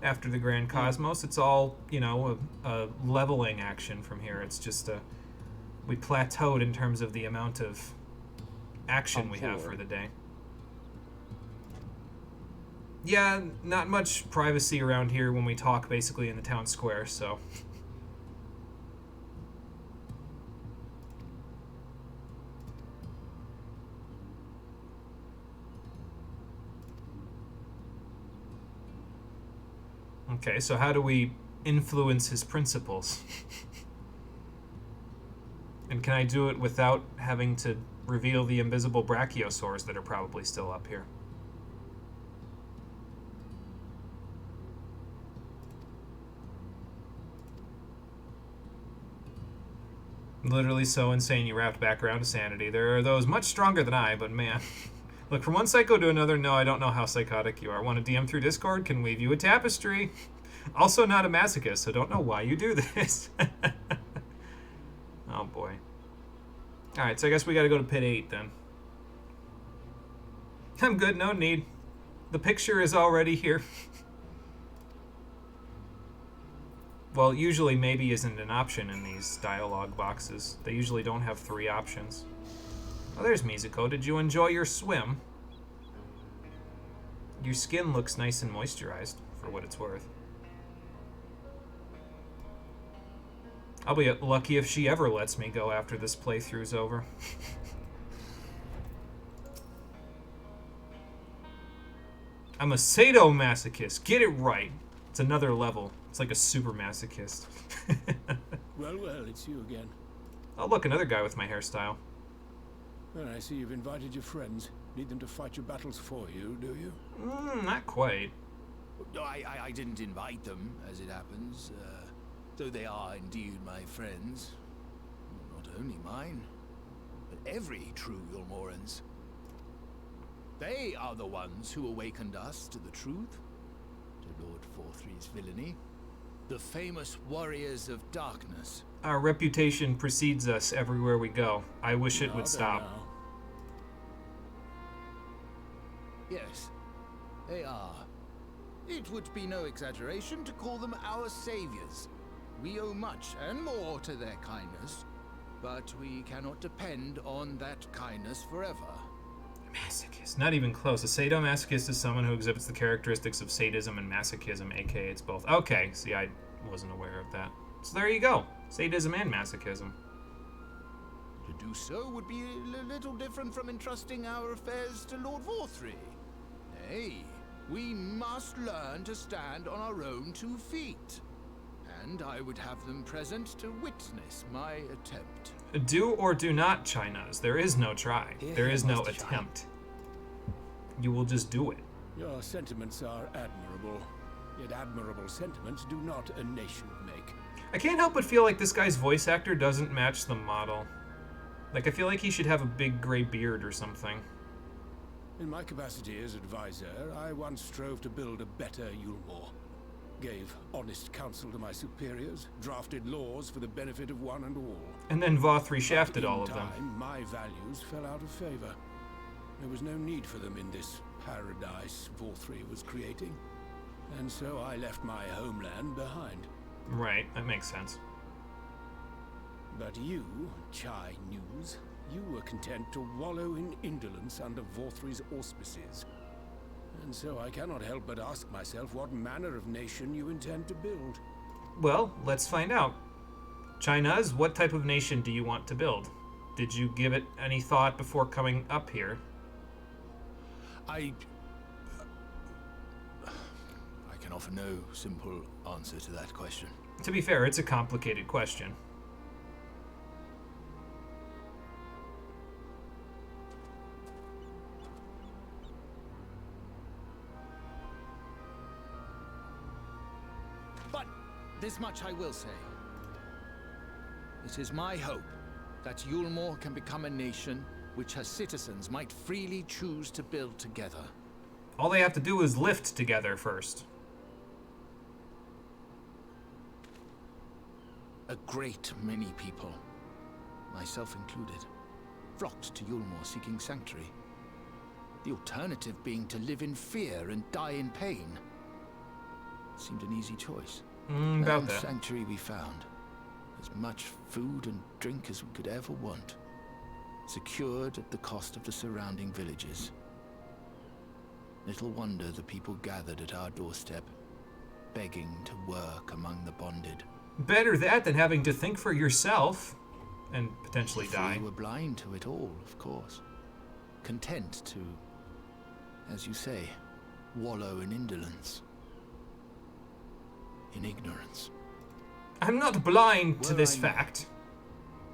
After the Grand Cosmos, it's all, you know, a leveling action from here. It's just we plateaued in terms of the amount of action we have for the day. Yeah, not much privacy around here when we talk basically in the town square, so... Okay, so how do we influence his principles? And can I do it without having to reveal the invisible brachiosaurs that are probably still up here? Literally so insane you wrapped back around to sanity. There are those much stronger than I, but man. Look, from one psycho to another, no, I don't know how psychotic you are. Want to DM through Discord? Can weave you a tapestry. Also not a masochist, so don't know why you do this. Oh boy. Alright, so I guess we gotta go to Pit 8 then. I'm good, no need. The picture is already here. Well, usually maybe isn't an option in these dialogue boxes. They usually don't have 3 options. Oh, there's Mizuko. Did you enjoy your swim? Your skin looks nice and moisturized, for what it's worth. I'll be lucky if she ever lets me go after this playthrough's over. I'm a sadomasochist. Get it right. It's another level. It's like a super masochist. Well, it's you again. Oh, look, another guy with my hairstyle. Well, I see you've invited your friends. Need them to fight your battles for you, do you? Not quite. I didn't invite them, as it happens. Though they are indeed my friends. Not only mine, but every true Yulmoran's. They are the ones who awakened us to the truth, to Lord Forthry's villainy. The famous warriors of darkness. Our reputation precedes us everywhere we go. I wish it would stop. Yes, they are. It would be no exaggeration to call them our saviors. We owe much and more to their kindness, but we cannot depend on that kindness forever. Masochist. Not even close. A sadomasochist is someone who exhibits the characteristics of sadism and masochism, aka it's both. Okay, see, I wasn't aware of that. So there you go. Sadism and masochism. To do so would be a little different from entrusting our affairs to Lord Forthry. Nay, we must learn to stand on our own 2 feet. And I would have them present to witness my attempt. Do or do not, Chinas. There is no try. There is no attempt. You will just do it. Your sentiments are admirable. Yet admirable sentiments do not a nation make. I can't help but feel like this guy's voice actor doesn't match the model. Like, I feel like he should have a big gray beard or something. In my capacity as advisor, I once strove to build a better Yulmore. Gave honest counsel to my superiors, drafted laws for the benefit of one and all. And then Vothry shafted all of them. My values fell out of favor. There was no need for them in this paradise Vothry was creating. And so I left my homeland behind. Right, that makes sense. But you, Chai News, you were content to wallow in indolence under Vothry's auspices. And so I cannot help but ask myself what manner of nation you intend to build. Well, let's find out. Chinas, what type of nation do you want to build? Did you give it any thought before coming up here? I can offer no simple answer to that question. To be fair, it's a complicated question. But this much I will say. It is my hope that Yulmore can become a nation which her citizens might freely choose to build together. All they have to do is lift together first. A great many people, myself included, flocked to Yulmore seeking sanctuary. The alternative being to live in fear and die in pain. Seemed an easy choice. About And that. sanctuary we found. As much food and drink as we could ever want. Secured at the cost of the surrounding villages. Little wonder the people gathered at our doorstep, begging to work among the bonded. Better that than having to think for yourself and potentially die. We were blind to it all, of course. Content to, as you say, wallow in indolence. In ignorance. I'm not blind to Were this I- fact.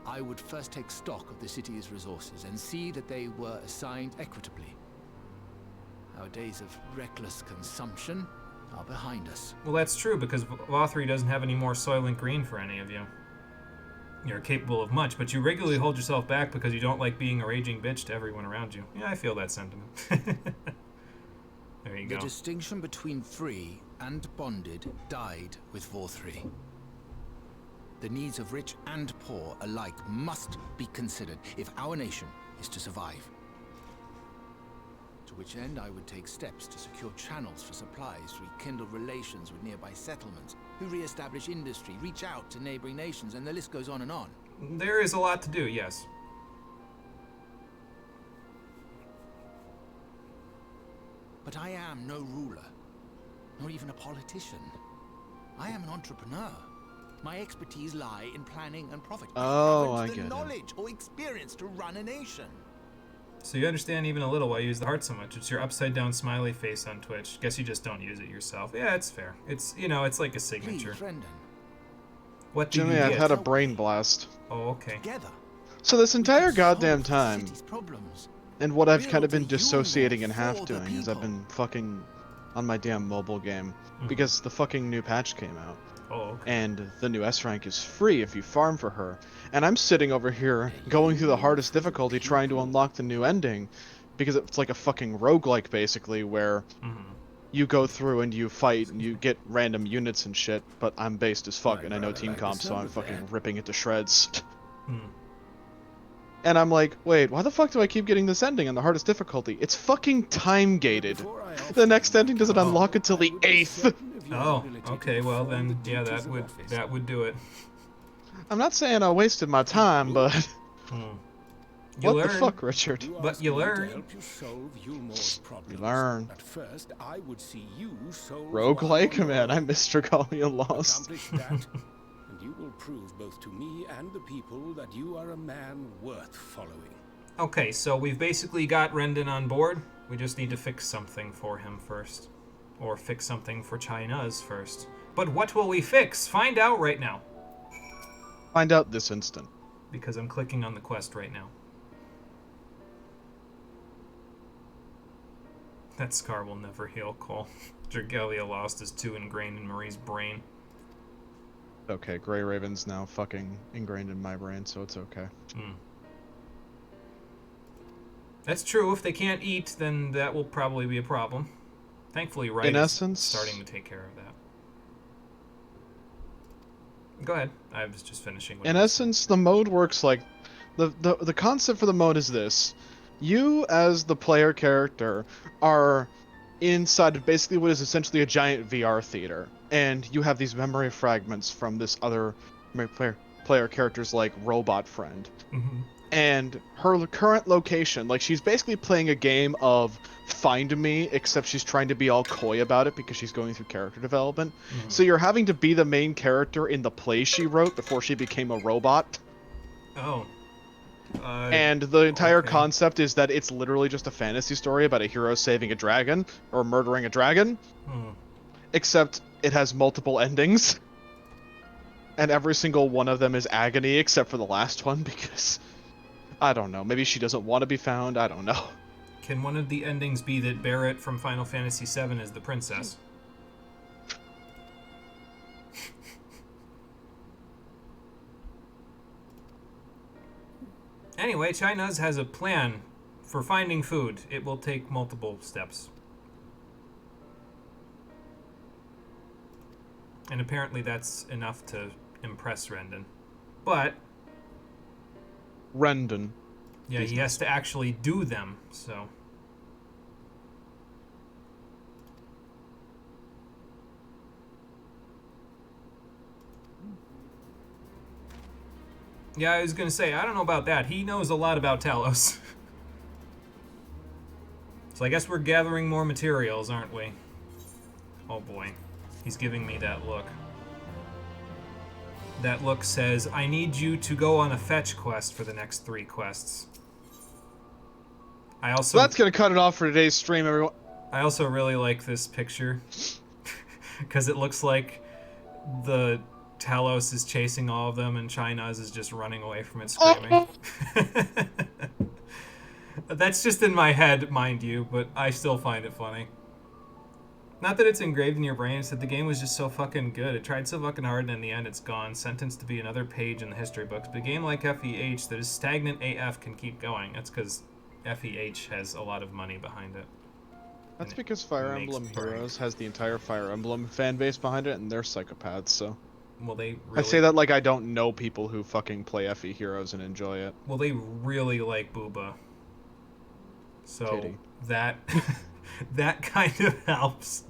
I would first take stock of the city's resources and see that they were assigned equitably. Our days of reckless consumption are behind us. Well, that's true, because Vothry doesn't have any more Soylent Green for any of you. You're capable of much, but you regularly hold yourself back because you don't like being a raging bitch to everyone around you. Yeah, I feel that sentiment. There you go. The distinction between free and bonded died with Vothry. The needs of rich and poor alike must be considered if our nation is to survive. To which end I would take steps to secure channels for supplies, rekindle relations with nearby settlements, who re-establish industry, reach out to neighboring nations, and the list goes on and on. There is a lot to do, yes. But I am no ruler, nor even a politician. I am an entrepreneur. My expertise lie in planning and profit. Oh, I haven't get the it. knowledge or experience to run a nation. So you understand even a little why you use the heart so much. It's your upside down smiley face on Twitch. Guess you just don't use it yourself. Yeah, it's fair. It's, you know, it's like a signature. Please, Brendan, What do Jimmy, you I've get? had a brain blast. Oh, okay. together. So this we entire can solve goddamn the time, city's problems. and what I've kind of been Build a dissociating in Yulmore half for the doing is I've people. been fucking on my damn mobile game because the fucking new patch came out. Oh, okay. And the new S rank is free if you farm for her. And I'm sitting over here going through the hardest difficulty trying to unlock the new ending because it's like a fucking roguelike basically where you go through and you fight and you get random units and shit, but I'm based as fuck and I know team comp, so I'm fucking ripping it to shreds. And I'm like, wait, why the fuck do I keep getting this ending on the hardest difficulty? It's fucking time gated. The next ending doesn't unlock until the 8th. Oh, okay, well then, yeah, that would do it. I'm not saying I wasted my time, but You what the learn. fuck, Richard? But you learn. You learn. But first, I would see you solve Roguelike? one Man, I rogue. missed Regalia Lost. Accomplish that, and you will prove both to me and the people that you are a man worth following. Okay, so we've basically got Rendon on board. We just need to fix something for him first. Or fix something for China's first. But what will we fix? Find out right now. Find out this instant. Because I'm clicking on the quest right now. That scar will never heal, Cole. Dragalia Lost is too ingrained in Marie's brain. Okay, Grey Raven's now fucking ingrained in my brain, so it's okay. That's true. If they can't eat, then that will probably be a problem. Thankfully, Wright In is essence, starting to take care of that. Go ahead. I was just finishing. In essence, the mode works like... The concept for the mode is this. You, as the player character, are inside of basically what is essentially a giant VR theater. And you have these memory fragments from this other player character's, like, robot friend. And her current location, like, she's basically playing a game of Find Me, except she's trying to be all coy about it because she's going through character development. So you're having to be the main character in the play she wrote before she became a robot. Oh. And the entire concept is that it's literally just a fantasy story about a hero saving a dragon, or murdering a dragon. Except it has multiple endings. And every single one of them is agony, except for the last one, because... I don't know, maybe she doesn't want to be found, I don't know. Can one of the endings be that Barrett from Final Fantasy VII is the princess? Anyway, China's has a plan for finding food. It will take multiple steps. And apparently that's enough to impress Rendon. But... Rendon. Yeah, he has to actually do them, so... Yeah, I was gonna say, I don't know about that. He knows a lot about Talos. So I guess we're gathering more materials, aren't we? Oh boy. He's giving me that look. That look says, I need you to go on a fetch quest for the next 3 quests. I also... So that's gonna cut it off for today's stream, everyone. I also really like this picture. Because it looks like the Talos is chasing all of them and China's is just running away from it screaming. That's just in my head, mind you, but I still find it funny. Not that it's engraved in your brain, it's that the game was just so fucking good. It tried so fucking hard and in the end it's gone, sentenced to be another page in the history books. But a game like FEH that is stagnant AF can keep going. That's because FEH has a lot of money behind it. That's because Fire Emblem Heroes has the entire Fire Emblem fan base behind it, and they're psychopaths, so... Well, they really... I say that like I don't know people who fucking play FE Heroes and enjoy it. Well, they really like Booba. So, Kitty. that... that kind of helps.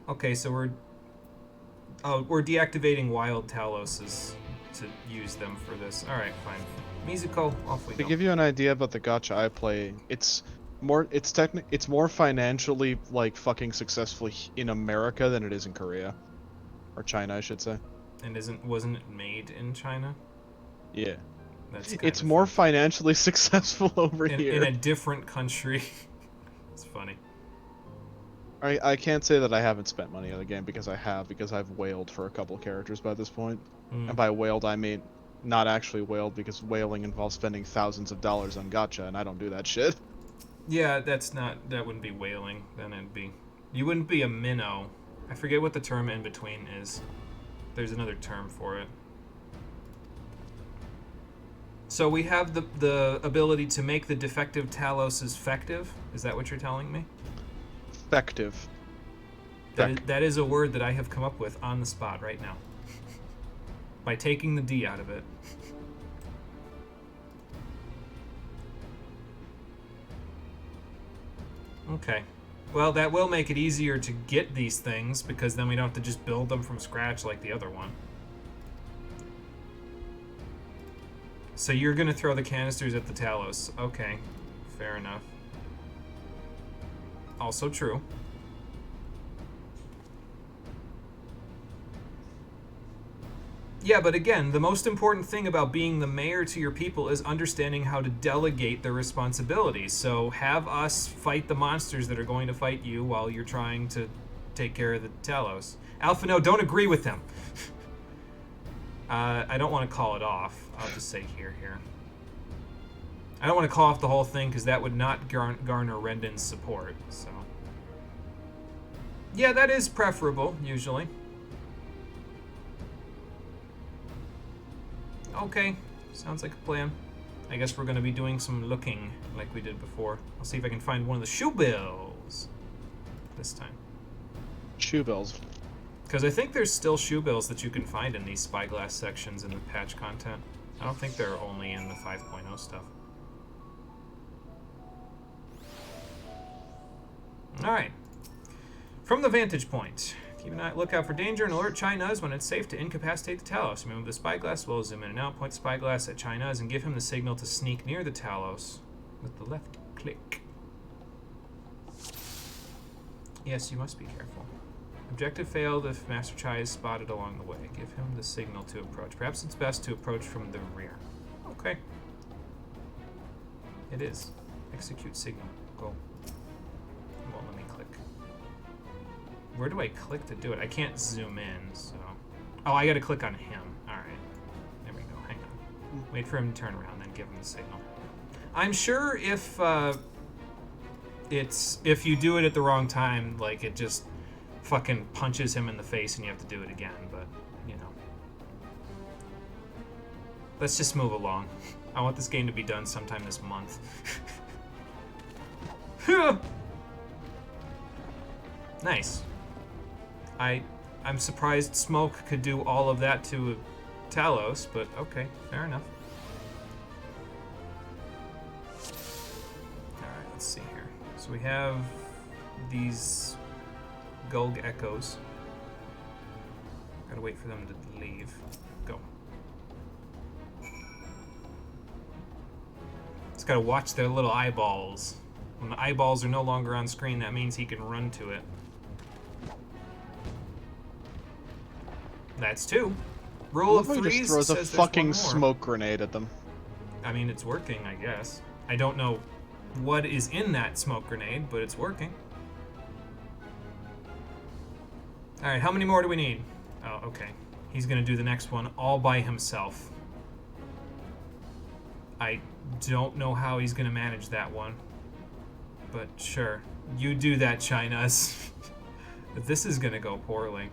Okay, so we're deactivating wild Taloses to use them for this. Alright, fine. Musical, off we go. To give you an idea about the gacha I play, it's more financially like fucking successful in America than it is in Korea. Or China, I should say. And wasn't it made in China? Yeah. That's it's more financially successful over here. In a different country. It's funny. I can't say that I haven't spent money on the game because I've whaled for a couple characters by this point. And by whaled I mean not actually whaled because whaling involves spending thousands of dollars on gacha and I don't do that shit. Yeah, that wouldn't be whaling. Then it'd be, you wouldn't be a minnow. I forget what the term in between is. There's another term for it. So we have the ability to make the defective Taloses fective. Is that what you're telling me? Effective. That is a word that I have come up with on the spot right now. By taking the D out of it. Okay. Well, that will make it easier to get these things, because then we don't have to just build them from scratch like the other one. So you're going to throw the canisters at the Talos. Okay. Fair enough. Also true. Yeah, but again, the most important thing about being the mayor to your people is understanding how to delegate their responsibilities. So have us fight the monsters that are going to fight you while you're trying to take care of the Talos. Alpha, no, don't agree with them. I don't want to call it off. I'll just say here. I don't want to call off the whole thing because that would not garner Rendon's support. So, yeah, that is preferable, usually. Okay, sounds like a plan. I guess we're going to be doing some looking like we did before. I'll see if I can find one of the shoe bills this time. Shoe bills. Because I think there's still shoe bills that you can find in these spyglass sections in the patch content. I don't think they're only in the 5.0 stuff. Alright. From the vantage point. Keep an eye, look out for danger and alert Chynuz when it's safe to incapacitate the Talos. Remove the spyglass, we'll zoom in and out, point the spyglass at Chynuz, and give him the signal to sneak near the Talos with the left click. Yes, you must be careful. Objective failed if Master Chai is spotted along the way. Give him the signal to approach. Perhaps it's best to approach from the rear. Okay. It is. Execute signal. Go. Well, let me click. Where do I click to do it? I can't zoom in, so... Oh, I gotta click on him. Alright. There we go. Hang on. Wait for him to turn around, then give him the signal. I'm sure if you do it at the wrong time, like, it just fucking punches him in the face and you have to do it again, but, you know. Let's just move along. I want this game to be done sometime this month. Nice. I'm surprised smoke could do all of that to Talos, but okay, fair enough. Alright, let's see here. So we have these Gulg Echoes. Gotta wait for them to leave. Go. Just gotta watch their little eyeballs. When the eyeballs are no longer on screen, that means he can run to it. That's two. Rule of threes just throws a says there's fucking one more. smoke grenade at them. I mean, it's working, I guess. I don't know what is in that smoke grenade, but it's working. Alright, how many more do we need? Oh, okay. He's gonna do the next one all by himself. I don't know how he's gonna manage that one. But sure. You do that, Chynuz. But this is gonna go poorly.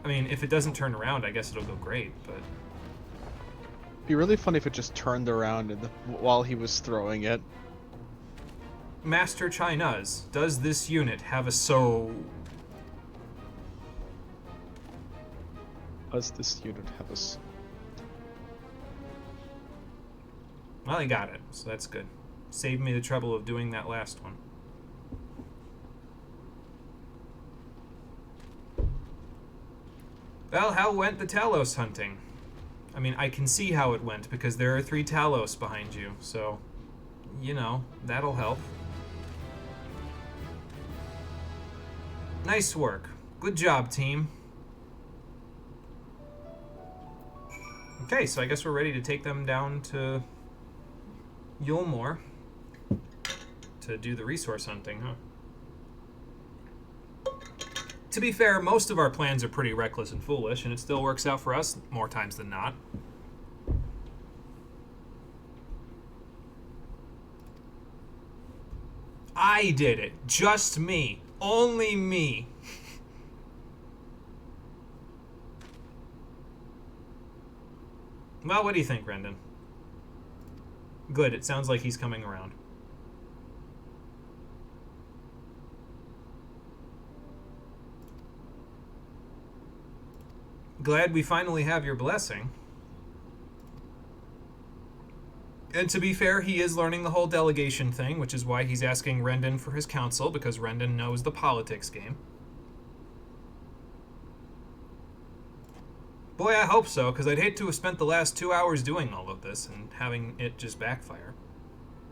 I mean, if it doesn't turn around, I guess it'll go great, but... It'd be really funny if it just turned around while he was throwing it. Master Chynuz, does this unit have a soul? Does this unit have a soul? Well, he got it, so that's good. Saved me the trouble of doing that last one. Well, how went the Talos hunting? I mean, I can see how it went, because there are 3 Talos behind you, so, you know, that'll help. Nice work. Good job, team. Okay, so I guess we're ready to take them down to Yulmore to do the resource hunting, huh? To be fair, most of our plans are pretty reckless and foolish, and it still works out for us more times than not. I did it. Just me. Only me. Well, what do you think, Rendon? Good, it sounds like he's coming around. Glad we finally have your blessing. And to be fair, he is learning the whole delegation thing, which is why he's asking Rendon for his counsel, because Rendon knows the politics game. Boy, I hope so, because I'd hate to have spent the last 2 hours doing all of this and having it just backfire.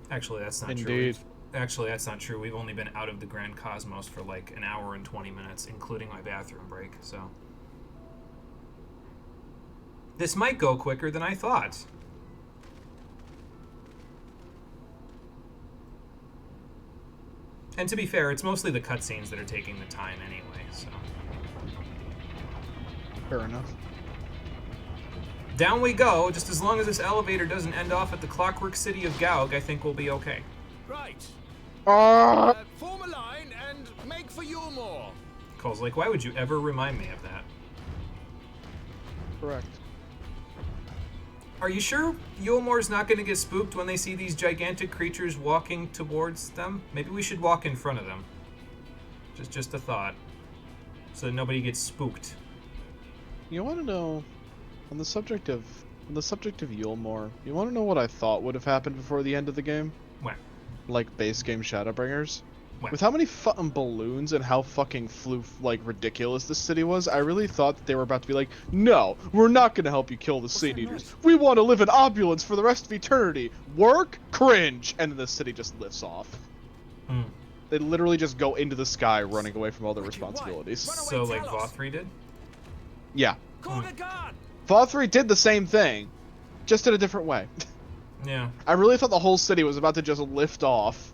Actually, that's not true. Indeed. Actually, that's not true. We've only been out of the Grand Cosmos for like an hour and 20 minutes, including my bathroom break, so... This might go quicker than I thought. And to be fair, it's mostly the cutscenes that are taking the time anyway, so... Fair enough. Down we go. Just as long as this elevator doesn't end off at the Clockwork City of Gaug, I think we'll be okay. Right. Ah! Form a line and make for Yulmore. Cole's like, why would you ever remind me of that? Correct. Are you sure Yulmore's not going to get spooked when they see these gigantic creatures walking towards them? Maybe we should walk in front of them. Just a thought. So that nobody gets spooked. You want to know, on the subject of Yulmore, you want to know what I thought would have happened before the end of the game? What? Like base game Shadowbringers? What? With how many fucking balloons and how fucking ridiculous this city was, I really thought that they were about to be like, no, we're not going to help you kill the Seed Eaters. We want to live in opulence for the rest of eternity. Work? Cringe. And then the city just lifts off. Hmm. They literally just go into the sky running away from all their responsibilities. So, like Vothri did? Yeah. Call the guard! Vothri did the same thing, just in a different way. Yeah. I really thought the whole city was about to just lift off.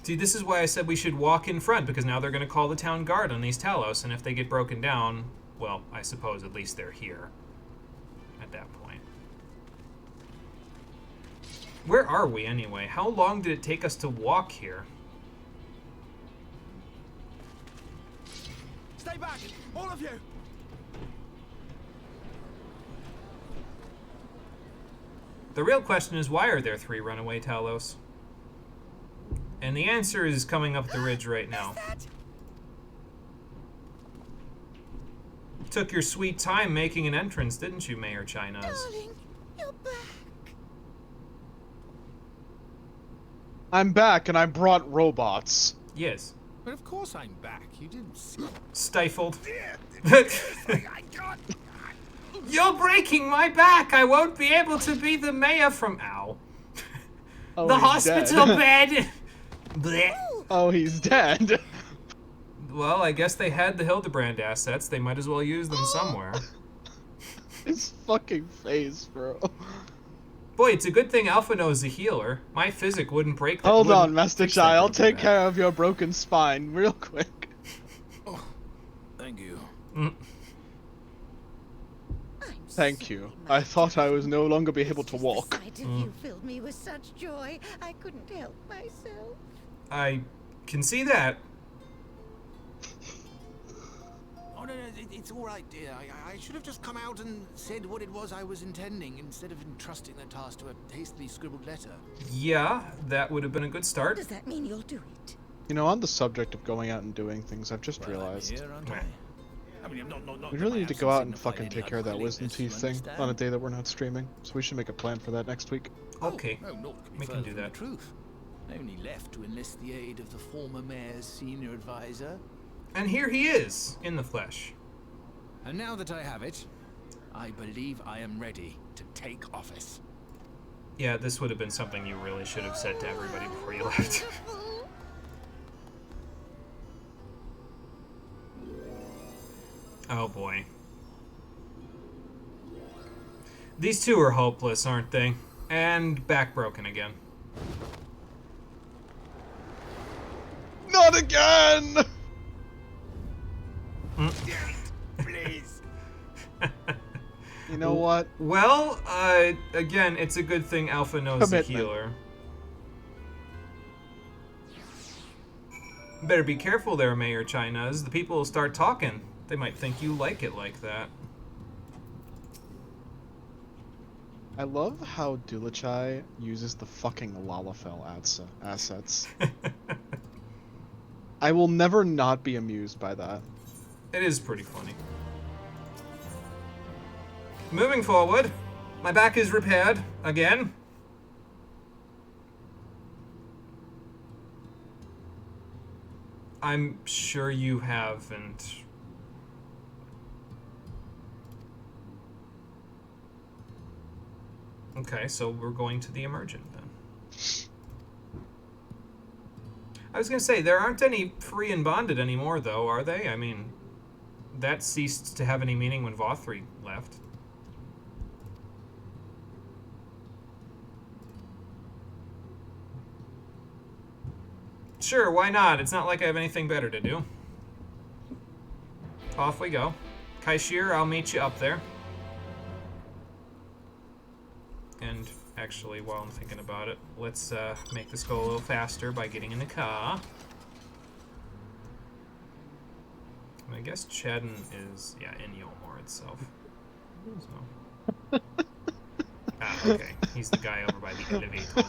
See, this is why I said we should walk in front, because now they're going to call the town guard on these Talos, and if they get broken down, well, I suppose at least they're here at that point. Where are we, anyway? How long did it take us to walk here? Stay back, all of you! The real question is, why are there 3 runaway Talos? And the answer is coming up the ridge right now. Took your sweet time making an entrance, didn't you, Mayor Chinas? Darling, you're back. I'm back, and I brought robots. Yes. But of course I'm back. You didn't see. Stifled. I can't. You're breaking my back! I won't be able to be the mayor from... Ow. Oh, The he's hospital dead. bed! Blech. Oh, he's dead. Well, I guess they had the Hildebrand assets. They might as well use them somewhere. His fucking face, bro. Boy, it's a good thing Alpha knows a healer. My physic wouldn't break that. Hold on, wouldn't Master fix that Chai. I'll broken take back. care of your broken spine real quick. Oh, thank you. I'm Thank you. sorry, I my thought I dear. was no longer be able to Just walk. The sight of you filled me with such joy, I couldn't help myself. I can see that. Oh, no, it's all right, dear. I should have just come out and said what it was I was intending instead of entrusting the task to a hastily scribbled letter. Yeah, that would have been a good start. Does that mean you'll do it? You know, on the subject of going out and doing things, I've just Well, I'm realized here, aren't I? I mean, not we that really my need to absence go out and signified fucking any take care of that wisdom unwillingness, teeth you thing on a understand? day that we're not streaming. So we should make a plan for that next week. Okay. Oh, no, it could be We can further do from that. The truth. I only left to enlist the aid of the former mayor's senior advisor. And here he is, in the flesh. And now that I have it, I believe I am ready to take office. Yeah, this would have been something you really should have said to everybody before you left. Oh boy. These two are hopeless, aren't they? And back broken again. Not again! Please. You know what? Well, again, it's a good thing Alpha knows Commitment. the healer. Better be careful there, Mayor Chinas. The people will start talking. They might think you like it like that. I love how Dulachai uses the fucking Lalafell assets. I will never not be amused by that. It is pretty funny. Moving forward, my back is repaired again. I'm sure you haven't. Okay, so we're going to the emergent then. I was gonna say, there aren't any free and bonded anymore, though, are they? I mean, that ceased to have any meaning when Vothri left. Sure, why not? It's not like I have anything better to do. Off we go. Kaishir, I'll meet you up there. And actually, while I'm thinking about it, let's make this go a little faster by getting in the car. I guess Chadden is, yeah, in Yolmor itself. So. Okay. He's the guy over by the elevator.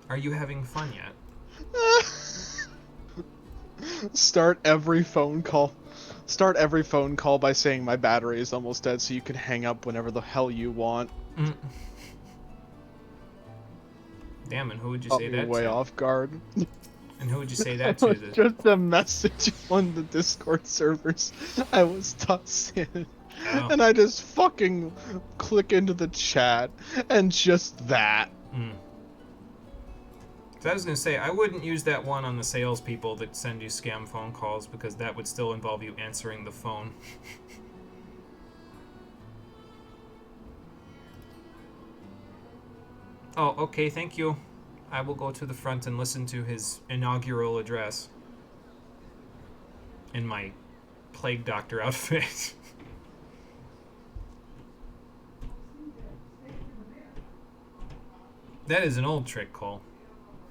Are you having fun yet? Start every phone call by saying my battery is almost dead so you can hang up whenever the hell you want. Damn, and who would you say that way to? off guard. And who would you say that to? Just a message on the Discord servers I was tossing. Oh. And I just fucking click into the chat and just that. So I was going to say, I wouldn't use that one on the salespeople that send you scam phone calls, because that would still involve you answering the phone. Oh, okay, thank you. I will go to the front and listen to his inaugural address. In my plague doctor outfit. That is an old trick, Cole.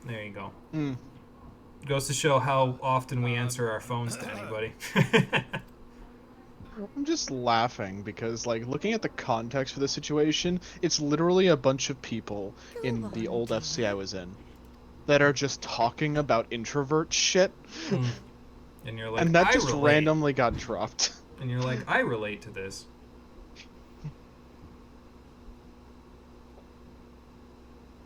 There you go. Goes to show how often we answer our phones to anybody. I'm just laughing because, like, looking at the context for the situation, it's literally a bunch of people in the old FC I was in that are just talking about introvert shit. And you're like, and that I just relate. randomly got dropped. And you're like, I relate to this.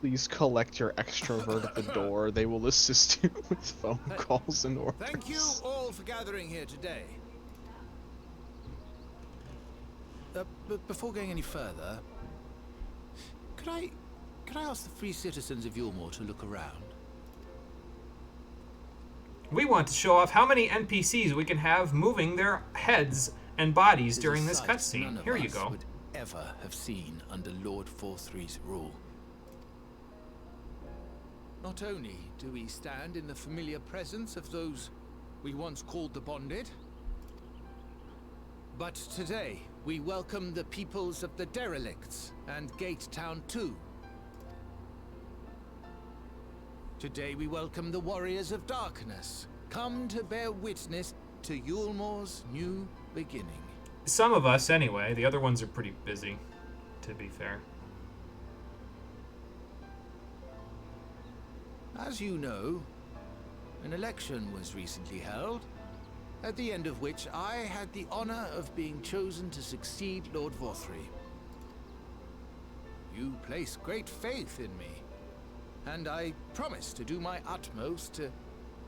Please collect your extrovert at the door. They will assist you with phone calls and orders. Thank you all for gathering here today. But before going any further, could I ask the free citizens of Yulmor to look around? We want to show off how many NPCs we can have moving their heads and bodies during this cutscene. Here you go. Would ever have seen under Lord Forthry's rule. Not only do we stand in the familiar presence of those we once called the Bonded, but today we welcome the peoples of the Derelicts and Gate Town too. Today we welcome the Warriors of Darkness, come to bear witness to Yulmor's new beginning. Some of us, anyway. The other ones are pretty busy, to be fair. As you know, an election was recently held, at the end of which I had the honor of being chosen to succeed Lord Vothry. You place great faith in me, and I promise to do my utmost to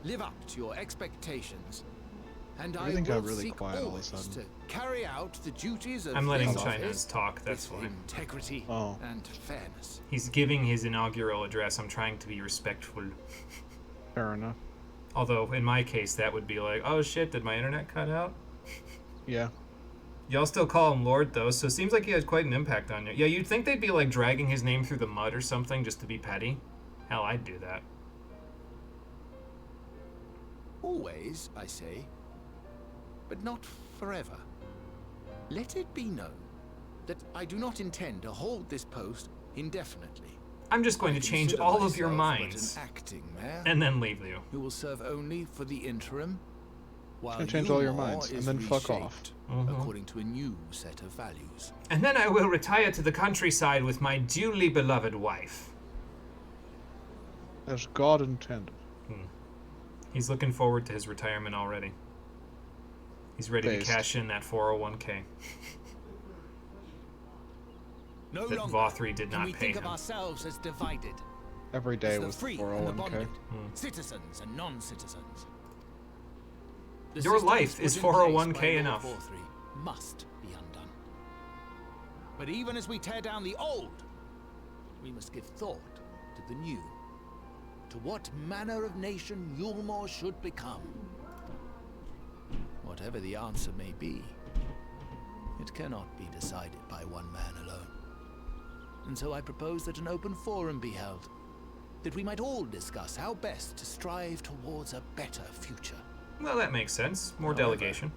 live up to your expectations. And I Everything got will really seek quiet all of a always sudden. to carry out the duties of I'm letting this Chinas office talk, that's with why. integrity Oh. and fairness. He's giving his inaugural address. I'm trying to be respectful. Fair enough. Although, in my case, that would be like, oh shit, did my internet cut out? Yeah. Y'all still call him Lord, though, so it seems like he has quite an impact on you. Yeah, you'd think they'd be, like, dragging his name through the mud or something just to be petty. Hell, I'd do that. Always, I say, but not forever. Let it be known that I do not intend to hold this post indefinitely. I'm just going to change consider all of your myself but minds an acting mayor and then leave you. who will serve only for the interim, while Gonna change all your Yulmore minds and is then fuck off. reshaped Mhm. according to a new set of values. And then I will retire to the countryside with my duly beloved wife. As God intended. He's looking forward to his retirement already. He's ready Based. to cash in that 401k No that longer Vothri did can not we pay think him. of ourselves as divided. Every day As the was the free and the 401k. bonded, citizens and non-citizens. The Your systems life put is in place 401k by Lord enough. Vothri must be undone. But even as we tear down the old, we must give thought to the new. To what manner of nation Yulmore should become. Whatever the answer may be, it cannot be decided by one man alone. And so I propose that an open forum be held, that we might all discuss how best to strive towards a better future. Well, that makes sense. More However, delegation.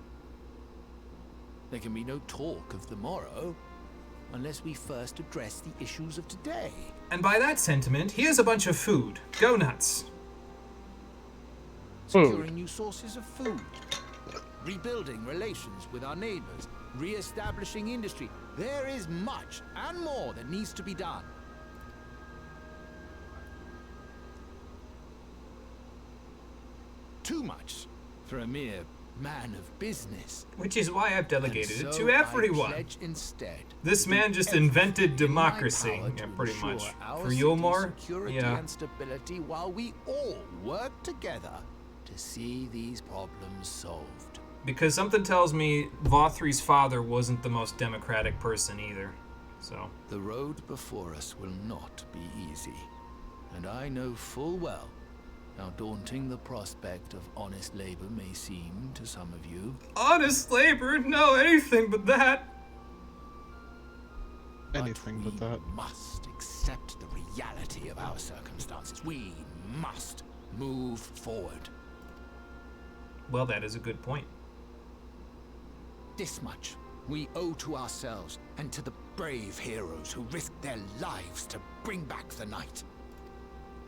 There can be no talk of the morrow unless we first address the issues of today. And by that sentiment, here's a bunch of food. Go nuts. Securing new sources of food, rebuilding relations with our neighbors, re-establishing industry. There is much and more that needs to be done. Too much for a mere man of business. Which is why I've delegated And it so to I everyone. pledge instead This to man do just everything invented in my democracy. power Yeah, to pretty ensure much. our For city's Yulmore, security yeah. and stability while we all work together to see these problems solved. Because something tells me Vothri's father wasn't the most democratic person either. So, The road before us will not be easy, and I know full well how daunting the prospect of honest labor may seem to some of you. honest labor? No, anything but that. Anything but we that. must accept the reality of our circumstances. We must move forward. Well, that is a good point. This much we owe to ourselves and to the brave heroes who risked their lives to bring back the night.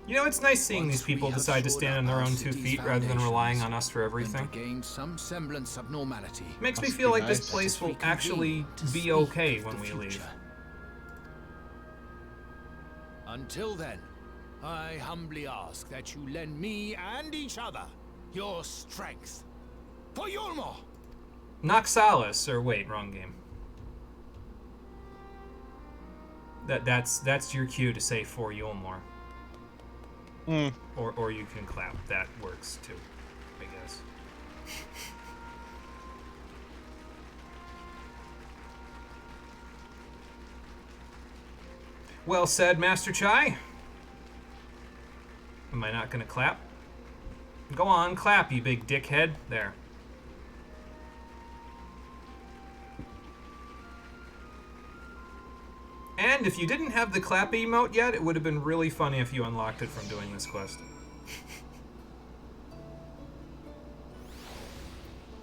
You know, it's nice seeing Once these people we have decide to shored stand up on their our own 2 city's feet rather than relying on foundations us for everything. and regain some semblance of normality. Makes me Must feel be like this nice. place will Reconvene actually to be speak okay of when the we leave. future. Until then, I humbly ask that you lend me and each other your strength. For Yulmore! Noxalis, or wait, wrong game. That's your cue to say for Yulmore. Or you can clap. That works too, I guess. Well said, Master Chai. Am I not gonna clap? Go on, clap, you big dickhead. There. And if you didn't have the clap emote yet, it would have been really funny if you unlocked it from doing this quest.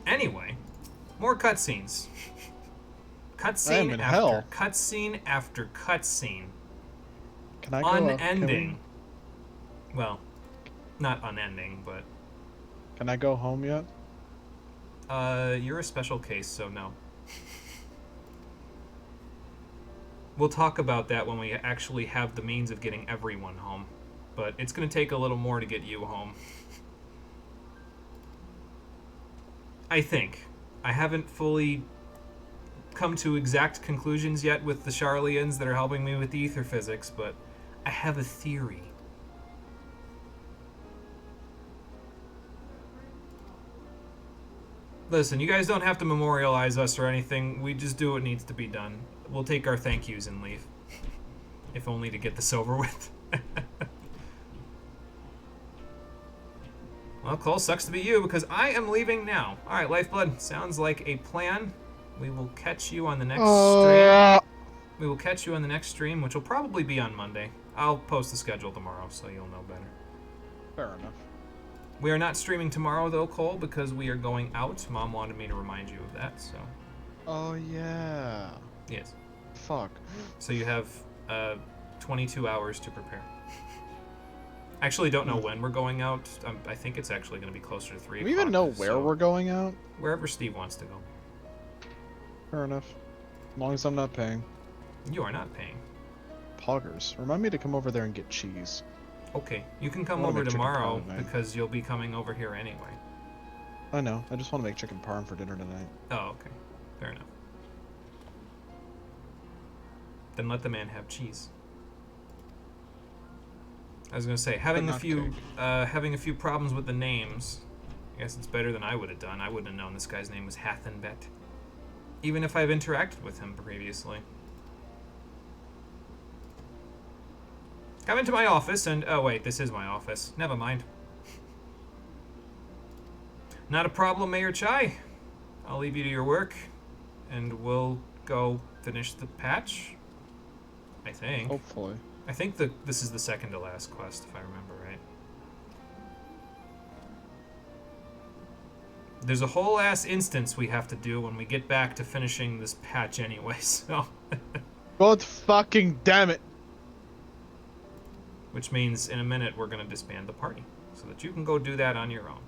Anyway, more cutscenes. Cutscene in after hell. cutscene after cutscene. Can I go up? Unending. Well, not unending, but Can I go home yet? you're a special case, so no. We'll talk about that when we actually have the means of getting everyone home. But it's going to take a little more to get you home. I think. I haven't fully come to exact conclusions yet with the Charlians that are helping me with the ether physics, but I have a theory. Listen, you guys don't have to memorialize us or anything. We just do what needs to be done. We'll take our thank yous and leave. If only to get this over with. Well, Cole, sucks to be you because I am leaving now. Alright, Lifeblood, sounds like a plan. We will catch you on the next stream. We will catch you on the next stream, which will probably be on Monday. I'll post the schedule tomorrow, so you'll know better. Fair enough. We are not streaming tomorrow, though, Cole, because we are going out. Mom wanted me to remind you of that, so... Oh, yeah. Yes. Fuck. So you have 22 hours to prepare. Actually, don't know when we're going out. I think it's actually going to be closer to 3 Do we o'clock. even know where we're going out? Wherever Steve wants to go. Fair enough. As long as I'm not paying. You are not paying. Poggers. Remind me to come over there and get cheese. Okay, you can come I wanna over make chicken tomorrow parm tonight. because you'll be coming over here anyway. I know. I just want to make chicken parm for dinner tonight. Oh, okay. Fair enough. Then let the man have cheese. I was gonna say, having a few problems with the names. I guess it's better than I would have done. I wouldn't have known this guy's name was Hathenbet, even if I've interacted with him previously. Come into my office and... Oh, wait, this is my office. Never mind. Not a problem, Mayor Chai. I'll leave you to your work, and we'll go finish the patch. I think. Hopefully. I think this is the second to last quest, if I remember right. There's a whole ass instance we have to do when we get back to finishing this patch anyway, so... God fucking damn it! Which means in a minute we're gonna disband the party, so that you can go do that on your own.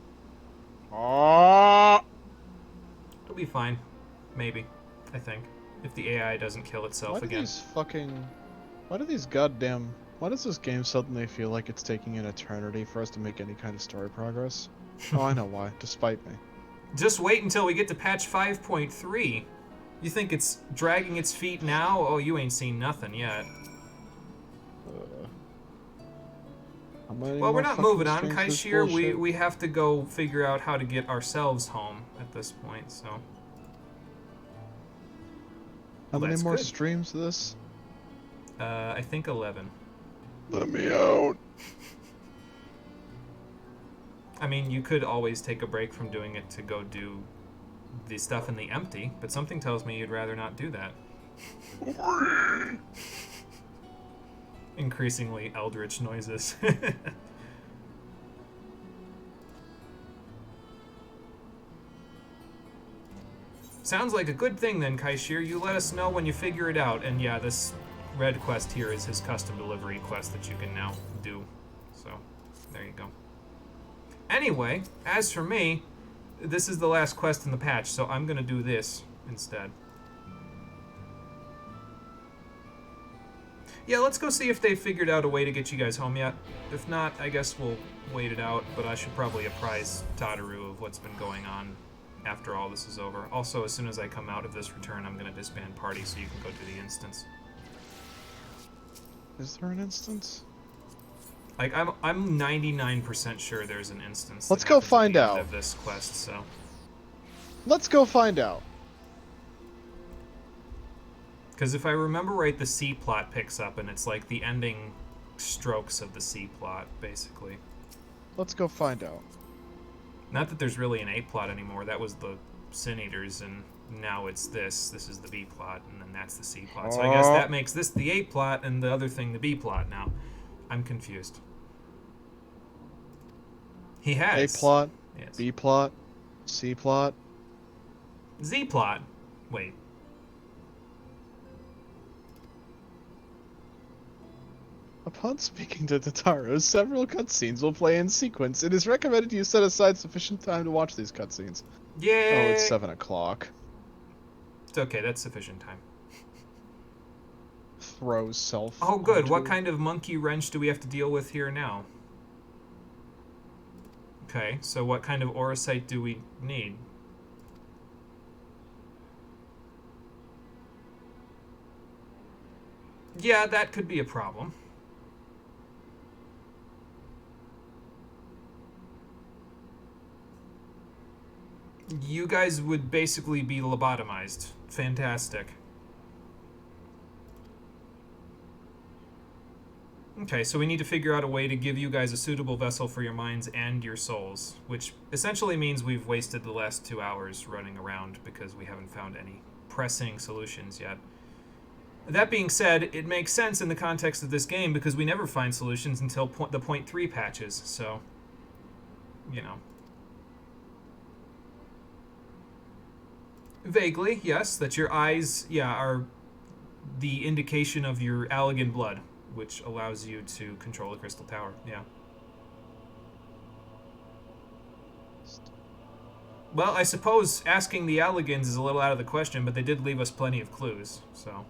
Oh! It'll be fine. Maybe. I think. If the AI doesn't kill itself again. Why does this game suddenly feel like it's taking an eternity for us to make any kind of story progress? Oh, I know why. Despite me. Just wait until we get to patch 5.3. You think it's dragging its feet now? Oh, you ain't seen nothing yet. Well, we're not moving on, Kaishir. We have to go figure out how to get ourselves home at this point, so... How many that's more good. streams of this? I think 11. Let me out. I mean, you could always take a break from doing it to go do the stuff in the empty, but something tells me you'd rather not do that. Increasingly eldritch noises. Sounds like a good thing then, Kaishir. You let us know when you figure it out. And yeah, this red quest here is his custom delivery quest that you can now do. So, there you go. Anyway, as for me, this is the last quest in the patch, so I'm gonna do this instead. Yeah, let's go see if they figured out a way to get you guys home yet. If not, I guess we'll wait it out, but I should probably apprise Tadaru of what's been going on after all this is over. Also, as soon as I come out of this return, I'm gonna disband party so you can go to the instance. Is there an instance? Like, I'm 99% sure there's an instance. Let's go find out. Of this quest, so. Let's go find out. Because if I remember right, the C plot picks up, and it's like the ending strokes of the C plot, basically. Let's go find out. Not that there's really an A plot anymore. That was the Sin Eaters, and now it's this. This is the B plot, and then that's the C plot. So I guess that makes this the A plot, and the other thing the B plot now. I'm confused. He has. A plot, yes. B plot, C plot. Z plot. Wait. Upon speaking to Totaro, several cutscenes will play in sequence. It is recommended you set aside sufficient time to watch these cutscenes. Yay! Oh, it's 7 o'clock. It's okay, that's sufficient time. Throws self. Oh, good. What onto- kind of monkey wrench do we have to deal with here now? Okay, so what kind of auracite do we need? Yeah, that could be a problem. You guys would basically be lobotomized. Fantastic. Okay, so we need to figure out a way to give you guys a suitable vessel for your minds and your souls, which essentially means we've wasted the last 2 hours running around because we haven't found any pressing solutions yet. That being said, it makes sense in the context of this game because we never find solutions until the 0.3 patches, so, you know. Vaguely, yes, that your eyes, are the indication of your Allegan blood. which allows you to control a crystal tower. Yeah. Well, I suppose asking the Alligans is a little out of the question, but they did leave us plenty of clues, so.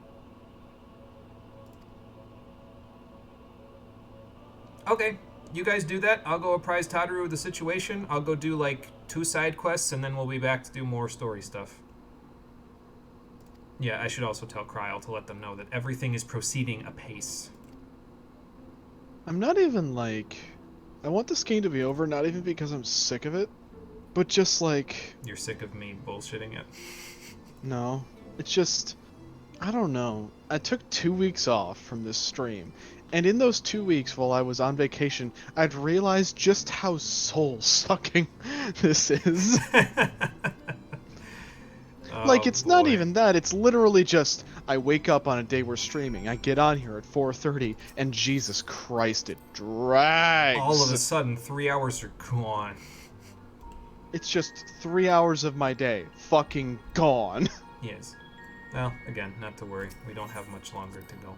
Okay, you guys do that. I'll go apprise Tadaru of the situation. I'll go do, like, 2 side quests, and then we'll be back to do more story stuff. Yeah, I should also tell Kryl to let them know that everything is proceeding apace. I'm not even, like... I want this game to be over, not even because I'm sick of it, but just, like... You're sick of me bullshitting it? No. It's just... I don't know. I took 2 weeks off from this stream, and in those 2 weeks while I was on vacation, I'd realized just how soul-sucking this is. Like, it's not even that, it's literally just, I wake up on a day we're streaming, I get on here at 4:30, and Jesus Christ, it drags! All of a sudden, 3 hours are gone. It's just 3 hours of my day, fucking gone. Yes. Well, again, not to worry. We don't have much longer to go.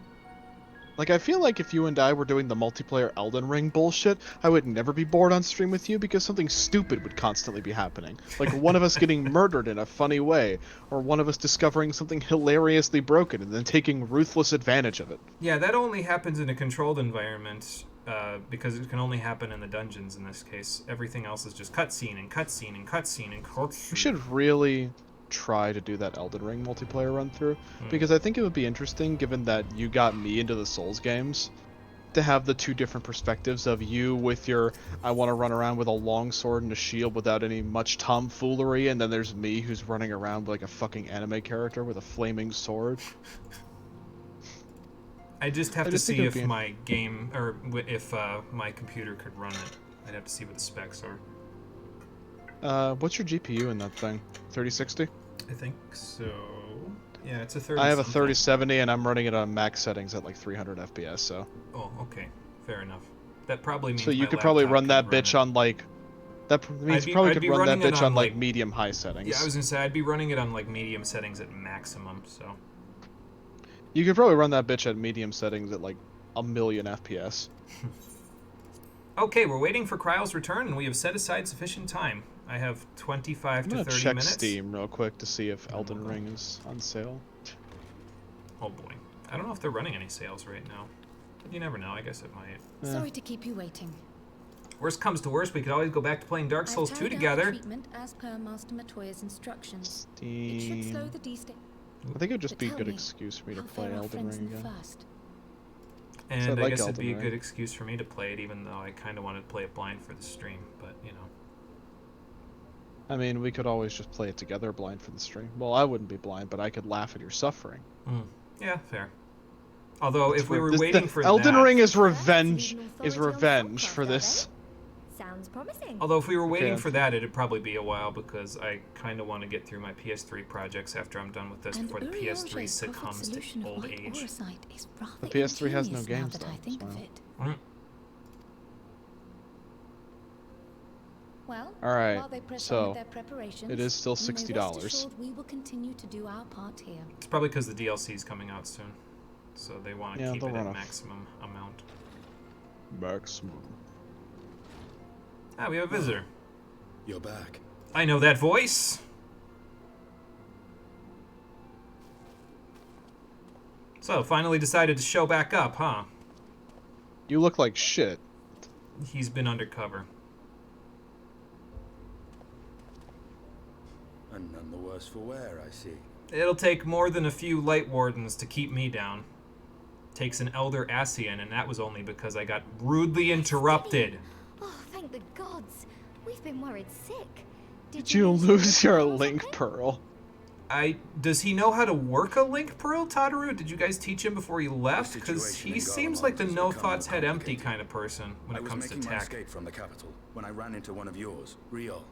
Like, I feel like if you and I were doing the multiplayer Elden Ring bullshit, I would never be bored on stream with you because something stupid would constantly be happening. Like one of us getting murdered in a funny way, or one of us discovering something hilariously broken and then taking ruthless advantage of it. Yeah, that only happens in a controlled environment, because it can only happen in the dungeons in this case. Everything else is just cutscene and cutscene and cutscene and cutscene. We should really try to do that Elden Ring multiplayer run through, because I think it would be interesting, given that you got me into the Souls games, to have the 2 different perspectives of you with your I want to run around with a long sword and a shield without any much tomfoolery, and then there's me who's running around like a fucking anime character with a flaming sword. I just have to see if my game, or if my computer could run it. I'd have to see what the specs are. What's your GPU in that thing? 3060? I think so. Yeah, it's a 30. I have a 3070 and I'm running it on max settings at like 300 FPS, so. Oh, okay. Fair enough. That probably means so you could probably run that bitch on like... That means you probably could run that bitch on like medium-high settings. Yeah, I was gonna say, I'd be running it on like medium settings at maximum, so. You could probably run that bitch at medium settings at like 1,000,000 FPS. Okay, we're waiting for Kryl's return and we have set aside sufficient time. I have 25 to 30 minutes. I'm gonna check Steam real quick to see if Elden Ring is on sale. Oh boy. I don't know if they're running any sales right now. But you never know, I guess it might. Sorry to keep you waiting. Worst comes to worst, we could always go back to playing Dark Souls 2 together. Treatment as per Master Matoya's instructions. Steam. It should slow the D-state. I think it would just be a good excuse for me to play Elden Ring again. And I guess it'd be a good excuse for me to play it, even though I kind of wanted to play it blind for the stream, but you know. I mean, we could always just play it together blind for the stream. Well, I wouldn't be blind, but I could laugh at your suffering. Yeah, fair. Although, if we were waiting for Elden Ring is revenge for this. Sounds promising. Although, if we were waiting for that, it'd probably be a while, because I kind of want to get through my PS3 projects after I'm done with this before the PS3 succumbs to old age. The PS3 has no games, though. Well, alright, so it is still $60. We will continue to do our part here. It's probably because the DLC is coming out soon, so they want to keep it at maximum amount. Maximum. Ah, we have a visitor. You're back. I know that voice. So, finally decided to show back up, huh? You look like shit. He's been undercover. And none the worse for wear, I see. It'll take more than a few light wardens to keep me down. Takes an elder Ascian, and that was only because I got rudely interrupted. Oh, thank the gods. We've been worried sick. Did you lose your link pearl? Does he know how to work a link pearl, Tadaru? Did you guys teach him before he left? Because he seems like the no thoughts head empty kind of person when it comes to tech. I was making my escape from the capital when I ran into one of yours, Riol.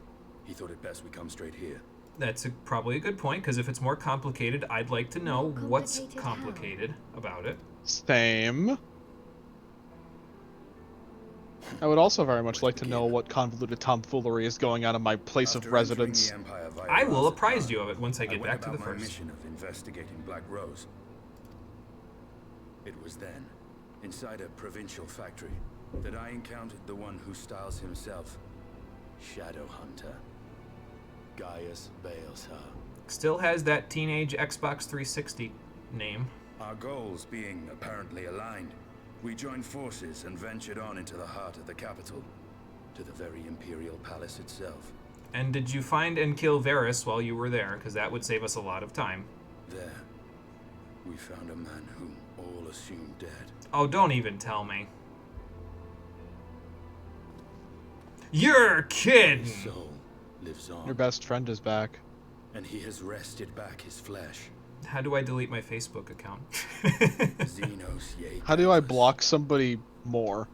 He thought it best we come straight here. That's probably a good point, because if it's more complicated, I'd like to know what's complicated about it. Same. I would also very much like to know what convoluted tomfoolery is going on in my place of residence. I will apprise you of it once I get back to the first. Mission of investigating Black Rose. It was then, inside a provincial factory, that I encountered the one who styles himself Shadowhunter. Gaius Baleshar. Still has that teenage Xbox 360 name. Our goals being apparently aligned, we joined forces and ventured on into the heart of the capital, to the very Imperial Palace itself. And did you find and kill Varys while you were there? Because that would save us a lot of time. There, we found a man whom all assumed dead. Oh, don't even tell me. You're kidding! His soul lives on. Your best friend is back. And he has wrested back his flesh. How do I delete my Facebook account? Xenos Yeager. How do I block somebody more?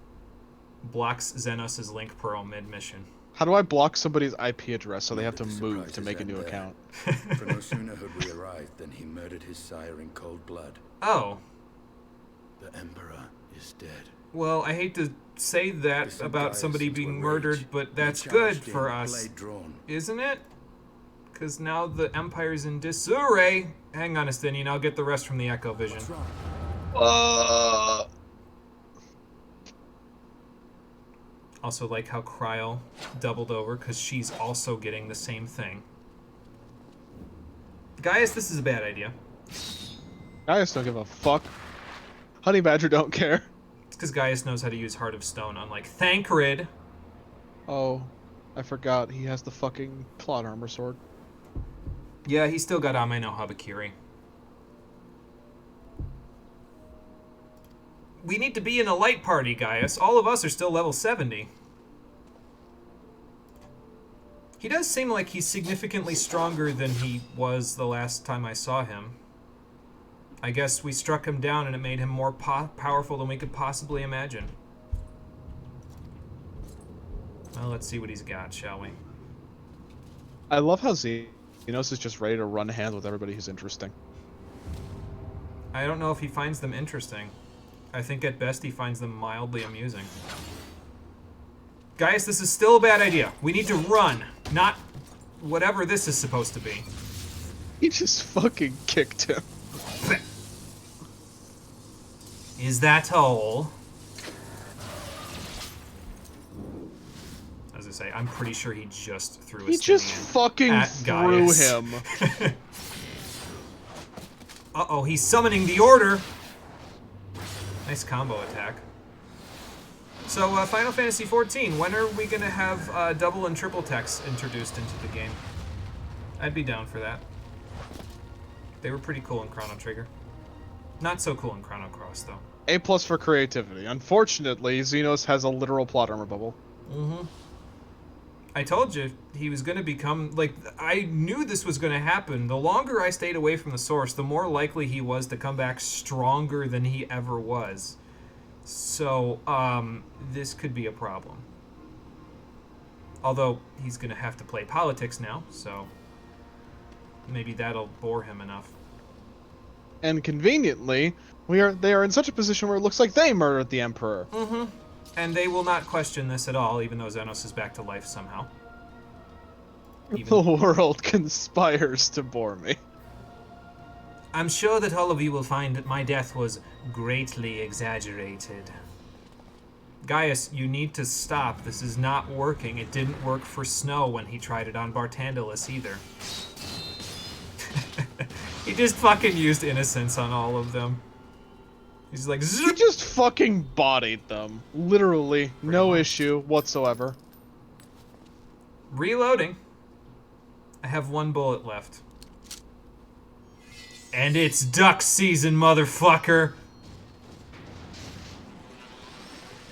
Blocks Xenos' link pearl mid-mission. How do I block somebody's IP address so they have to move to make a new account? For no sooner had we arrived than he murdered his sire in cold blood. Oh. The Emperor is dead. Well, I hate to say that about somebody being murdered, but that's good for us, isn't it? Because now the Empire's in disarray. Hang on, Estinian, I'll get the rest from the Echo Vision. Also like how Kryl doubled over, because she's also getting the same thing. Gaius, this is a bad idea. Gaius don't give a fuck. Honey Badger don't care. It's because Gaius knows how to use Heart of Stone, unlike Thancred. Oh, I forgot. He has the fucking plot armor sword. Yeah, he still got Ame no Habakiri. We need to be in a light party, Gaius. All of us are still level 70. He does seem like he's significantly stronger than he was the last time I saw him. I guess we struck him down and it made him more powerful than we could possibly imagine. Well, let's see what he's got, shall we? I love how Xenos is just ready to run hands with everybody who's interesting. I don't know if he finds them interesting. I think at best he finds them mildly amusing. Gaius, this is still a bad idea. We need to run, not whatever this is supposed to be. He just fucking kicked him. Is that all? As I say, I'm pretty sure he just threw his He just fucking threw Gaius. him. Uh-oh, he's summoning the order. Nice combo attack. So, Final Fantasy XIV, when are we going to have double and triple text introduced into the game? I'd be down for that. They were pretty cool in Chrono Trigger. Not so cool in Chrono Cross, though. A+ for creativity. Unfortunately, Xenos has a literal plot armor bubble. Mm-hmm. I told you he was going to become, like, I knew this was going to happen. The longer I stayed away from the source, the more likely he was to come back stronger than he ever was. So, this could be a problem. Although, he's going to have to play politics now, so maybe that'll bore him enough. And conveniently, they are in such a position where it looks like they murdered the Emperor. Mm-hmm. And they will not question this at all, even though Xenos is back to life somehow. The world conspires to bore me. I'm sure that all of you will find that my death was greatly exaggerated. Gaius, you need to stop. This is not working. It didn't work for Snow when he tried it on Bartandalus either. He just fucking used innocence on all of them. He's like, zoop! He just fucking bodied them. Literally, no issue whatsoever. Reloading. I have one bullet left. And it's duck season, motherfucker!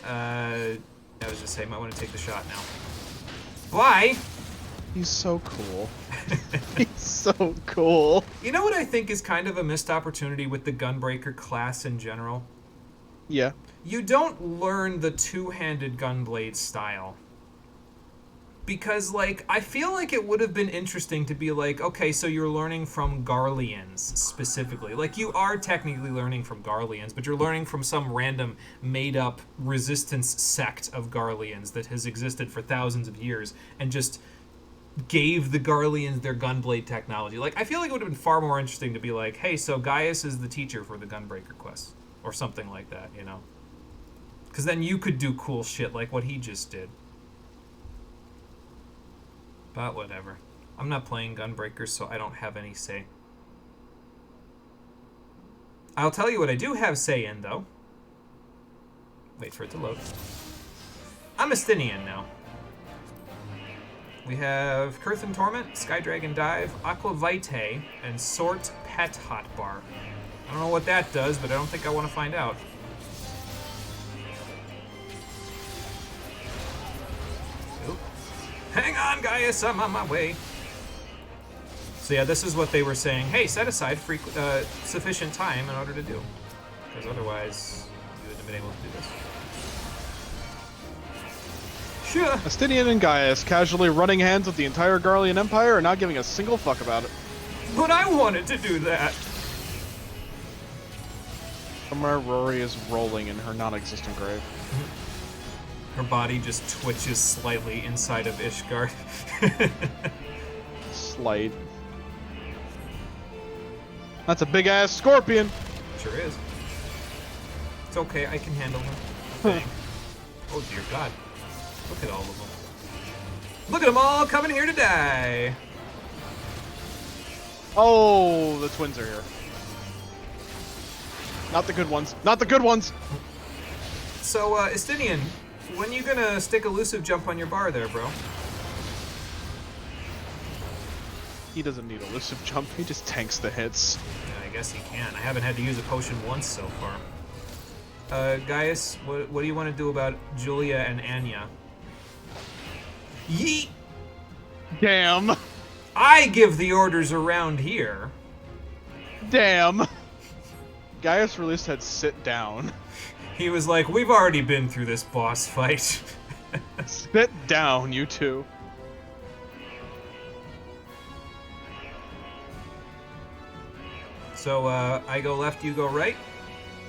I was just saying, might want to take the shot now. Why? He's so cool. He's so cool. You know what I think is kind of a missed opportunity with the Gunbreaker class in general? Yeah. You don't learn the two-handed gunblade style. Because, like, I feel like it would have been interesting to be like, okay, so you're learning from Garleans, specifically. Like, you are technically learning from Garleans, but you're learning from some random, made-up resistance sect of Garleans that has existed for thousands of years, and just gave the Garleans their gunblade technology. Like, I feel like it would have been far more interesting to be like, hey, so Gaius is the teacher for the Gunbreaker quest. Or something like that, you know? Because then you could do cool shit like what he just did. But whatever. I'm not playing Gunbreakers, so I don't have any say. I'll tell you what I do have say in, though. Wait for it to load. I'm Estinian now. We have Curthin Torment, Skydragon Dive, Aqua Vitae, and Sort Pet Hotbar. I don't know what that does, but I don't think I want to find out. Oop. Hang on, Gaius, I'm on my way. So yeah, this is what they were saying. Hey, set aside sufficient time in order to do. Because otherwise, you wouldn't have been able to do this. Sure. Astinian and Gaius casually running hands with the entire Garlean Empire and not giving a single fuck about it. But I wanted to do that. Somewhere Rory is rolling in her non-existent grave. Her body just twitches slightly inside of Ishgard. Slight. That's a big-ass scorpion! Sure is. It's okay, I can handle him. Dang. Oh dear God. Look at all of them. Look at them all coming here to die! Oh, the twins are here. Not the good ones. Not the good ones! So, Estinian, when you gonna stick elusive jump on your bar there, bro? He doesn't need elusive jump, he just tanks the hits. Yeah, I guess he can. I haven't had to use a potion once so far. Gaius, what do you want to do about Julia and Anya? Yeet! Damn! I give the orders around here. Damn! Gaius really said sit down. He was like, we've already been through this boss fight. Sit down, you two. So, I go left, you go right?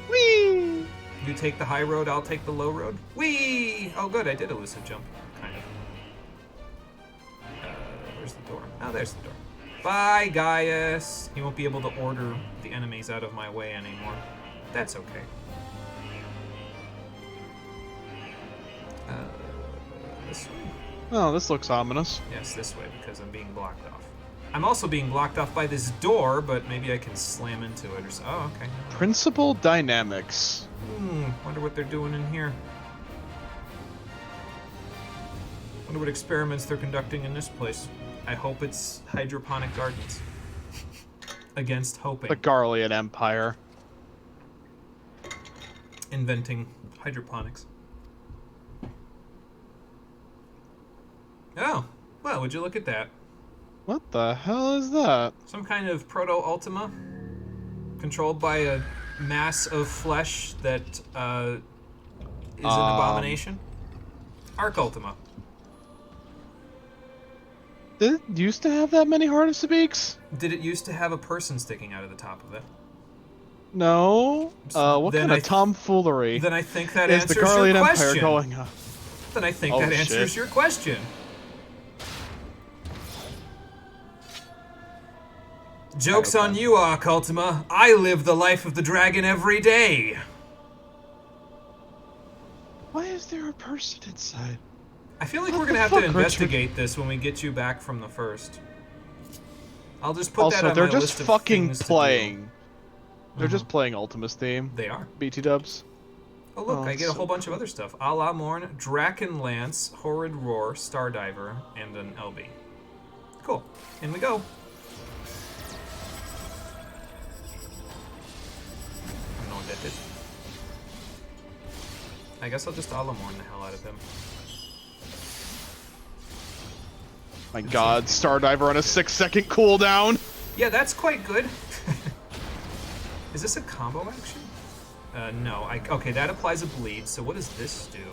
Whee! You take the high road, I'll take the low road? Whee! Oh good, I did elusive jump. Kind of. Where's the door? Oh, there's the door. Bye, Gaius! He won't be able to order the enemies out of my way anymore. That's okay. This way? Oh, this looks ominous. Yes, this way, because I'm being blocked off. I'm also being blocked off by this door, but maybe I can slam into it or so. Oh, okay. Principal dynamics. Wonder what they're doing in here. Wonder what experiments they're conducting in this place. I hope it's hydroponic gardens. Against hoping. The Garlean Empire. Inventing hydroponics. Oh, well, would you look at that? What the hell is that? Some kind of proto-Ultima, controlled by a mass of flesh that is an abomination. Arc Ultima. Did it used to have that many Heart of Sabines? Did it used to have a person sticking out of the top of it? No. What Then kind of tomfoolery Then I think that is answers the Garlean your Empire question. going on? Then I think Oh, that answers shit. your question. Joke's on you, Arc Ultima. I live the life of the dragon every day. Why is there a person inside? I feel like What we're gonna the have fuck, to Richard? investigate this when we get you back from the first. I'll just put that Also, on they're my just list of fucking things to do. playing. They're just playing Ultima's theme. They are. BT dubs. Oh look, Oh, I get a so whole bunch of other stuff. A la Morn, Draken Lance, Horrid Roar, Stardiver, and an LB. Cool. In we go. I don't know what that did. I guess I'll just a la Morn the hell out of him. My god, Stardiver on a 6-second cooldown. Yeah, that's quite good. Is this a combo action? No. Okay, that applies a bleed, so what does this do?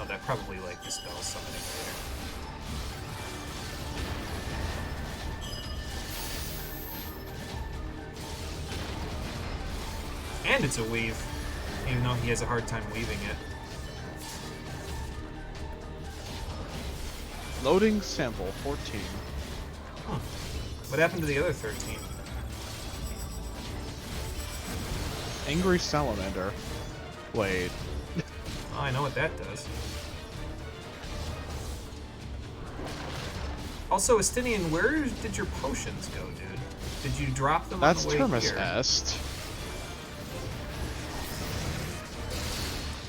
Oh, that probably, like, dispels something later. And it's a weave, even though he has a hard time weaving it. Loading sample 14. Huh. What happened to the other 13? Angry salamander. Wait. Oh, I know what that does. Also, Estinian, where did your potions go, dude? Did you drop them That's on the way Terminus here? Est.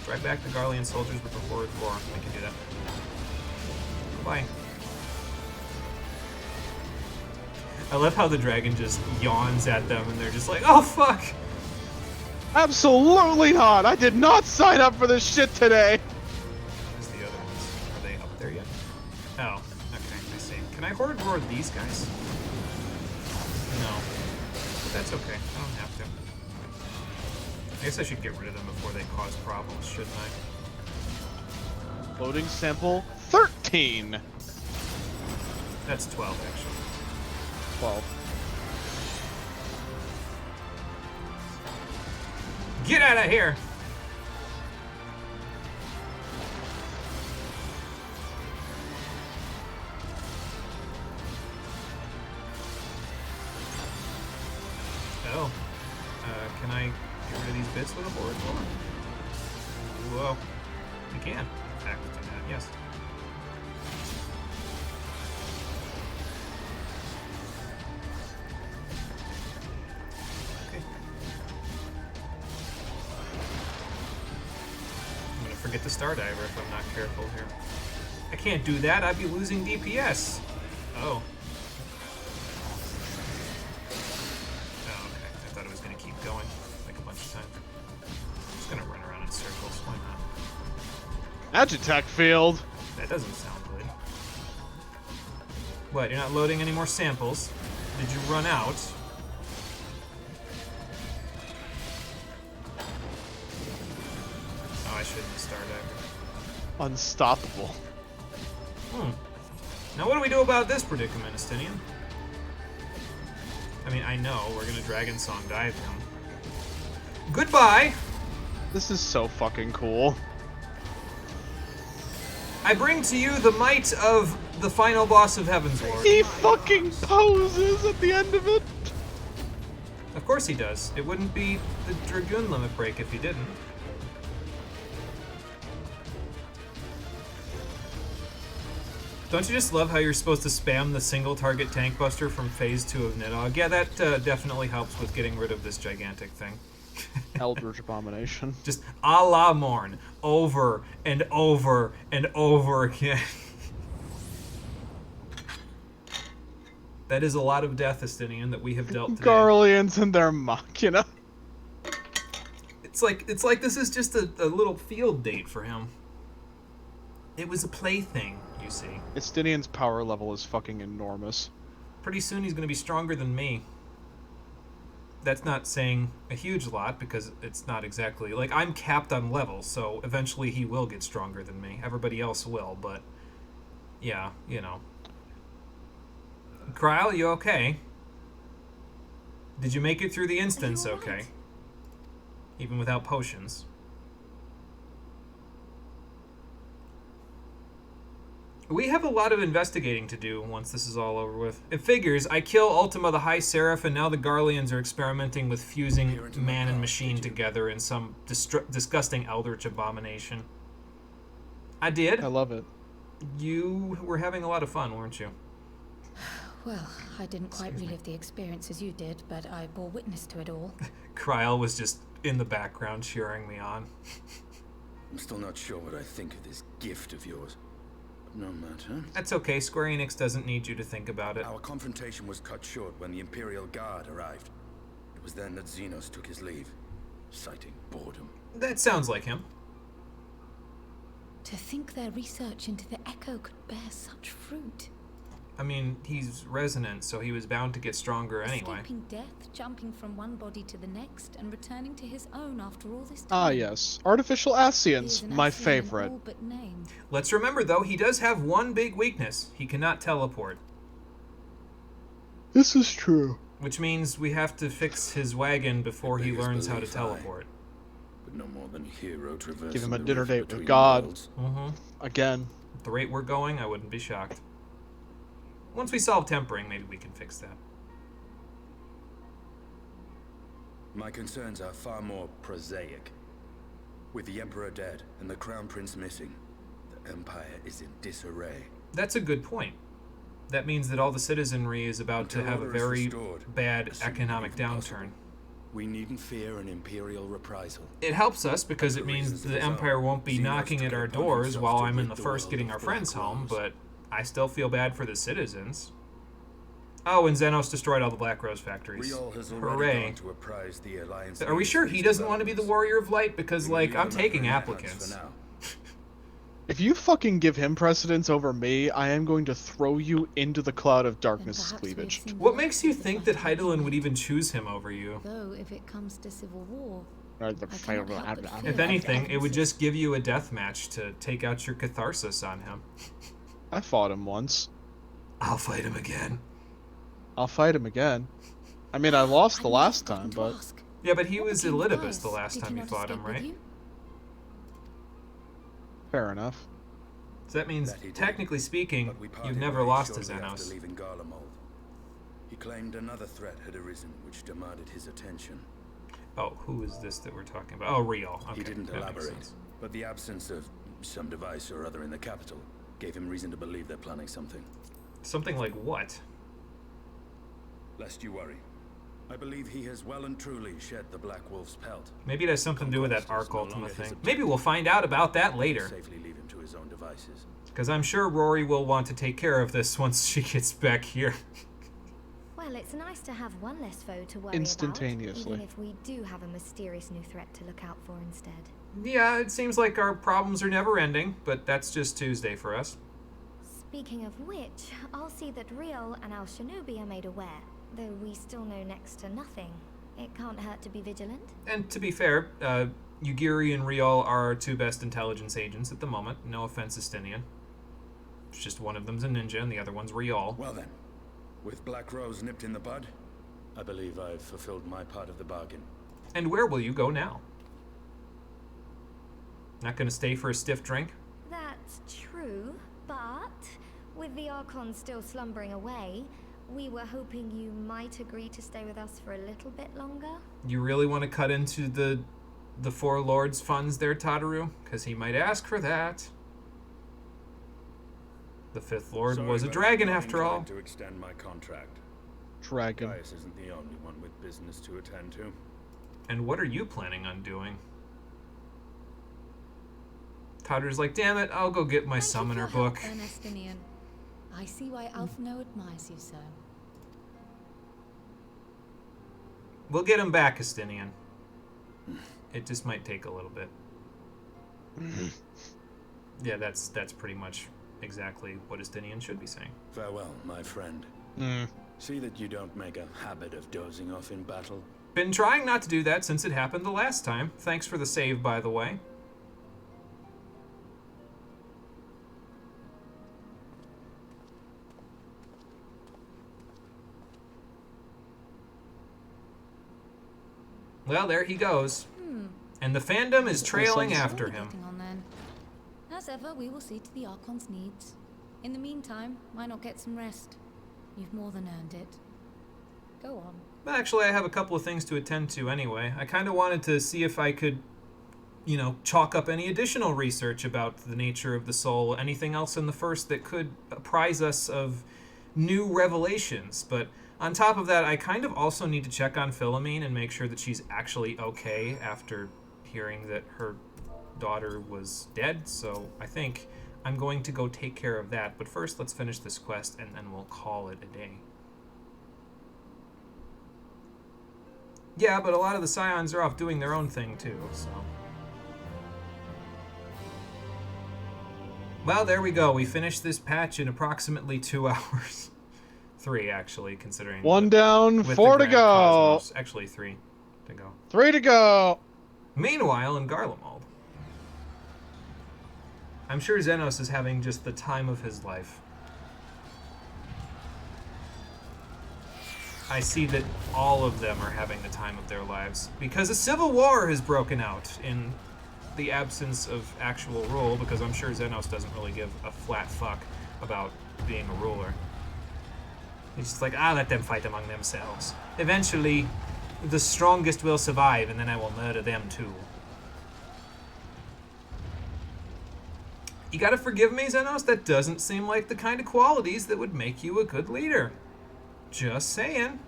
Drive back the Garlean soldiers with the forward 4. We can do that. Bye. I love how the dragon just yawns at them and they're just like, oh fuck! Absolutely not! I did not sign up for this shit today! Where's the other ones? Are they up there yet? Oh, okay, I see. Can I horde roar these guys? No. But that's okay. I don't have to. I guess I should get rid of them before they cause problems, shouldn't I? Loading sample 13! That's 12, actually. 12. Get out of here! Oh. Can I get rid of these bits with a horde roar? Whoa. You can. In fact, do that, yes. Forget the Star Diver if I'm not careful here. I can't do that, I'd be losing DPS. Oh. Oh, okay. I thought it was gonna keep going like a bunch of times. I'm just gonna run around in circles, why not? Agitech field! That doesn't sound good. What, you're not loading any more samples? Did you run out? Oh, I shouldn't have Star Diver. Unstoppable. Now what do we do about this predicament, Estinian? I mean, I know, we're gonna Dragon Song dive him. Goodbye! This is so fucking cool. I bring to you the might of the final boss of Heavensward. He fucking poses at the end of it! Of course he does. It wouldn't be the Dragoon limit break if he didn't. Don't you just love how you're supposed to spam the single target tank buster from phase 2 of Nidhogg? Yeah, that definitely helps with getting rid of this gigantic thing. Eldritch Abomination. Just a la Morn, over and over and over again. That is a lot of death, Estinian, that we have dealt today. Garleans and their Machina. It's like this is just a little field date for him. It was a plaything, you see. Estinian's power level is fucking enormous. Pretty soon he's going to be stronger than me. That's not saying a huge lot, because it's not exactly... Like, I'm capped on level, so eventually he will get stronger than me. Everybody else will, but... Yeah, you know. Kryle, you okay? Did you make it through the instance okay? Even without potions? We have a lot of investigating to do once this is all over with. It figures, I kill Ultima the High Seraph, and now the Garleans are experimenting with fusing man and machine together in some disgusting eldritch abomination. I did. I love it. You were having a lot of fun, weren't you? Well, I didn't quite relive the experience as you did, but I bore witness to it all. Kryle was just in the background cheering me on. I'm still not sure what I think of this gift of yours. No matter. That's okay, Square Enix doesn't need you to think about it. Our confrontation was cut short when the Imperial Guard arrived. It was then that Xenos took his leave, citing boredom. That sounds like him. To think their research into the Echo could bear such fruit. I mean, he's resonant, so he was bound to get stronger anyway. Escaping death, jumping from one body to the next, and returning to his own after all this time. Ah, yes. Artificial Ascians, my favorite. All but name. Let's remember, though, he does have one big weakness. He cannot teleport. This is true. Which means we have to fix his wagon before he learns how to belief, teleport. But no more than a hero traversing Give him a the dinner rift date with between God. worlds. Again. At the rate we're going, I wouldn't be shocked. Once we solve tempering, maybe we can fix that. My concerns are far more prosaic. With the Emperor dead and the Crown Prince missing, the Empire is in disarray. That's a good point. That means that all the citizenry is about to have a very bad economic downturn. We needn't fear an Imperial reprisal. It helps us because it means the Empire won't be knocking at our doors while I'm in the first getting our friends home, but I still feel bad for the citizens. Oh, and Xenos destroyed all the Black Rose factories. Hooray. Are we sure he doesn't want to be the Warrior of Light? Because, like, I'm taking applicants. If you fucking give him precedence over me, I am going to throw you into the cloud of darkness cleavage. What makes you think that Hydaelyn would even choose him over you? Though, if it comes to civil war, if anything, it would just give you a death match to take out your catharsis on him. I fought him once. I'll fight him again. I'll fight him again. I mean, I lost the last time, but... Yeah, but he was Elidibus the last time you fought him, right? Fair enough. So that means, technically speaking, you've never lost to Xenos. He claimed another threat had arisen, which demanded his attention. Oh, who is this that we're talking about? Oh, Rial. Okay, he didn't elaborate, but the absence of some device or other in the capital gave him reason to believe they're planning something. Something like what? Lest you worry. I believe he has well and truly shed the Black Wolf's pelt. Maybe it has something to do with that Arc Ultima thing. Maybe we'll find out about that later. Safely leave him to his own devices. Because I'm sure Rory will want to take care of this once she gets back here. Well, it's nice to have one less foe to worry instantaneously. about, even if we do have a mysterious new threat to look out for instead. Yeah, it seems like our problems are never ending, but that's just Tuesday for us. Speaking of which, I'll see that Rial and Al Shinobi are made aware. Though we still know next to nothing, it can't hurt to be vigilant. And to be fair, Yugiri and Rial are our two best intelligence agents at the moment. No offense, Estinian. It's just one of them's a ninja and the other one's Rial. Well then, with Black Rose nipped in the bud, I believe I've fulfilled my part of the bargain. And where will you go now? Not gonna stay for a stiff drink? That's true, but with the Archons still slumbering away, we were hoping you might agree to stay with us for a little bit longer. You really want to cut into the Four Lords' funds there, Tataru? Because he might ask for that. The Fifth Lord was a dragon after all. To extend my contract. Dragon. Gaius isn't the only one with business to attend to. And what are you planning on doing? Tataru's like, damn it, I'll go get my summoner book. I see why Alphino admires you so. We'll get him back, Estinian. It just might take a little bit. Yeah, that's pretty much exactly what Estinian should be saying. Farewell, my friend. See that you don't make a habit of dozing off in battle. Been trying not to do that since it happened the last time. Thanks for the save, by the way. Well, there he goes. And the fandom is trailing after him. As ever, we will see to the Archon's needs. In the meantime, why not get some rest? You've more than earned it. Go on. Actually, I have a couple of things to attend to anyway. I kind of wanted to see if I could, you know, chalk up any additional research about the nature of the soul, anything else in the first that could apprise us of new revelations, but on top of that, I kind of also need to check on Philomene and make sure that she's actually okay after hearing that her daughter was dead, so I think I'm going to go take care of that. But first, let's finish this quest, and then we'll call it a day. Yeah, but a lot of the Scions are off doing their own thing, too, so... Well, there we go. We finished this patch in approximately 2 hours. 3, actually, considering... 1 down, 4 to go! Cosmos. Actually, 3 to go. 3 to go! Meanwhile, in Garlemald, I'm sure Xenos is having just the time of his life. I see that all of them are having the time of their lives, because a civil war has broken out in the absence of actual rule, because I'm sure Xenos doesn't really give a flat fuck about being a ruler. He's just like, let them fight among themselves. Eventually, The strongest will survive, and then I will murder them too. You gotta forgive me, Xenos, that doesn't seem like the kind of qualities that would make you a good leader. Just saying.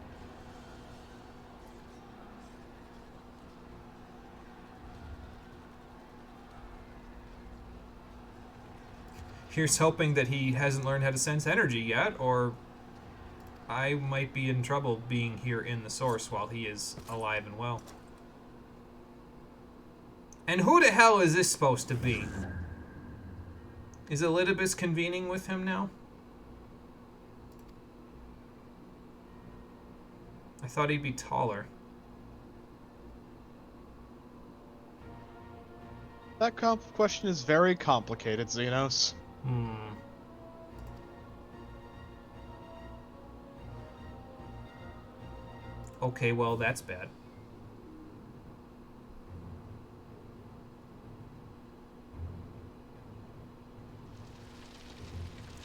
Here's hoping that he hasn't learned how to sense energy yet, or I might be in trouble being here in the source while he is alive and well. And who the hell is this supposed to be? Is Elidibus convening with him now? I thought he'd be taller. That question is very complicated, Xenos. Okay, well, that's bad.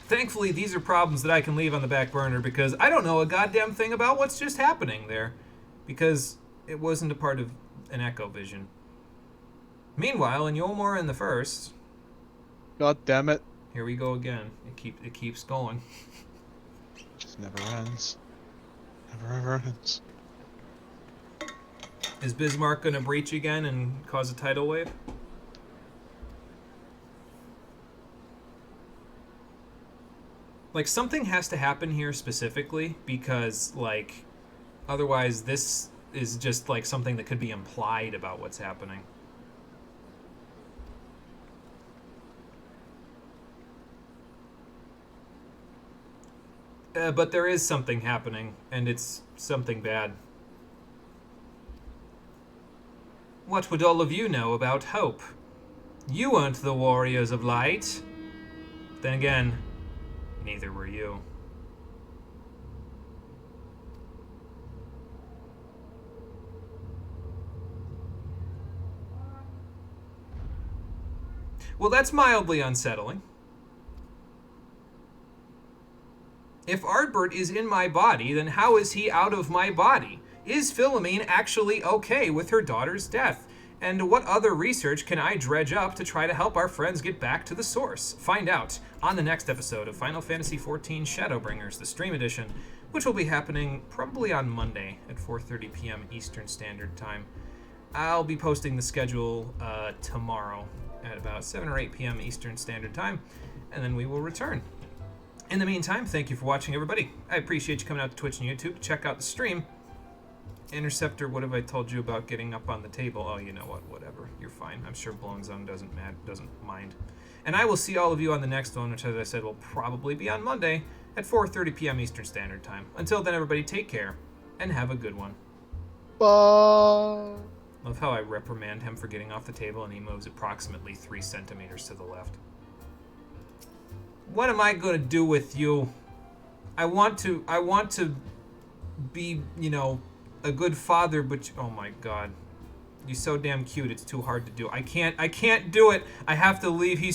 Thankfully, these are problems that I can leave on the back burner because I don't know a goddamn thing about what's just happening there. Because it wasn't a part of an Echo Vision. Meanwhile, in Yolmor in the First... God damn it. Here we go again. It keeps going. It just never ends. Never ever ends. Is Bismarck gonna breach again and cause a tidal wave? Like, something has to happen here specifically because, like, otherwise this is just, like, something that could be implied about what's happening. But there is something happening, and it's something bad. What would all of you know about hope? You weren't the warriors of light. Then again, neither were you. Well, that's mildly unsettling. If Ardbert is in my body, then how is he out of my body? Is Philomene actually okay with her daughter's death? And what other research can I dredge up to try to help our friends get back to the source? Find out on the next episode of Final Fantasy XIV Shadowbringers, the stream edition, which will be happening probably on Monday at 4:30 p.m. Eastern Standard Time. I'll be posting the schedule tomorrow at about 7 or 8 p.m. Eastern Standard Time, and then we will return. In the meantime, thank you for watching, everybody. I appreciate you coming out to Twitch and YouTube to check out the stream. Interceptor, what have I told you about getting up on the table? Oh, you know what? Whatever. You're fine. I'm sure Blown Zone doesn't mind. And I will see all of you on the next one, which, as I said, will probably be on Monday at 4:30 p.m. Eastern Standard Time. Until then, everybody, take care and have a good one. Bye. Love how I reprimand him for getting off the table and he moves approximately 3 centimeters to the left. What am I gonna do with you? I want to be, you know, a good father, but oh my god. You're so damn cute, it's too hard to do. I can't do it. I have to leave. He's